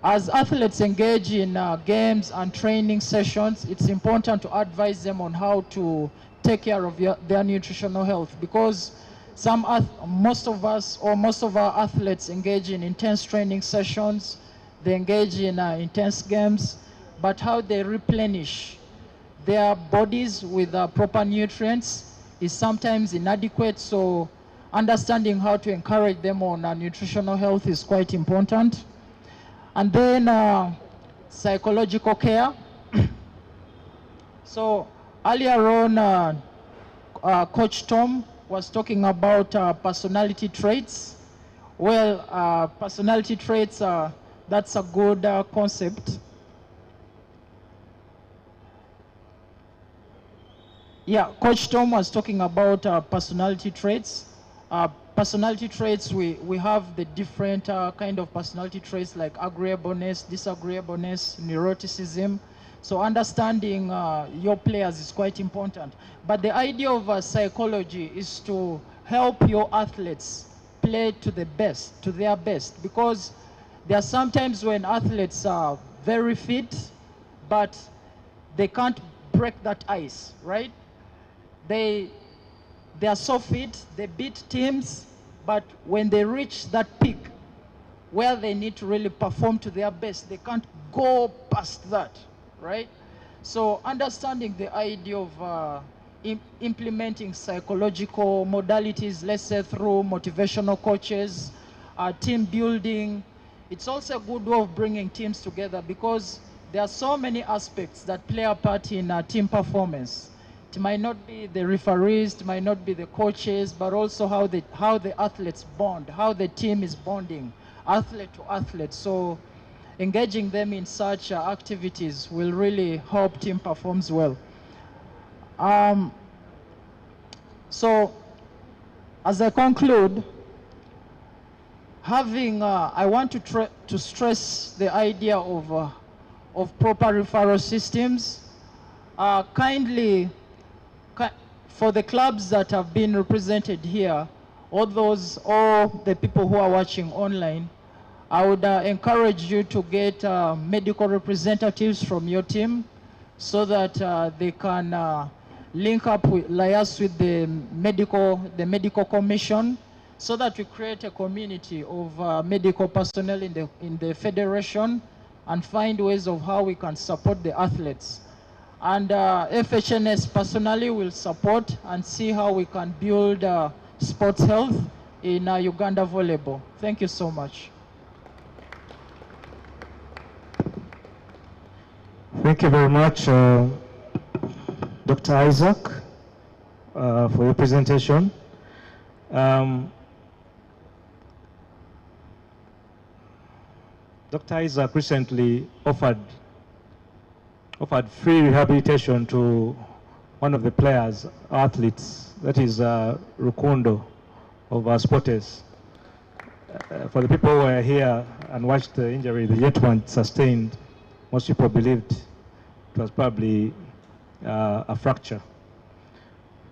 As athletes engage in games and training sessions, it's important to advise them on how to take care of their nutritional health, because most of our athletes engage in intense training sessions, they engage in intense games, but how they replenish their bodies with proper nutrients is sometimes inadequate. So understanding how to encourage them on nutritional health is quite important. And then psychological care. So earlier on, Coach Tom was talking about personality traits. Well, personality traits, that's a good concept. Yeah, Coach Tom was talking about personality traits. Personality traits, we have the different kind of personality traits like agreeableness, disagreeableness, neuroticism. So understanding your players is quite important. But the idea of psychology is to help your athletes play to their best, because there are sometimes when athletes are very fit, but they can't break that ice, right? They are so fit, they beat teams, but when they reach that peak where they need to really perform to their best, they can't go past that, right? So understanding the idea of implementing psychological modalities, let's say through motivational coaches, team building, It's also a good way of bringing teams together because there are so many aspects that play a part in team performance. It might not be the referees, it might not be the coaches, but also how the athletes bond, how the team is bonding, athlete to athlete. So engaging them in such activities will really help team performs well. So as I conclude, I want to stress the idea of proper referral systems. For the clubs that have been represented here, all the people who are watching online, I would encourage you to get medical representatives from your team so that they can liaise with the medical commission, so that we create a community of medical personnel in the federation and find ways of how we can support the athletes. And FHNS personally will support and see how we can build sports health in Uganda volleyball. Thank you so much. Thank you very much, Dr. Isaac, for your presentation. Dr. Isaac recently offered free rehabilitation to one of the players, athletes, that is Rukundo of Sports. For the people who were here and watched the injury the gentleman sustained, most people believed it was probably a fracture.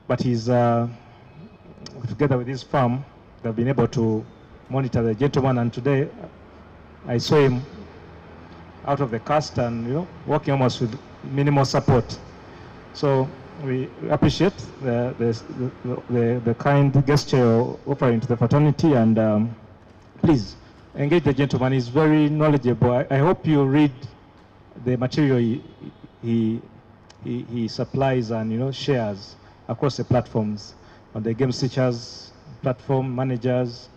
But he's, together with his firm, they've been able to monitor the gentleman, and today I saw him out of the cast and working almost with minimal support. So we appreciate the kind gesture offering to the fraternity, and please engage the gentleman. He's very knowledgeable. I hope you read the material he supplies and shares across the platforms on the Games Teachers platform, managers,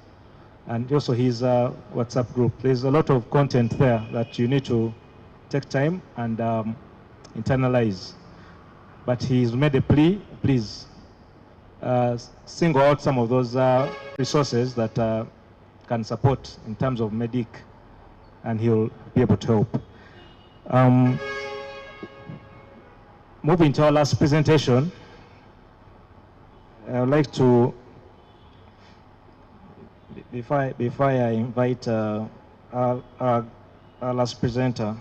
and also his WhatsApp group. There's a lot of content there that you need to take time and internalize. But he's made a plea, please single out some of those resources that can support in terms of medic, and he'll be able to help. Moving to our last presentation, I would like to, before I invite our last presenter,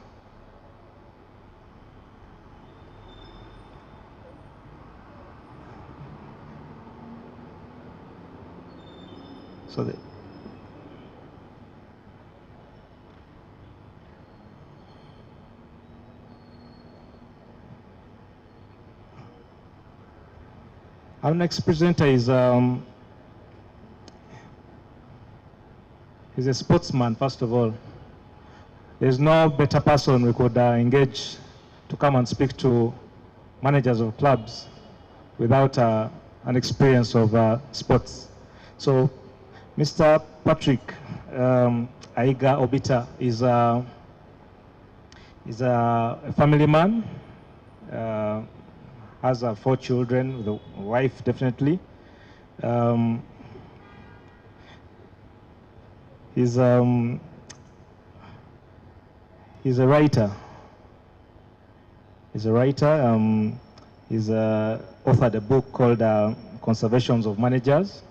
our next presenter is he's a sportsman, first of all. There's no better person we could engage to come and speak to managers of clubs without an experience of sports. So Mr. Patrick Aiga Obita is a family man, has 4 children, with a wife, definitely. He's a writer. He's authored a book called Conservations of Managers.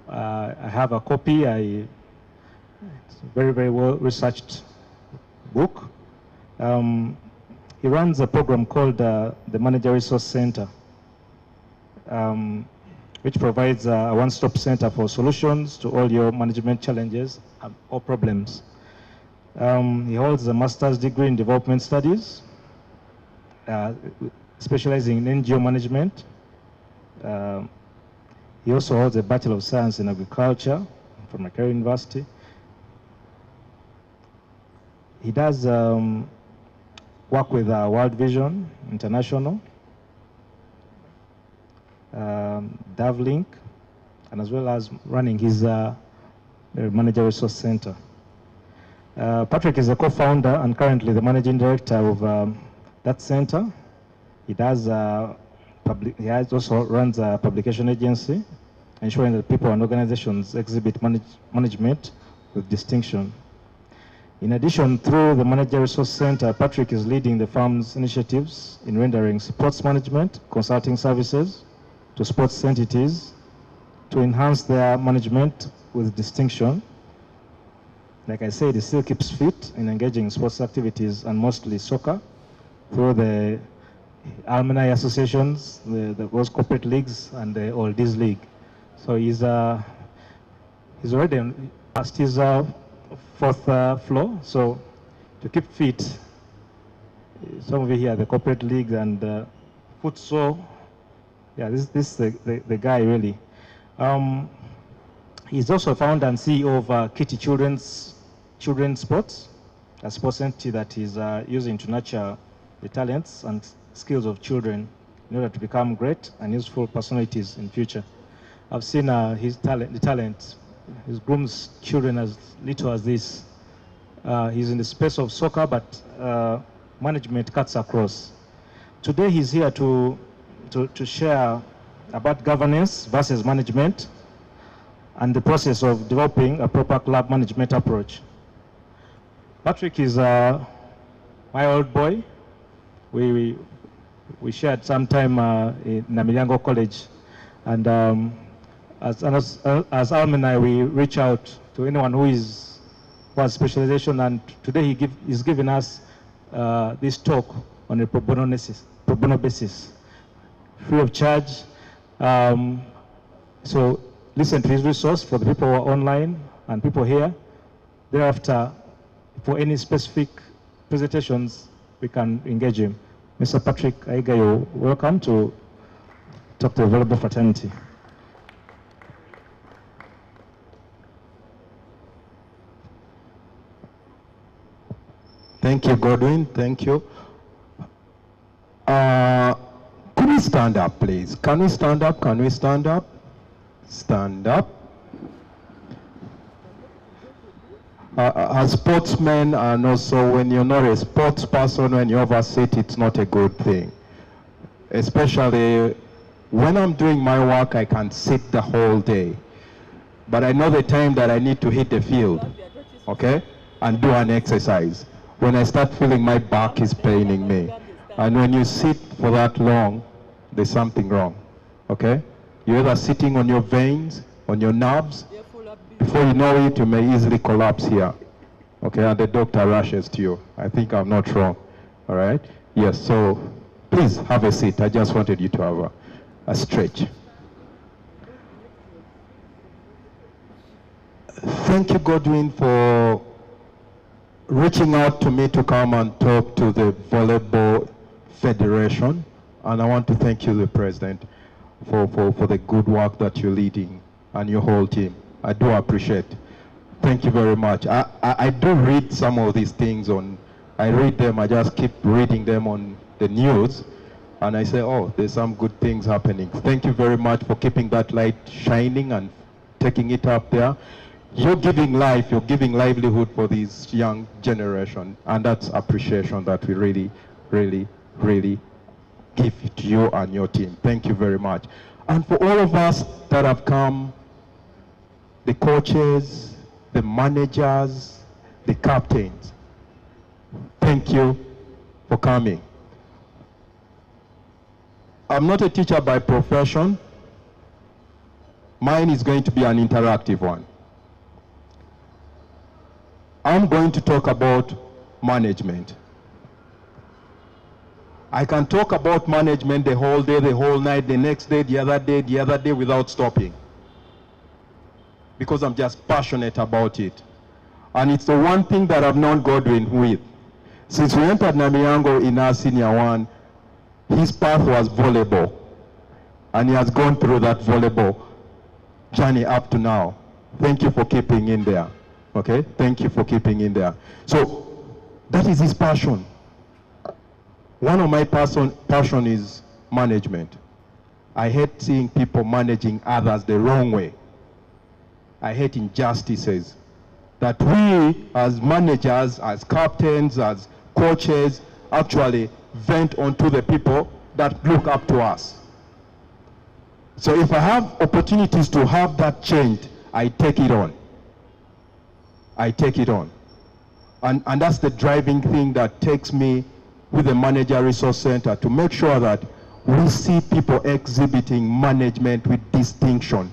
I have a copy. It's a very, very well researched book. He runs a program called the Manager Resource Center, which provides a one-stop center for solutions to all your management challenges or problems. He holds a master's degree in development studies, specializing in NGO management. He also holds a Bachelor of Science in Agriculture from Macquarie University. He does work with World Vision International, DAVLink, and as well as running his Manager Resource Center. Patrick is a co-founder and currently the managing director of that center. He does he also runs a publication agency, ensuring that people and organizations exhibit management with distinction. In addition, through the Manager Resource Center, Patrick is leading the firm's initiatives in rendering sports management, consulting services to sports entities to enhance their management with distinction. Like I said, he still keeps fit in engaging in sports activities and mostly soccer through the alumni associations, those corporate leagues, and the Oldies League. So he's already past his fourth floor. So to keep fit, some of you here, the corporate league and futsal. Yeah, this is the guy really. He's also founder and CEO of Kitty Children's Sports, a sports entity that is using to nurture the talents and skills of children in order to become great and useful personalities in future. I've seen his talent. He grooms children as little as this. He's in the space of soccer, but management cuts across. Today he's here to share about governance versus management and the process of developing a proper club management approach. Patrick is my old boy. We shared some time in Namilyango College, and as alumni, we reach out to anyone who has specialization. And today he's given us this talk on a pro bono basis, free of charge. So listen to his resource for the people who are online and people here. Thereafter, for any specific presentations, we can engage him. Mr. Patrick Aigayo, welcome to talk to the Volleyball fraternity. Thank you, Godwin. Thank you. Could we stand up, please? Can we stand up? Can we stand up? Stand up. As sportsmen, and also when you're not a sports person, when you oversit, it's not a good thing. Especially when I'm doing my work, I can sit the whole day. But I know the time that I need to hit the field, okay, and do an exercise. When I start feeling my back is paining me. And when you sit for that long, there's something wrong, okay? You're either sitting on your veins, on your nerves. Before you know it, you may easily collapse here, okay? And the doctor rushes to you. I think I'm not wrong, all right? Yes, so please have a seat. I just wanted you to have a stretch. Thank you, Godwin, for reaching out to me to come and talk to the Volleyball Federation. And I want to thank you, the President, for the good work that you're leading and your whole team. I do appreciate. Thank you very much. I do read some of these things I read them, I just keep reading them on the news, and I say, oh, there's some good things happening. Thank you very much for keeping that light shining and taking it up there. You're giving life, you're giving livelihood for this young generation, and that's appreciation that we really, really, really give to you and your team. Thank you very much. And for all of us that have come, the coaches, the managers, the captains, thank you for coming. I'm not a teacher by profession. Mine is going to be an interactive one. I'm going to talk about management. I can talk about management the whole day, the whole night, the next day, the other day without stopping. Because I'm just passionate about it. And it's the one thing that I've known Godwin with. Since we entered Namilyango in our senior one, his path was volleyball. And he has gone through that volleyball journey up to now. Thank you for keeping in there. Okay? Thank you for keeping in there. So, that is his passion. One of my passion is management. I hate seeing people managing others the wrong way. I hate injustices. that we as managers, as captains, as coaches, actually vent onto the people that look up to us. So if I have opportunities to have that changed, I take it on. I take it on. And that's the driving thing that takes me with the Manager Resource Center to make sure that we see people exhibiting management with distinction.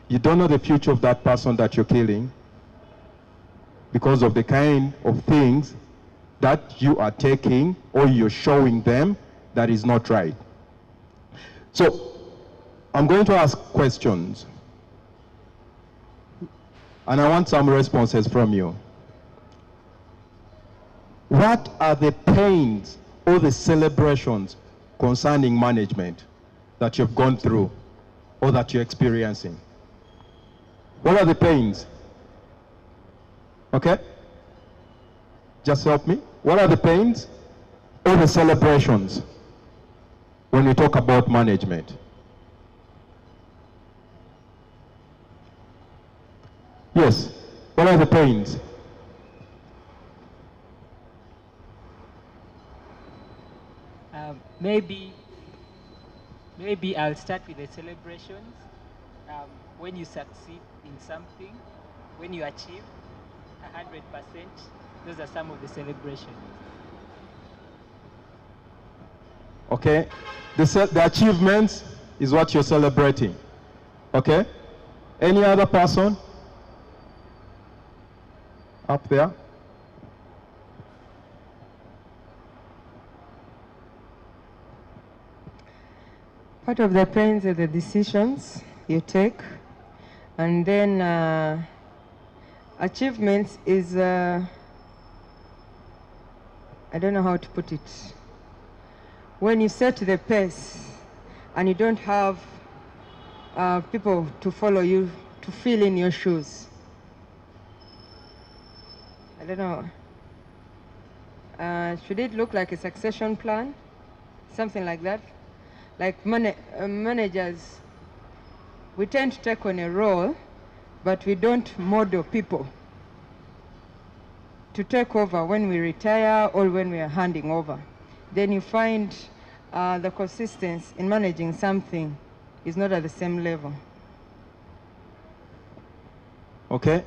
You don't know the future of that person that you're killing because of the kind of things that you are taking or you're showing them that is not right. So I'm going to ask questions. And I want some responses from you. What are the pains or the celebrations concerning management that you've gone through or that you're experiencing? What are the pains? Okay? Just help me. What are the pains or the celebrations when we talk about management? Yes. What are the pains? Maybe I'll start with the celebrations. When you succeed in something, when you achieve 100%, those are some of the celebrations. Okay. The achievements is what you're celebrating. Okay. Any other person? Up there? Part of the pains are the decisions you take, and then achievements is, I don't know how to put it. When you set the pace and you don't have people to follow you, to fill in your shoes. I don't know. Should it look like a succession plan? Something like that? Like managers, we tend to take on a role, but we don't model people to take over when we retire or when we are handing over. Then you find the consistency in managing something is not at the same level. Okay?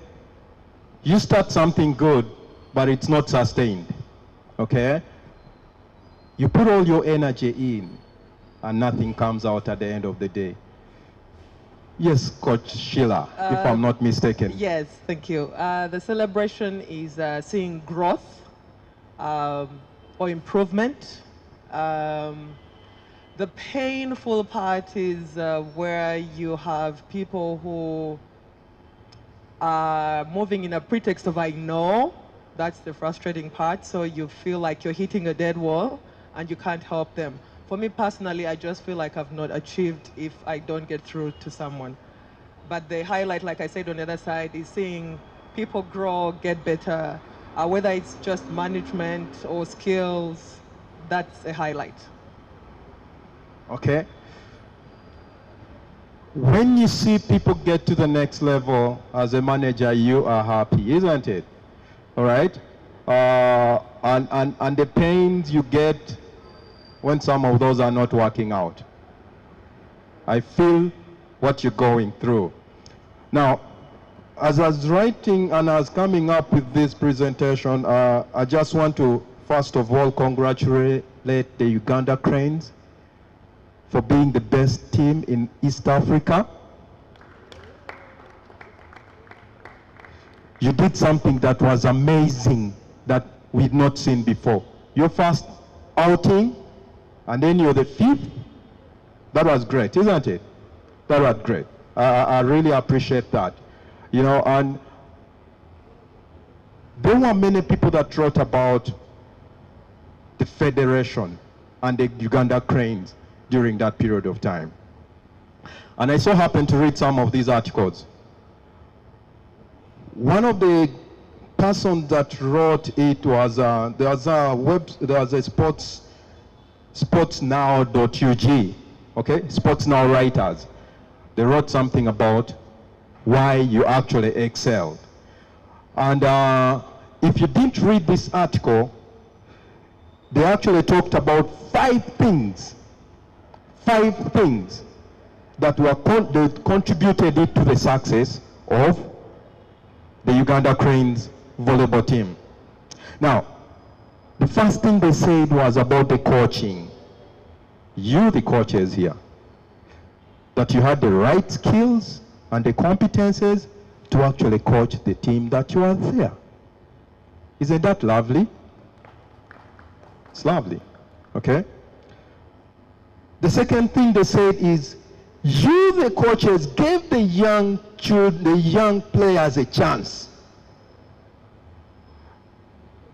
You start something good, but it's not sustained. Okay? You put all your energy in, and nothing comes out at the end of the day. Yes, Coach Sheila, if I'm not mistaken. Yes, thank you. The celebration is seeing growth or improvement. The painful part is where you have people who are moving in a pretext of I know. That's the frustrating part. So you feel like you're hitting a dead wall and you can't help them. For me personally, I just feel like I've not achieved if I don't get through to someone. But the highlight, like I said on the other side, is seeing people grow, get better, whether it's just management or skills, that's a highlight. Okay? When you see people get to the next level as a manager, you are happy, isn't it? All right? And the pains you get when some of those are not working out. I feel what you're going through. Now, as I was writing and I was coming up with this presentation, I just want to, first of all, congratulate the Uganda Cranes for being the best team in East Africa. You did something that was amazing that we'd not seen before. Your first outing, and then you're the fifth. That was great, isn't it? That was great. I really appreciate that. You know, and there were many people that wrote about the Federation and the Uganda Cranes during that period of time. And I so happened to read some of these articles. One of the persons that wrote it was, there was a sportsnow.ug, okay? Sportsnow writers. They wrote something about why you actually excelled. And if you didn't read this article, they actually talked about 5 things that were that contributed to the success of the Uganda Cranes volleyball team. Now, the first thing they said was about the coaching. You, the coaches here, that you had the right skills and the competences to actually coach the team that you are there. Isn't that lovely? It's lovely, okay? The second thing they said is, you, the coaches, gave the young players a chance.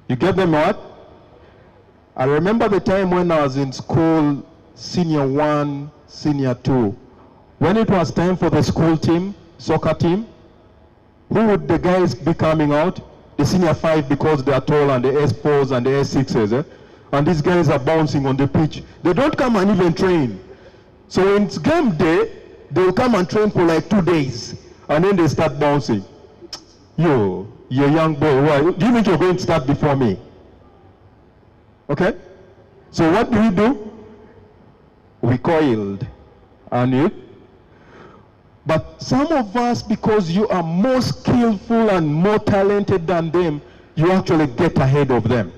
You gave them what? I remember the time when I was in school, senior 1, senior 2, when it was time for the school team, soccer team, who would the guys be coming out? The senior 5, because they are tall, and the S4s and the S6s, and these guys are bouncing on the pitch. They don't come and even train. So when it's game day, they'll come and train for like 2 days, and then they start bouncing. You're a young boy, why? Do you think you're going to start before me? Okay? So what do? We coiled on you. But some of us, because you are more skillful and more talented than them, you actually get ahead of them.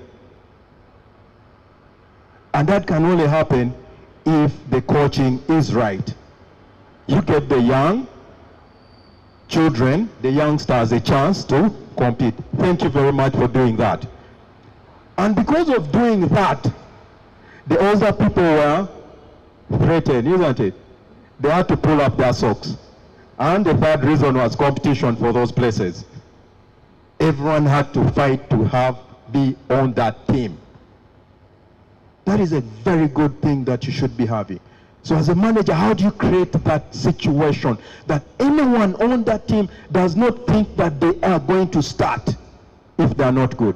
And that can only happen if the coaching is right. You get the young children, the youngsters, a chance to compete. Thank you very much for doing that. And because of doing that, the older people were threatened, isn't it? They had to pull up their socks. And the third reason was competition for those places. Everyone had to fight to be on that team. That is a very good thing that you should be having. So as a manager, how do you create that situation that anyone on that team does not think that they are going to start if they are not good?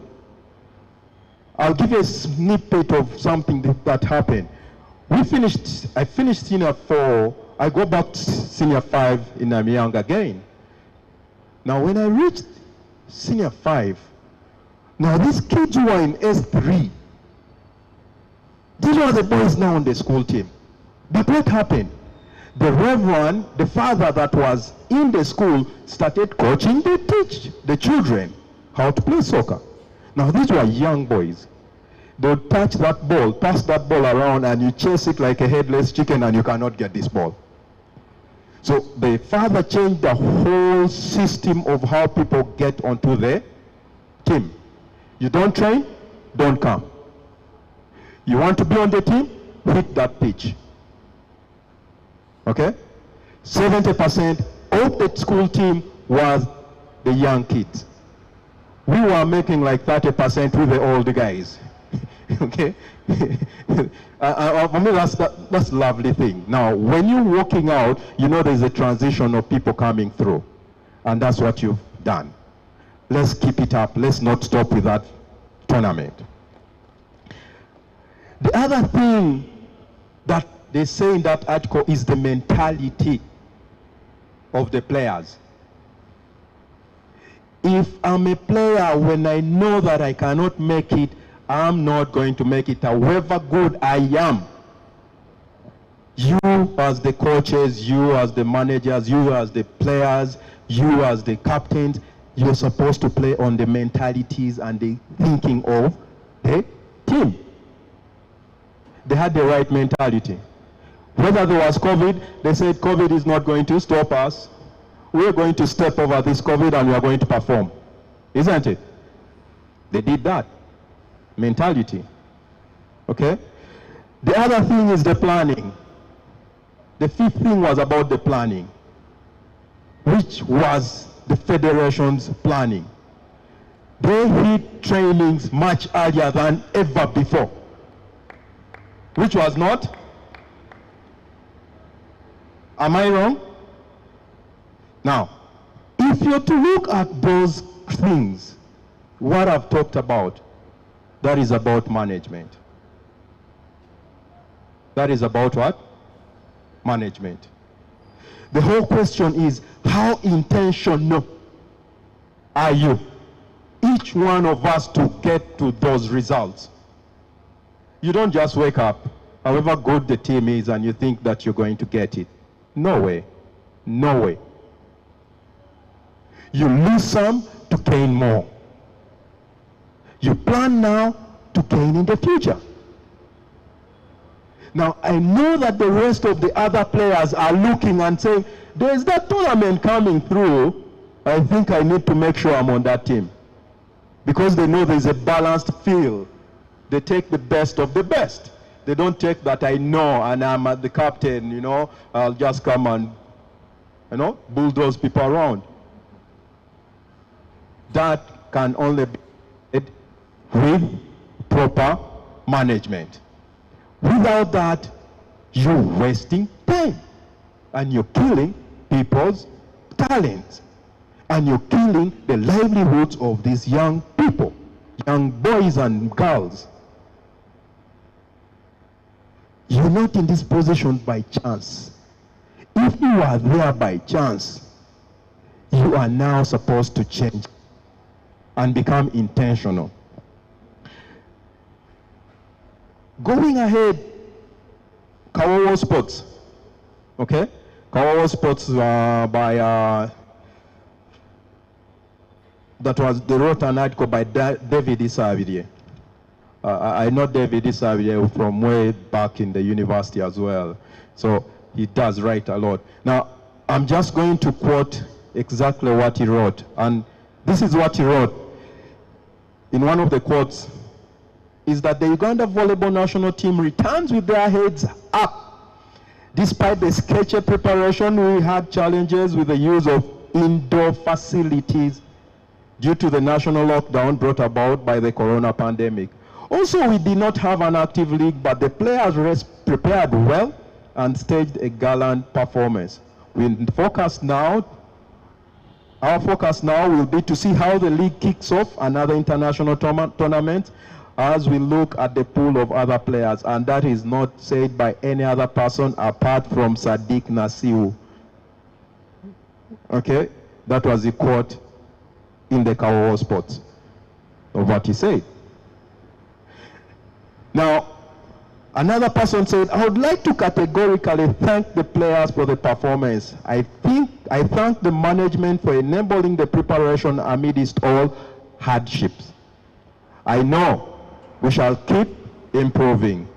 I'll give you a snippet of something that happened. I finished senior 4, I go back to senior 5 in Namiyang again. Now when I reached senior 5, now these kids who are in S3, these were the boys now on the school team. But what happened? The reverend, the father that was in the school, started coaching the children how to play soccer. Now these were young boys. They would touch that ball, pass that ball around, and you chase it like a headless chicken, and you cannot get this ball. So the father changed the whole system of how people get onto the team. You don't train, don't come. You want to be on the team, hit that pitch. Okay? 70% of the school team was the young kids. We were making like 30% with the old guys. Okay? For me, that's a lovely thing. Now, when you're walking out, you know there's a transition of people coming through. And that's what you've done. Let's keep it up. Let's not stop with that tournament. The other thing that they say in that article is the mentality of the players. If I'm a player, when I know that I cannot make it, I'm not going to make it, however good I am. You as the coaches, you as the managers, you as the players, you as the captains, you're supposed to play on the mentalities and the thinking of the team. They had the right mentality. Whether there was COVID, they said COVID is not going to stop us. We're going to step over this COVID and we are going to perform. Isn't it? They did that. Mentality. Okay? The other thing is the planning. The fifth thing was about the planning, which was the federation's planning. They hit trainings much earlier than ever before. Which was not? Am I wrong? Now, if you're to look at those things, what I've talked about, that is about management. That is about what? Management. The whole question is, how intentional are you, each one of us, to get to those results? You don't just wake up, however good the team is, and you think that you're going to get it. No way. No way. You lose some to gain more. You plan now to gain in the future. Now, I know that the rest of the other players are looking and saying, there's that tournament coming through. I think I need to make sure I'm on that team. Because they know there's a balanced field. They take the best of the best. They don't take that I know and I'm the captain, you know, I'll just come and, you know, bulldoze people around. That can only be done with proper management. Without that, you're wasting time. And you're killing people's talents. And you're killing the livelihoods of these young people, young boys and girls. You're not in this position by chance. If you are there by chance, you are now supposed to change and become intentional. Going ahead, Kawawa Sports, okay? Kawawa Sports that was, they wrote an article by David Isavire. I know David Isavire from way back in the university as well. So he does write a lot. Now, I'm just going to quote exactly what he wrote. And this is what he wrote in one of the quotes, is that the Uganda volleyball national team returns with their heads up. Despite the sketchy preparation, we had challenges with the use of indoor facilities due to the national lockdown brought about by the corona pandemic. Also, we did not have an active league, but the players prepared well and staged a gallant performance. Our focus now will be to see how the league kicks off another international tournament as we look at the pool of other players, and that is not said by any other person apart from Sadiq Nasiu. Okay, that was the quote in the Kawawa Sports of what he said. Now, another person said, I would like to categorically thank the players for the performance. I thank the management for enabling the preparation amidst all hardships. I know we shall keep improving.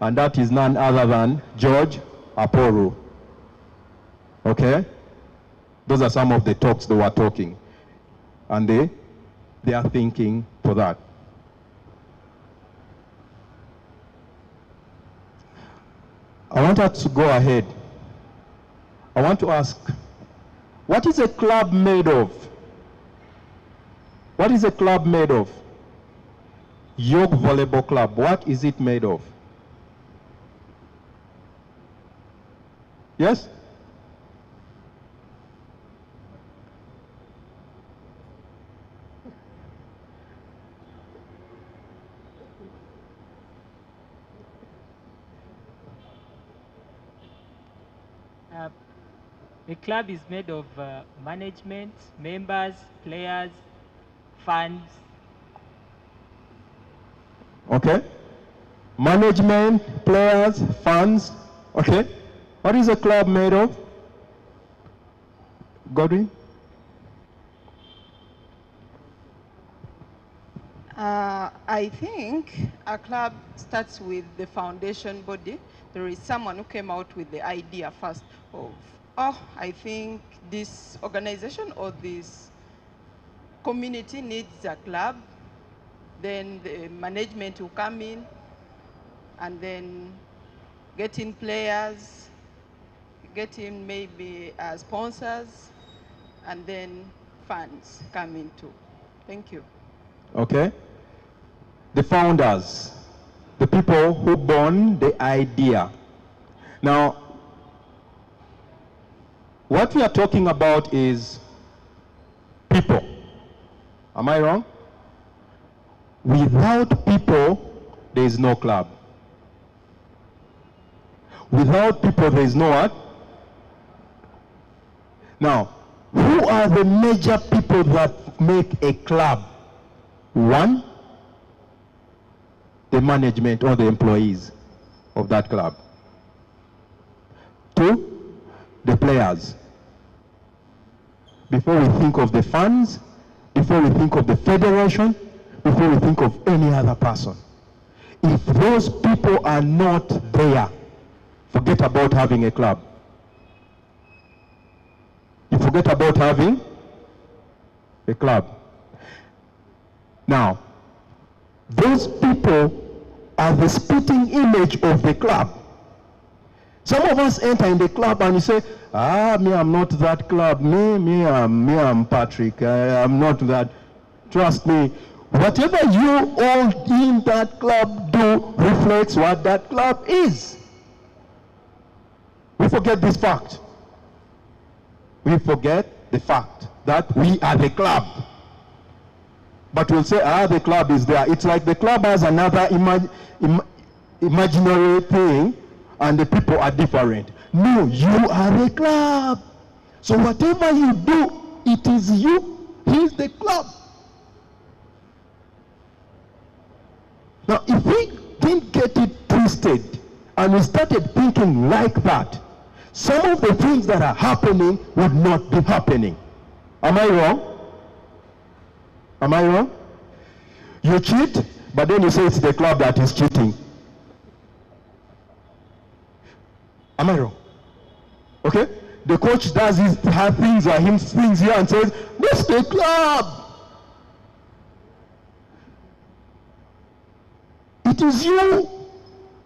And that is none other than George Aporu. Okay? Those are some of the talks they were talking. And they are thinking for that. I want us to go ahead. I want to ask, what is a club made of? What is a club made of? York Volleyball Club, what is it made of? Yes? The club is made of management, members, players, funds. Okay. Management, players, funds. Okay. What is a club made of? Godwin? I think a club starts with the foundation body. There is someone who came out with the idea first of, oh, I think this organization or this community needs a club. Then the management will come in and then get in players, get in maybe sponsors, and then funds come in too. Thank you. Okay. The founders, the people who born the idea. Now, what we are talking about is people. Am I wrong? Without people, there is no club. Without people, there is no what? Now, who are the major people that make a club? One, the management or the employees of that club. Two, the players. Before we think of the funds, before we think of the federation, before we think of any other person. If those people are not there, forget about having a club. You forget about having a club. Now, those people are the spitting image of the club. Some of us enter in the club and you say, me, I'm not that club. Me, I'm Patrick. I'm not that. Trust me, whatever you all in that club do reflects what that club is. We forget this fact. We forget the fact that we are the club. But we'll say, the club is there. It's like the club has another imaginary thing and the people are different. No, you are the club. So whatever you do, it is you. He's the club. Now, if we didn't get it twisted and we started thinking like that, some of the things that are happening would not be happening. Am I wrong? Am I wrong? You cheat, but then you say it's the club that is cheating. Am I wrong? Okay? The coach does his things here and says, that's the club. It is you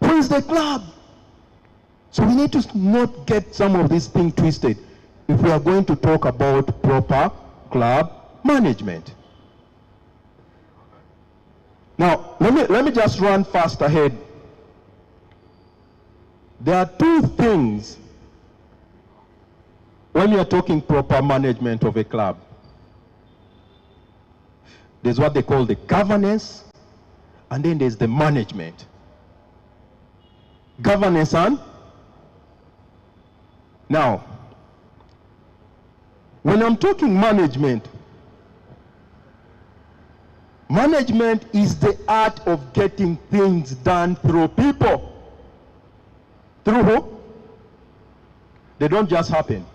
who is the club. So we need to not get some of these things twisted if we are going to talk about proper club management. Now, let me just run fast ahead. There are two things when you are talking proper management of a club. There's what they call the governance, and then there's the management. Governance and now, when I'm talking management, management is the art of getting things done through people. Through who? They don't just happen.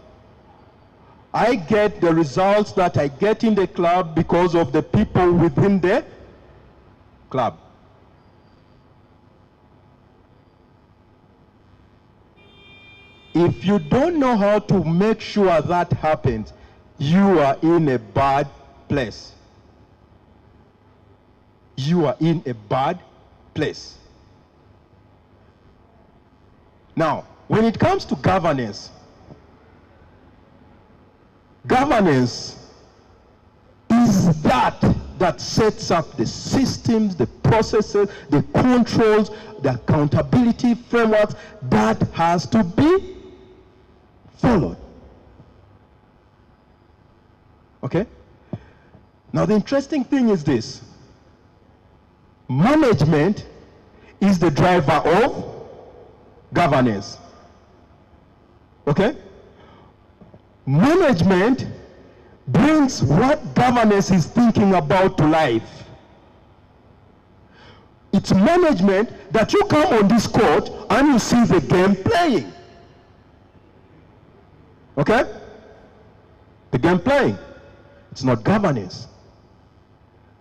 I get the results that I get in the club because of the people within the club. If you don't know how to make sure that happens, you are in a bad place. You are in a bad place. Now, when it comes to governance, governance is that sets up the systems, the processes, the controls, the accountability frameworks that has to be followed. Okay? Now the interesting thing is this. Management is the driver of governance. Okay? Management brings what governance is thinking about to life. It's management that you come on this court and you see the game playing. Okay? The game playing. It's not governance.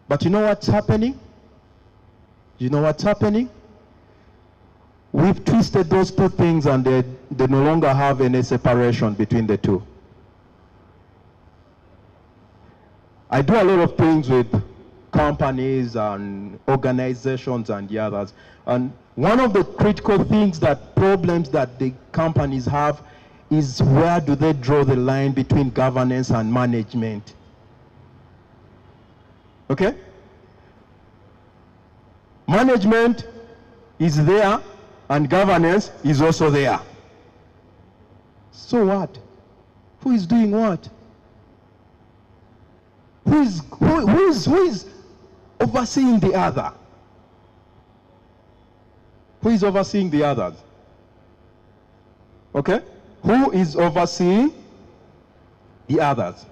But you know what's happening? You know what's happening? We've twisted those two things and they no longer have any separation between the two. I do a lot of things with companies and organizations and the others. And one of the critical things problems that the companies have is where do they draw the line between governance and management? Okay? Management is there and governance is also there. So what? Who is doing what? Who is overseeing the other? Who is overseeing the others? Okay? Who is overseeing the others.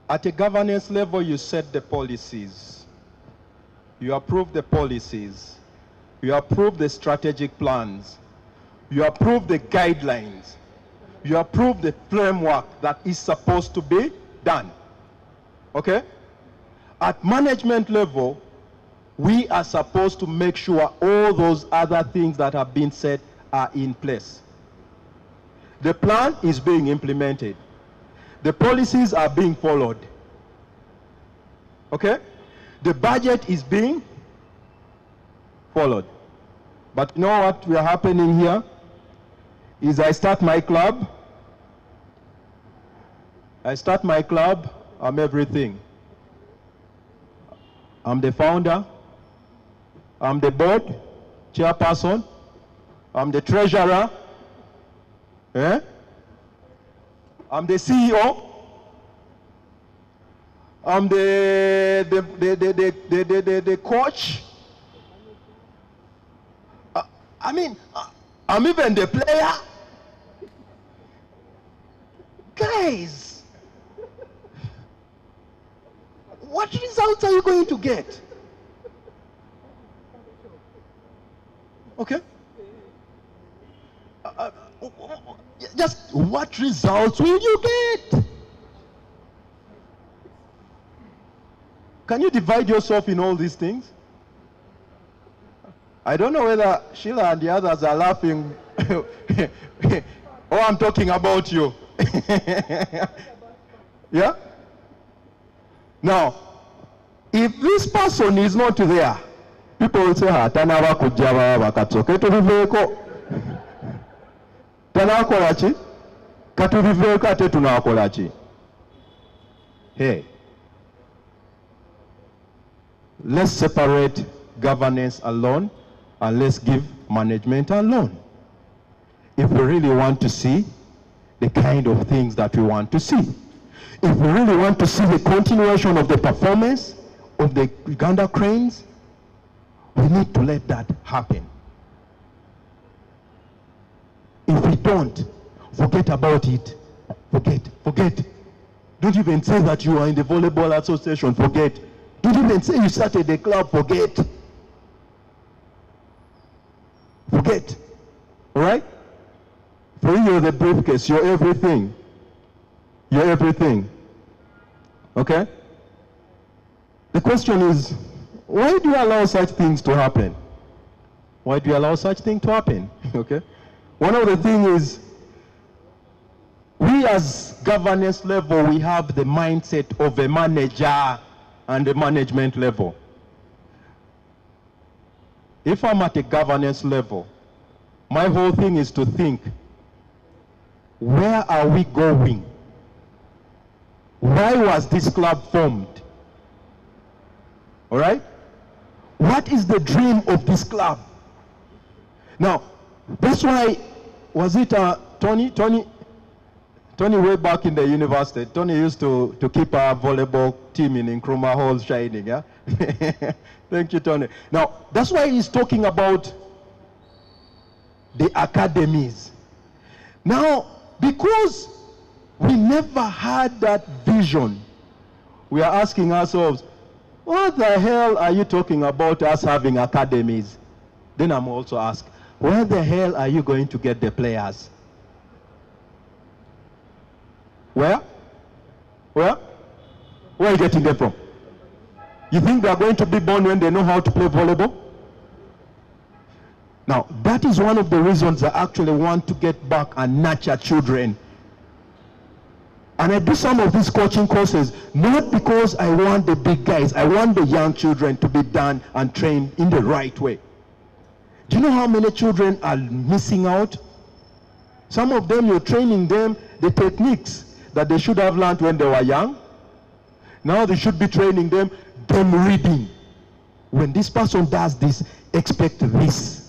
At a governance level, you set the policies. You approve the policies. You approve the strategic plans. You approve the guidelines. You approve the framework that is supposed to be done. Okay? At management level, we are supposed to make sure all those other things that have been said are in place. The plan is being implemented. The policies are being followed. Okay? The budget is being followed. But you know what will happening here? Is I start my club. I'm everything. I'm the founder. I'm the board chairperson. I'm the treasurer. I'm the CEO. I'm the coach. I'm even the player. Guys, what results are you going to get? Okay? Just what results will you get? Can you divide yourself in all these things? I don't know whether Sheila and the others are laughing or I'm talking about you. Yeah? Now, if this person is not there, people will say, Tanawa kujaba wakatsoke tuliveko. Tanawa kolachi? Katuliveko ate tunawa kolachi. Hey. Let's separate governance alone and let's give management alone. If we really want to see the kind of things that we want to see. If we really want to see the continuation of the performance of the Uganda Cranes, we need to let that happen. If we don't, forget about it. Forget. Don't even say that you are in the Volleyball Association, forget. Don't even say you started the club, forget. Forget. All right? For you, you're the briefcase, you're everything. You're everything. Okay? The question is, why do you allow such things to happen? Why do you allow such things to happen? Okay? One of the things is, we as governance level, we have the mindset of a manager and the management level. If I'm at a governance level, my whole thing is to think, where are we going? Why was this club formed? All right? What is the dream of this club? Now, that's why, was it Tony way back in the university, Tony used to keep our volleyball team in Nkrumah Hall shining, yeah? Thank you, Tony. Now, that's why he's talking about the academies. Now, because we never had that vision, we are asking ourselves, what the hell are you talking about us having academies? Then I'm also asked, where the hell are you going to get the players? Where? Where are you getting them from? You think they are going to be born when they know how to play volleyball? Now, that is one of the reasons I actually want to get back and nurture children. And I do some of these coaching courses, not because I want the big guys, I want the young children to be done and trained in the right way. Do you know how many children are missing out? Some of them, you're training them the techniques that they should have learned when they were young. Now they should be training them reading. When this person does this, expect this.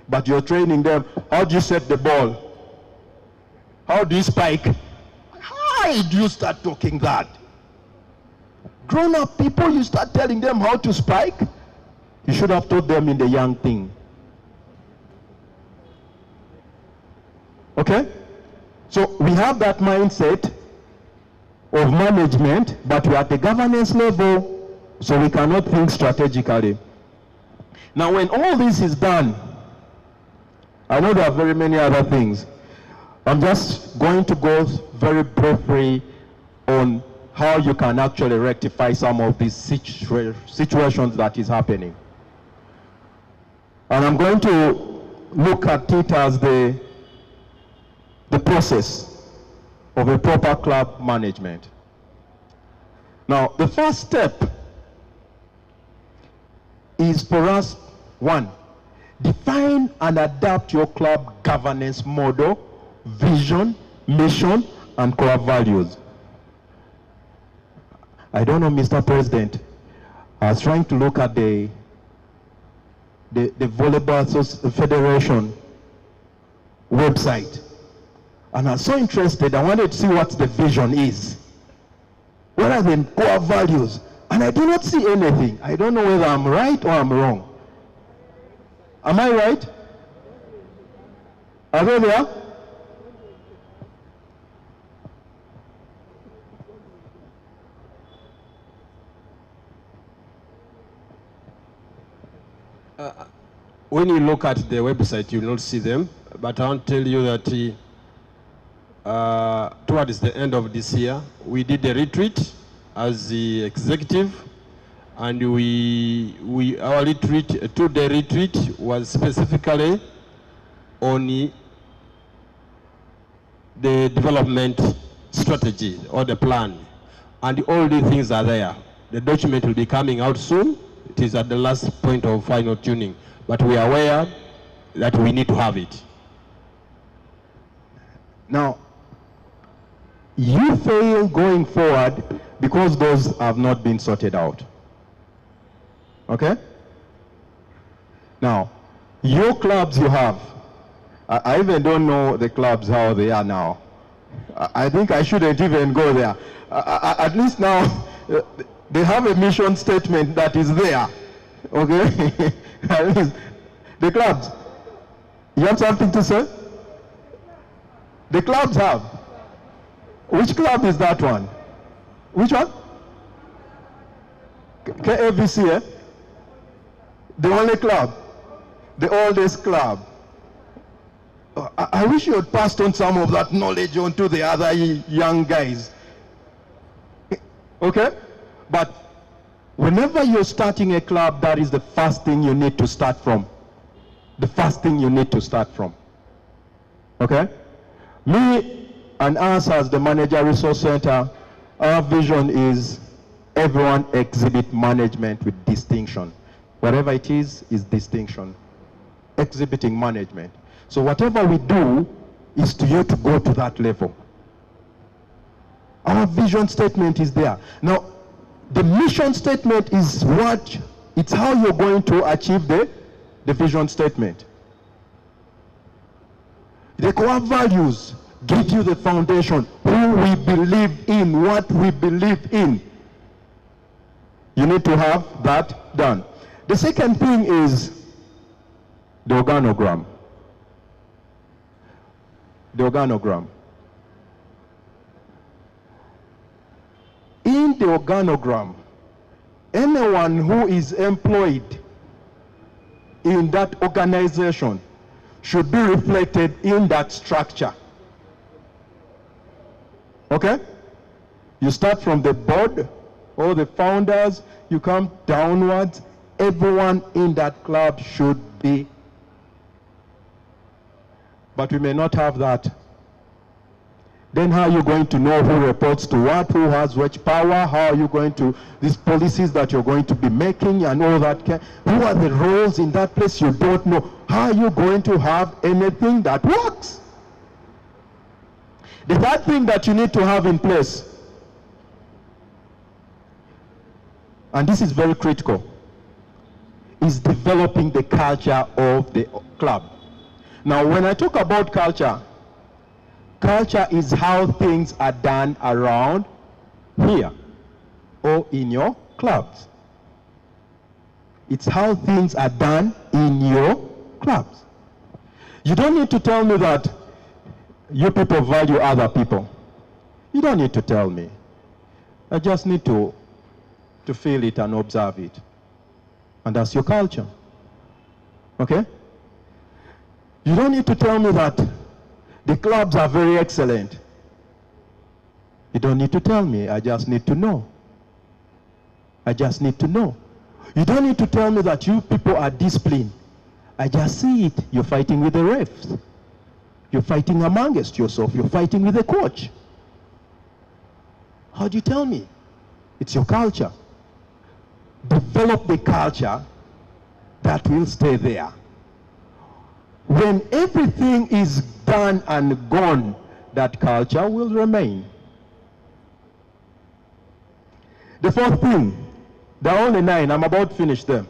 But you're training them, how do you set the ball? How do you spike? Why do you start talking that? Grown-up people, you start telling them how to spike? You should have taught them in the young thing. So we have that mindset of management, but we're at the governance level, so we cannot think strategically. Now, when all this is done, I know there are very many other things. I'm just going to go very briefly on how you can actually rectify some of these situations that is happening. And I'm going to look at it as the process of a proper club management. Now, the first step is for us, one, define and adapt your club governance model, vision, mission, and core values. I don't know, Mr. President, I was trying to look at the Volleyball Federation website, and I was so interested. I wanted to see what the vision is. What are the core values? And I do not see anything. I don't know whether I'm right or I'm wrong. Am I right? Are they there? When you look at the website, you will not see them. But I want to tell you that towards the end of this year, we did a retreat as the executive, and our retreat, a 2-day retreat, was specifically on the development strategy or the plan, and all the things are there. The document will be coming out soon. It is at the last point of final tuning, but we are aware that we need to have it. Now, you fail going forward because those have not been sorted out. Okay? Now, your clubs you have, I even don't know the clubs how they are now. I think I shouldn't even go there. At least now, they have a mission statement that is there. Okay? At least the clubs. You have something to say? The clubs have. Which club is that one? Which one? KAVC, eh? The only club. The oldest club. I wish you had passed on some of that knowledge on to the other young guys. Okay? But whenever you're starting a club, that is the first thing you need to start from. The first thing you need to start from. Okay? Me and us as the Manager Resource Center, our vision is everyone exhibit management with distinction. Whatever it is distinction. Exhibiting management. So whatever we do is to you to go to that level. Our vision statement is there. Now, the mission statement is it's how you're going to achieve the vision statement. The core values give you the foundation, who we believe in, what we believe in. You need to have that done. The second thing is the organogram. The organogram. In the organogram, anyone who is employed in that organization should be reflected in that structure. Okay? You start from the board, or the founders, you come downwards. Everyone in that club should be. But we may not have that. Then how are you going to know who reports to what, who has which power, how are you going to, these policies that you're going to be making and all that, who are the roles in that place, you don't know. How are you going to have anything that works? The third thing that you need to have in place, and this is very critical, is developing the culture of the club. Now, when I talk about culture, culture is how things are done around here or in your clubs. It's how things are done in your clubs. You don't need to tell me that you people value other people. You don't need to tell me. I just need to feel it and observe it. And that's your culture. Okay? You don't need to tell me that the clubs are very excellent. You don't need to tell me. I just need to know. I just need to know. You don't need to tell me that you people are disciplined. I just see it. You're fighting with the refs. You're fighting amongst yourself. You're fighting with the coach. How do you tell me? It's your culture. Develop the culture that will stay there. When everything is done and gone, that culture will remain. The fourth thing, there are only 9, I'm about to finish them.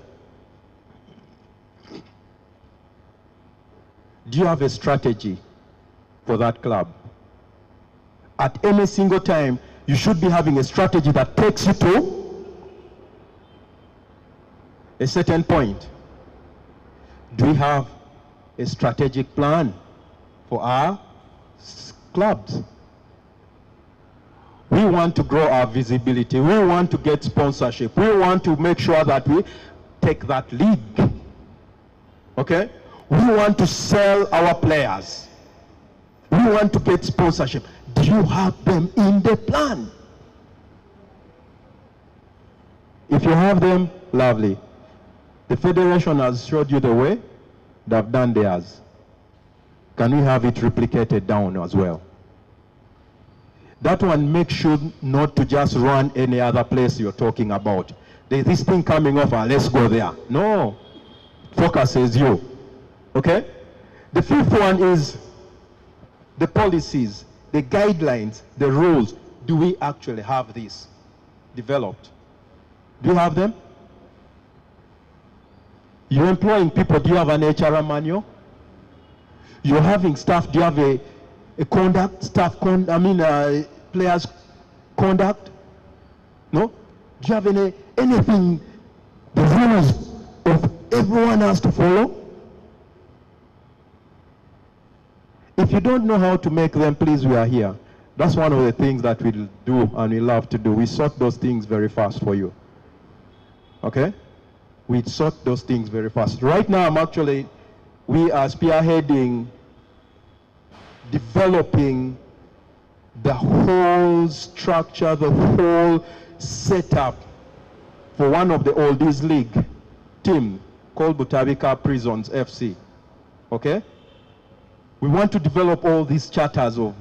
Do you have a strategy for that club? At any single time, you should be having a strategy that takes you to a certain point. Do we have a strategic plan for our clubs? We want to grow our visibility. We want to get sponsorship. We want to make sure that we take that league. Okay? We want to sell our players. We want to get sponsorship. Do you have them in the plan? If you have them, lovely. The federation has showed you the way. They've done theirs. Can we have it replicated down as well? That one makes sure not to just run any other place you're talking about. There's this thing coming off and let's go there. No. Focus is you. Okay? The fifth one is the policies, the guidelines, the rules. Do we actually have this developed? Do you have them? You're employing people. Do you have an HR manual? You're having staff. Do you have a conduct, players' conduct? No? Do you have anything, the rules of everyone has to follow? If you don't know how to make them, please, we are here. That's one of the things that we do and we love to do. We sort those things very fast for you. Okay? We sort those things very fast. Right now, we are spearheading developing the whole structure, the whole setup for one of the oldies league team called Butabika Prisons FC. Okay? We want to develop all these charters of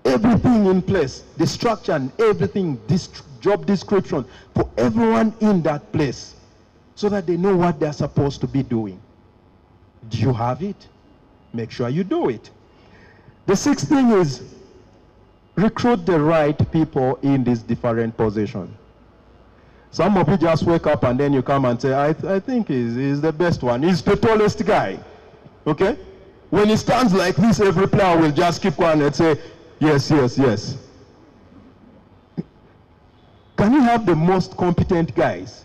everything in place, the structure and everything, this job description for everyone in that place so that they know what they're supposed to be doing. Do you have it? Make sure you do it. The sixth thing is recruit the right people in this different position. Some of you just wake up and then you come and say, I think he's the best one. He's the tallest guy. Okay? When he stands like this, every player will just keep quiet and say, yes, yes, yes. Can you have the most competent guys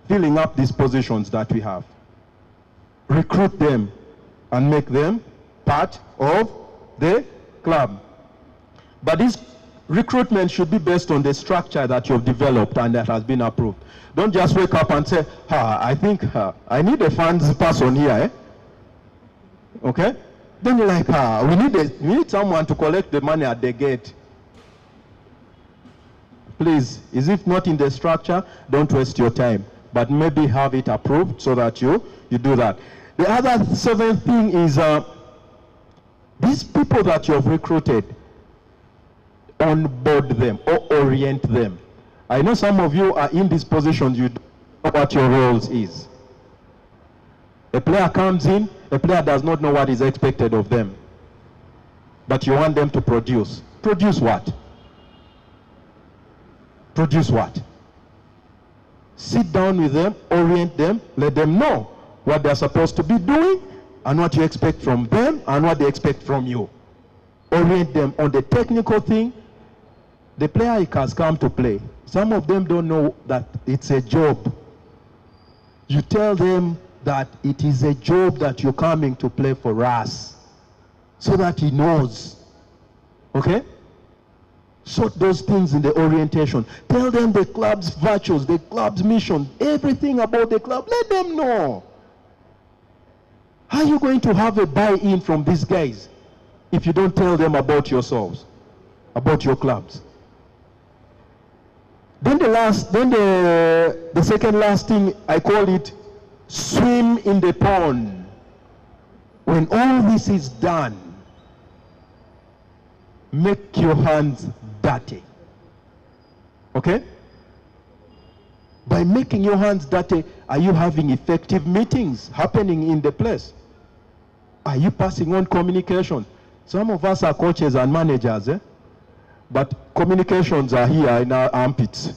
filling up these positions that we have? Recruit them and make them part of the club. But this recruitment should be based on the structure that you've developed and that has been approved. Don't just wake up and say, I think I need a funds person here. Eh? Okay? Then you're like, we need someone to collect the money at the gate. Please, is it not in the structure? Don't waste your time. But maybe have it approved so that you do that. The other seventh thing is these people that you have recruited, onboard them or orient them. I know some of you are in these positions, you don't know what your roles is. A player comes in, a player does not know what is expected of them. But you want them to produce. Produce what? Produce what? Sit down with them, orient them, let them know what they're supposed to be doing and what you expect from them and what they expect from you. Orient them on the technical thing. The player has come to play. Some of them don't know that it's a job. You tell them that it is a job that you're coming to play for us. so that he knows. Okay? Sort those things in the orientation. Tell them the club's virtues, the club's mission, everything about the club. Let them know. How are you going to have a buy-in from these guys if you don't tell them about yourselves, about your clubs? Then the second last thing, I call it swim in the pond. When all this is done, make your hands dirty. Okay? By making your hands dirty, are you having effective meetings happening in the place? Are you passing on communication? Some of us are coaches and managers, but communications are here in our armpits.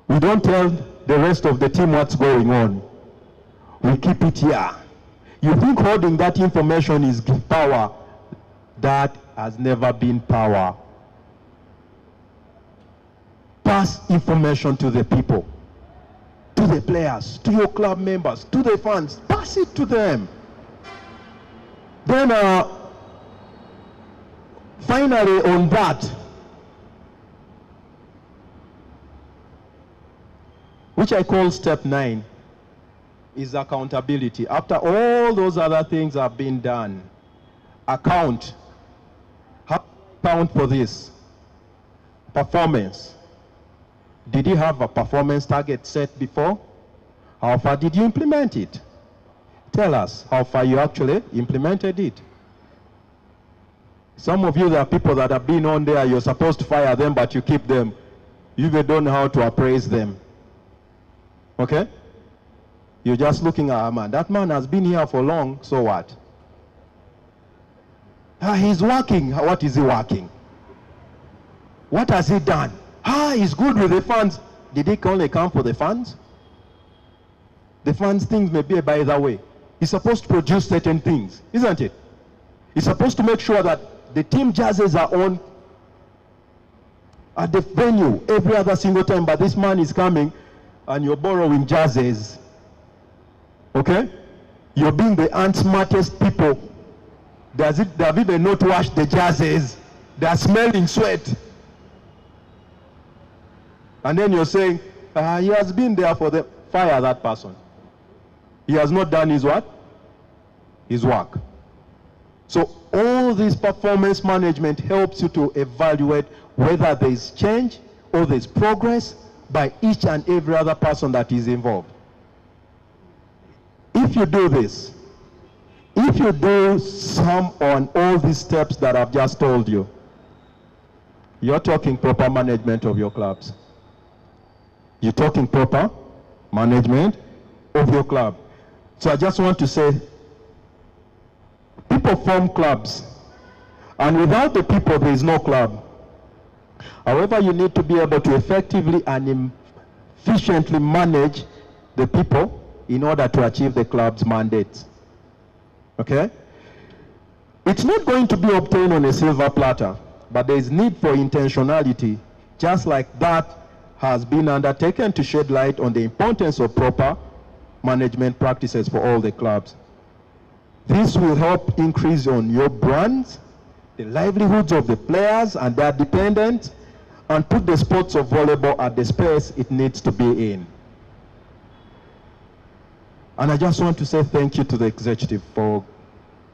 We don't tell the rest of the team what's going on. We keep it here. You think holding that information is power? That has never been power. Pass information to the people, to the players, to your club members, to the fans. Pass it to them. Then finally on that, which I call step 9, is accountability. After all those other things have been done, account. How account for this? Performance. Did you have a performance target set before? How far did you implement it? Tell us how far you actually implemented it. Some of you, there are people that have been on there, you're supposed to fire them, but you keep them. You even don't know how to appraise them. Okay? You're just looking at, man, that man has been here for long, so what? He's working. What is he working? What has he done? He's good with the funds. Did he only come for the funds? The funds things may be by the way. He's supposed to produce certain things, isn't it? He's supposed to make sure that the team jerseys are on at the venue every other single time, but this man is coming and you're borrowing jerseys. Okay? You're being the unsmartest people. They have even not washed the jerseys. They are smelling sweat. And then you're saying, he has been there for the fire that person. He has not done his what? His work. So all this performance management helps you to evaluate whether there is change or there is progress by each and every other person that is involved. If you do this, if you do some on all these steps that I've just told you, you're talking proper management of your clubs. You're talking proper management of your club. So I just want to say, people form clubs, and without the people, there is no club. However, you need to be able to effectively and efficiently manage the people in order to achieve the club's mandates. Okay? It's not going to be obtained on a silver platter, but there is need for intentionality, just like that has been undertaken to shed light on the importance of proper management practices for all the clubs. This will help increase on your brands, the livelihoods of the players and their dependents, and put the sports of volleyball at the space it needs to be in. And I just want to say thank you to the executive for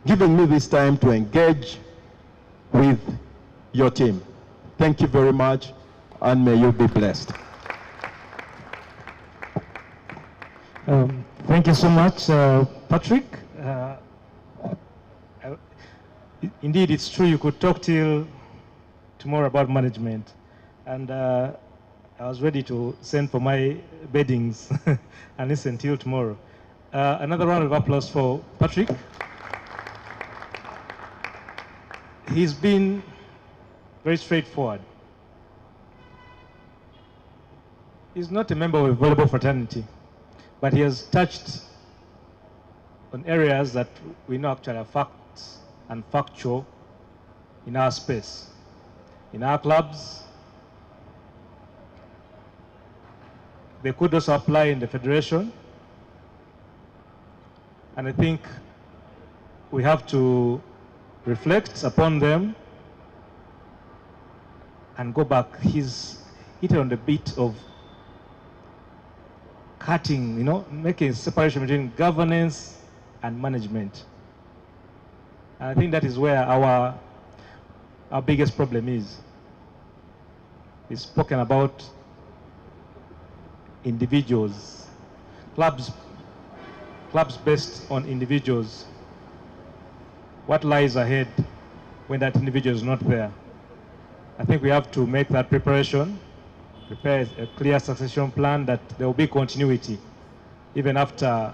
giving me this time to engage with your team. Thank you very much, and may you be blessed. Thank you so much, Patrick. Indeed, it's true you could talk till tomorrow about management. And I was ready to send for my beddings and listen till tomorrow. Another round of applause for Patrick. He's been very straightforward. He's not a member of a volleyball fraternity, but he has touched on areas that we know actually are facts and factual in our space, in our clubs. They could also apply in the federation. And I think we have to reflect upon them and go back. He's hit on the beat of cutting, making separation between governance and management. And I think that is where our biggest problem is. He's spoken about individuals, clubs based on individuals. What lies ahead when that individual is not there? I think we have to make that preparation, prepare a clear succession plan that there will be continuity even after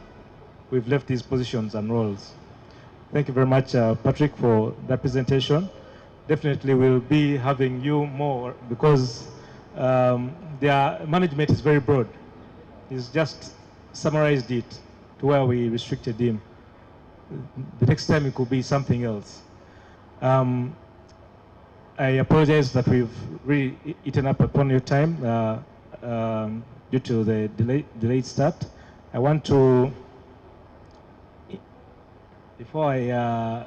we've left these positions and roles. Thank you very much, Patrick, for that presentation. Definitely we'll be having you more because their management is very broad. He's just summarized it to where we restricted him. The next time it could be something else. I apologize that we've really eaten up upon your time due to the delayed start. I want to, before I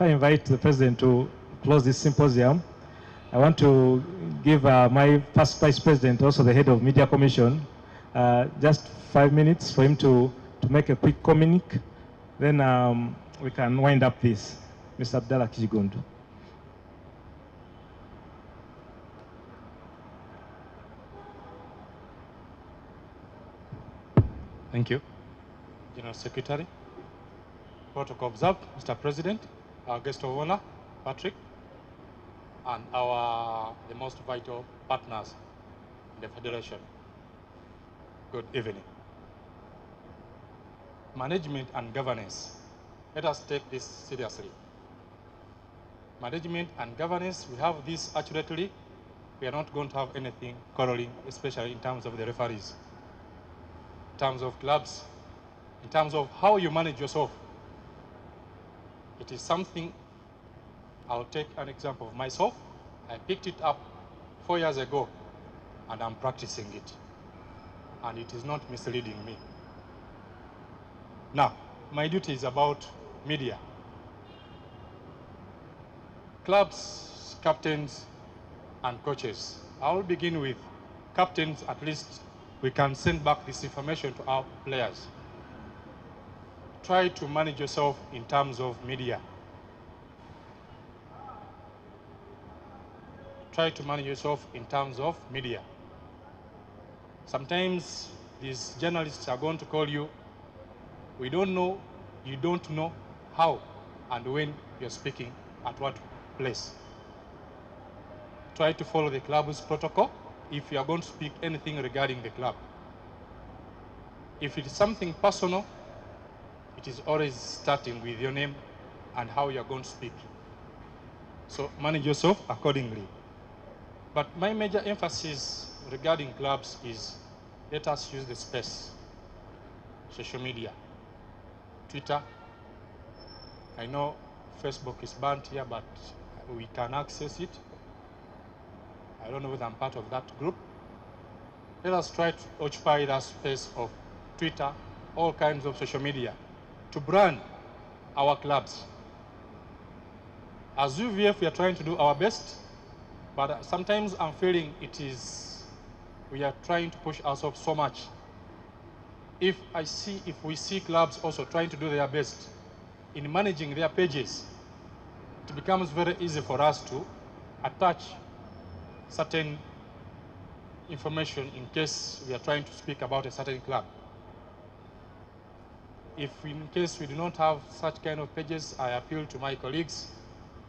invite the President to close this symposium, I want to give my first Vice President, also the Head of Media Commission, just 5 minutes for him to make a quick communique. Then we can wind up this. Mr. Abdallah Kijigundu. Thank you. General Secretary. Protocol observed, Mr. President, our guest of honor, Patrick, and the most vital partners in the Federation. Good evening. Management and governance. Let us take this seriously. Management and governance, we have this accurately. We are not going to have anything quarreling, especially in terms of the referees, in terms of clubs, in terms of how you manage yourself. It is something, I'll take an example of myself. I picked it up 4 years ago, and I'm practicing it. And it is not misleading me. Now, my duty is about media. Clubs, captains, and coaches. I will begin with captains. At least we can send back this information to our players. Try to manage yourself in terms of media. Try to manage yourself in terms of media. Sometimes these journalists are going to call you. We don't know, you don't know how and when you're speaking at what place. Try to follow the club's protocol if you are going to speak anything regarding the club. If it is something personal, it is always starting with your name and how you are going to speak. So manage yourself accordingly. But my major emphasis regarding clubs is let us use the space. Social media, Twitter. I know Facebook is banned here, but we can access it. I don't know whether I'm part of that group. Let us try to occupy that space of Twitter, all kinds of social media, to brand our clubs. As UVF, we are trying to do our best, but sometimes I'm feeling we are trying to push ourselves so much. If we see clubs also trying to do their best in managing their pages, it becomes very easy for us to attach certain information in case we are trying to speak about a certain club. If in case we do not have such kind of pages, I appeal to my colleagues,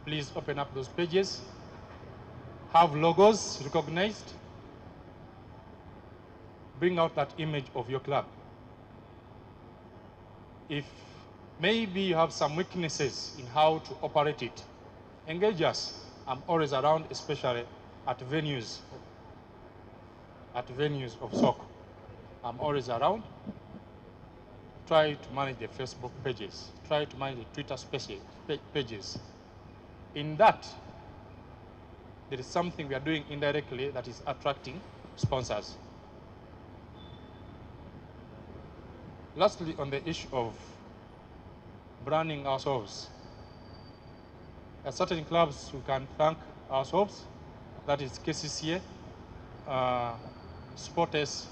please open up those pages, have logos recognized, bring out that image of your club. If maybe you have some weaknesses in how to operate it, engage us. I'm always around, especially at venues of soccer. I'm always around. Try to manage the Facebook pages. Try to manage the Twitter pages. In that, there is something we are doing indirectly that is attracting sponsors. Lastly, on the issue of branding ourselves. At certain clubs, we can thank ourselves. That is KCCA, Sportes,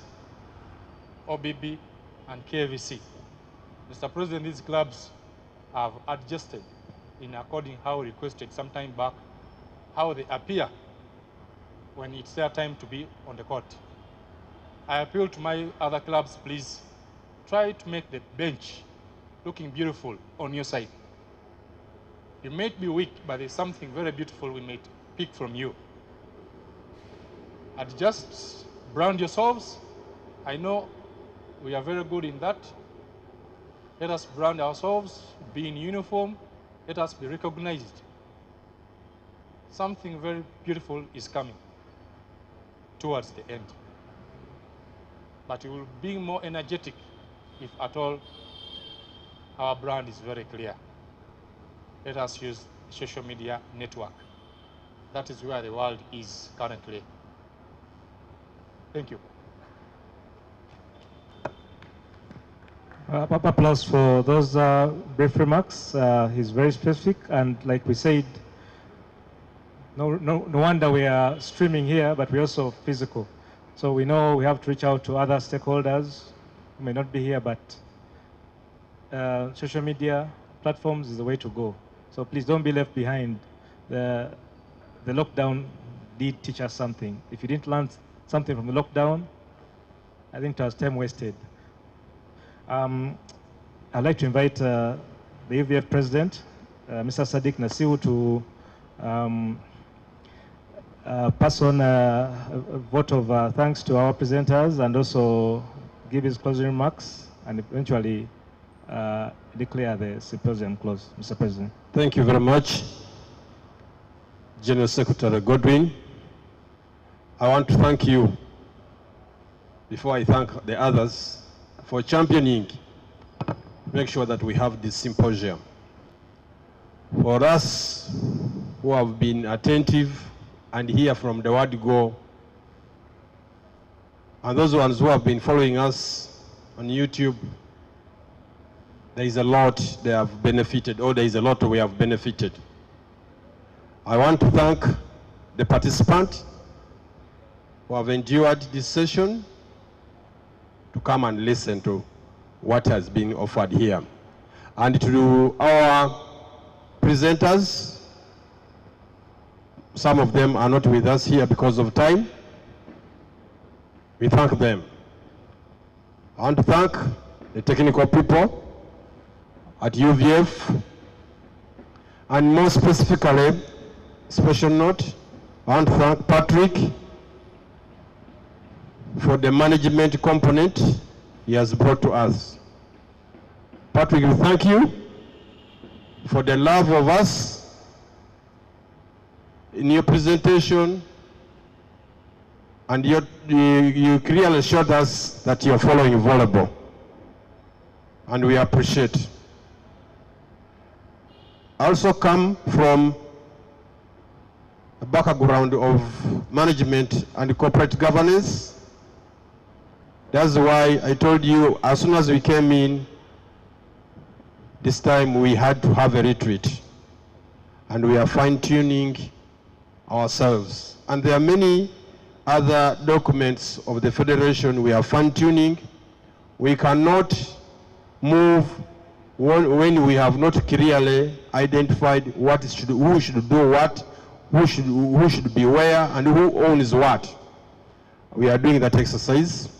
OBB, and KVC. Mr. President, these clubs have adjusted in according how requested some time back, how they appear when it's their time to be on the court. I appeal to my other clubs, please try to make the bench looking beautiful on your side. You may be weak, but there's something very beautiful we may pick from you. Adjust, brand yourselves. I know we are very good in that. Let us brand ourselves, be in uniform, let us be recognized. Something very beautiful is coming towards the end. But it will be more energetic if at all our brand is very clear. Let us use social media network. That is where the world is currently. Thank you. Applause for those brief remarks. He's very specific, and like we said, no wonder we are streaming here, but we're also physical. So we know we have to reach out to other stakeholders who may not be here, but social media platforms is the way to go. So please don't be left behind. The lockdown did teach us something. If you didn't learn something from the lockdown, I think it was time wasted. I'd like to invite the UVF president, Mr. Sadiq Nasiu, to pass on a vote of thanks to our presenters and also give his closing remarks and eventually declare the symposium closed. Mr. President. Thank you very much, General Secretary Godwin. I want to thank you, before I thank the others, for championing, make sure that we have this symposium. For us who have been attentive and hear from the word go, and those ones who have been following us on YouTube, there is a lot they have benefited, or there is a lot we have benefited. I want to thank the participants who have endured this session to come and listen to what has been offered here. And to our presenters, some of them are not with us here because of time. We thank them. I want to thank the technical people at UVF, and more specifically, special note, I want to thank Patrick for the management component he has brought to us. Patrick, we thank you for the love of us in your presentation, and you clearly showed us that you're following volleyball, and we appreciate. I also come from a background of management and corporate governance. That's why I told you, as soon as we came in, this time we had to have a retreat. And we are fine-tuning ourselves. And there are many other documents of the Federation we are fine-tuning. We cannot move when we have not clearly identified who should do what, who should be where, and who owns what. We are doing that exercise.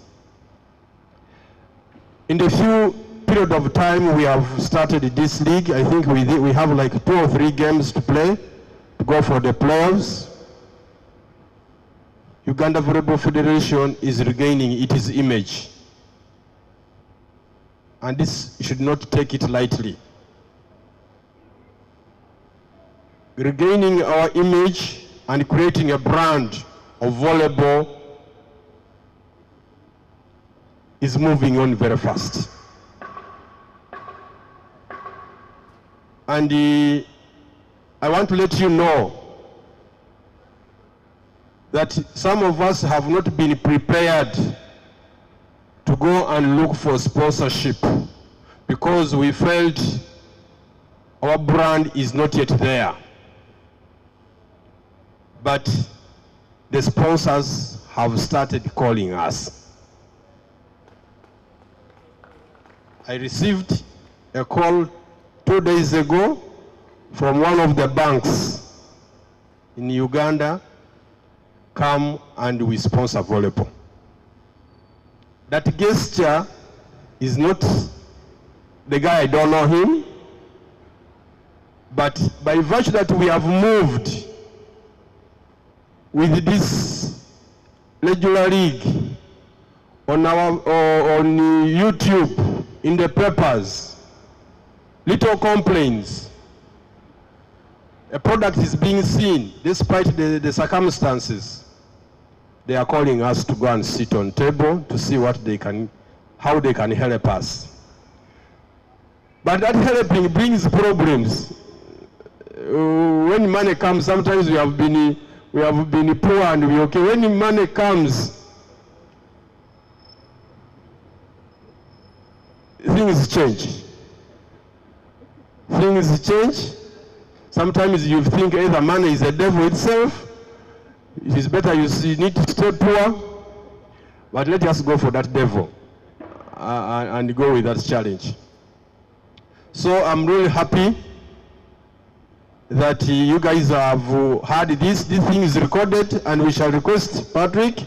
In the few period of time we have started this league, I think we have like 2 or 3 games to play, to go for the playoffs. Uganda Volleyball Federation is regaining its image. And this should not take it lightly. Regaining our image and creating a brand of volleyball is moving on very fast. And I want to let you know that some of us have not been prepared to go and look for sponsorship because we felt our brand is not yet there. But the sponsors have started calling us. I received a call 2 days ago from one of the banks in Uganda. Come and we sponsor volleyball. That gesture is not the guy, I don't know him, but by virtue that we have moved with this regular league on YouTube, in the papers, little complaints, a product is being seen despite the circumstances. They are calling us to go and sit on table to see what they can, how they can help us. But that helping brings problems. When money comes, sometimes we have been poor and we okay. When money comes, things change. Things change. Sometimes you think either money is the devil itself. It is better you need to stay poor. But let us go for that devil and go with that challenge. So I'm really happy that you guys have had this thing is recorded, and we shall request Patrick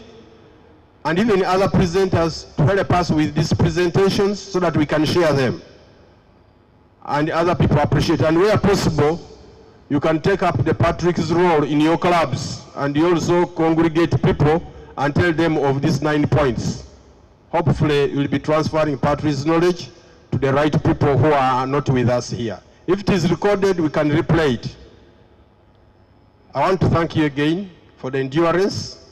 and even other presenters to help us with these presentations so that we can share them and other people appreciate. And where possible, you can take up the Patrick's role in your clubs and you also congregate people and tell them of these 9 points. Hopefully you'll be transferring Patrick's knowledge to the right people who are not with us here. If it is recorded, we can replay it. I want to thank you again for the endurance,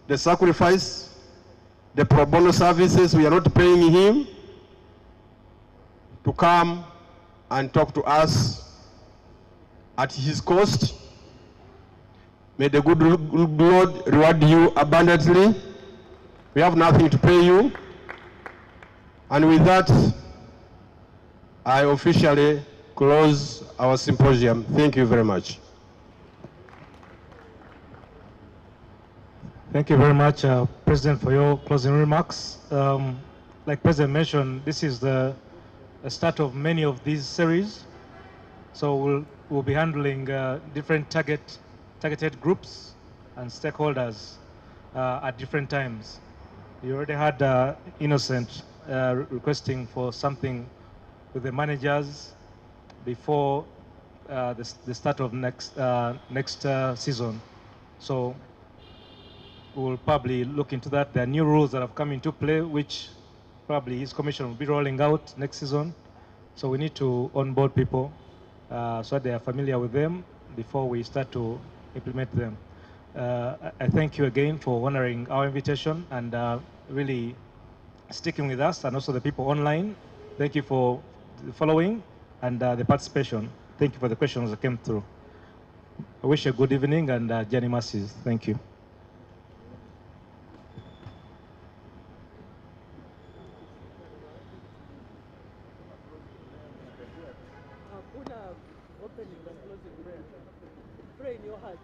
the sacrifice, the pro bono services. We are not paying him to come and talk to us at his cost. May the good Lord reward you abundantly. We have nothing to pay you. And with that, I officially close our symposium. Thank you very much. Thank you very much, President, for your closing remarks. Like President mentioned, this is the start of many of these series. So we'll be handling different targeted groups and stakeholders at different times. You already had Innocent requesting for something with the managers before the start of next season. So we'll probably look into that. There are new rules that have come into play, which probably his commission will be rolling out next season. So we need to onboard people so that they are familiar with them before we start to implement them. I thank you again for honoring our invitation and really sticking with us, and also the people online. Thank you for the following and the participation. Thank you for the questions that came through. I wish you a good evening and Jenny Masses. Thank you. Opening and closing prayer. Pray in your heart.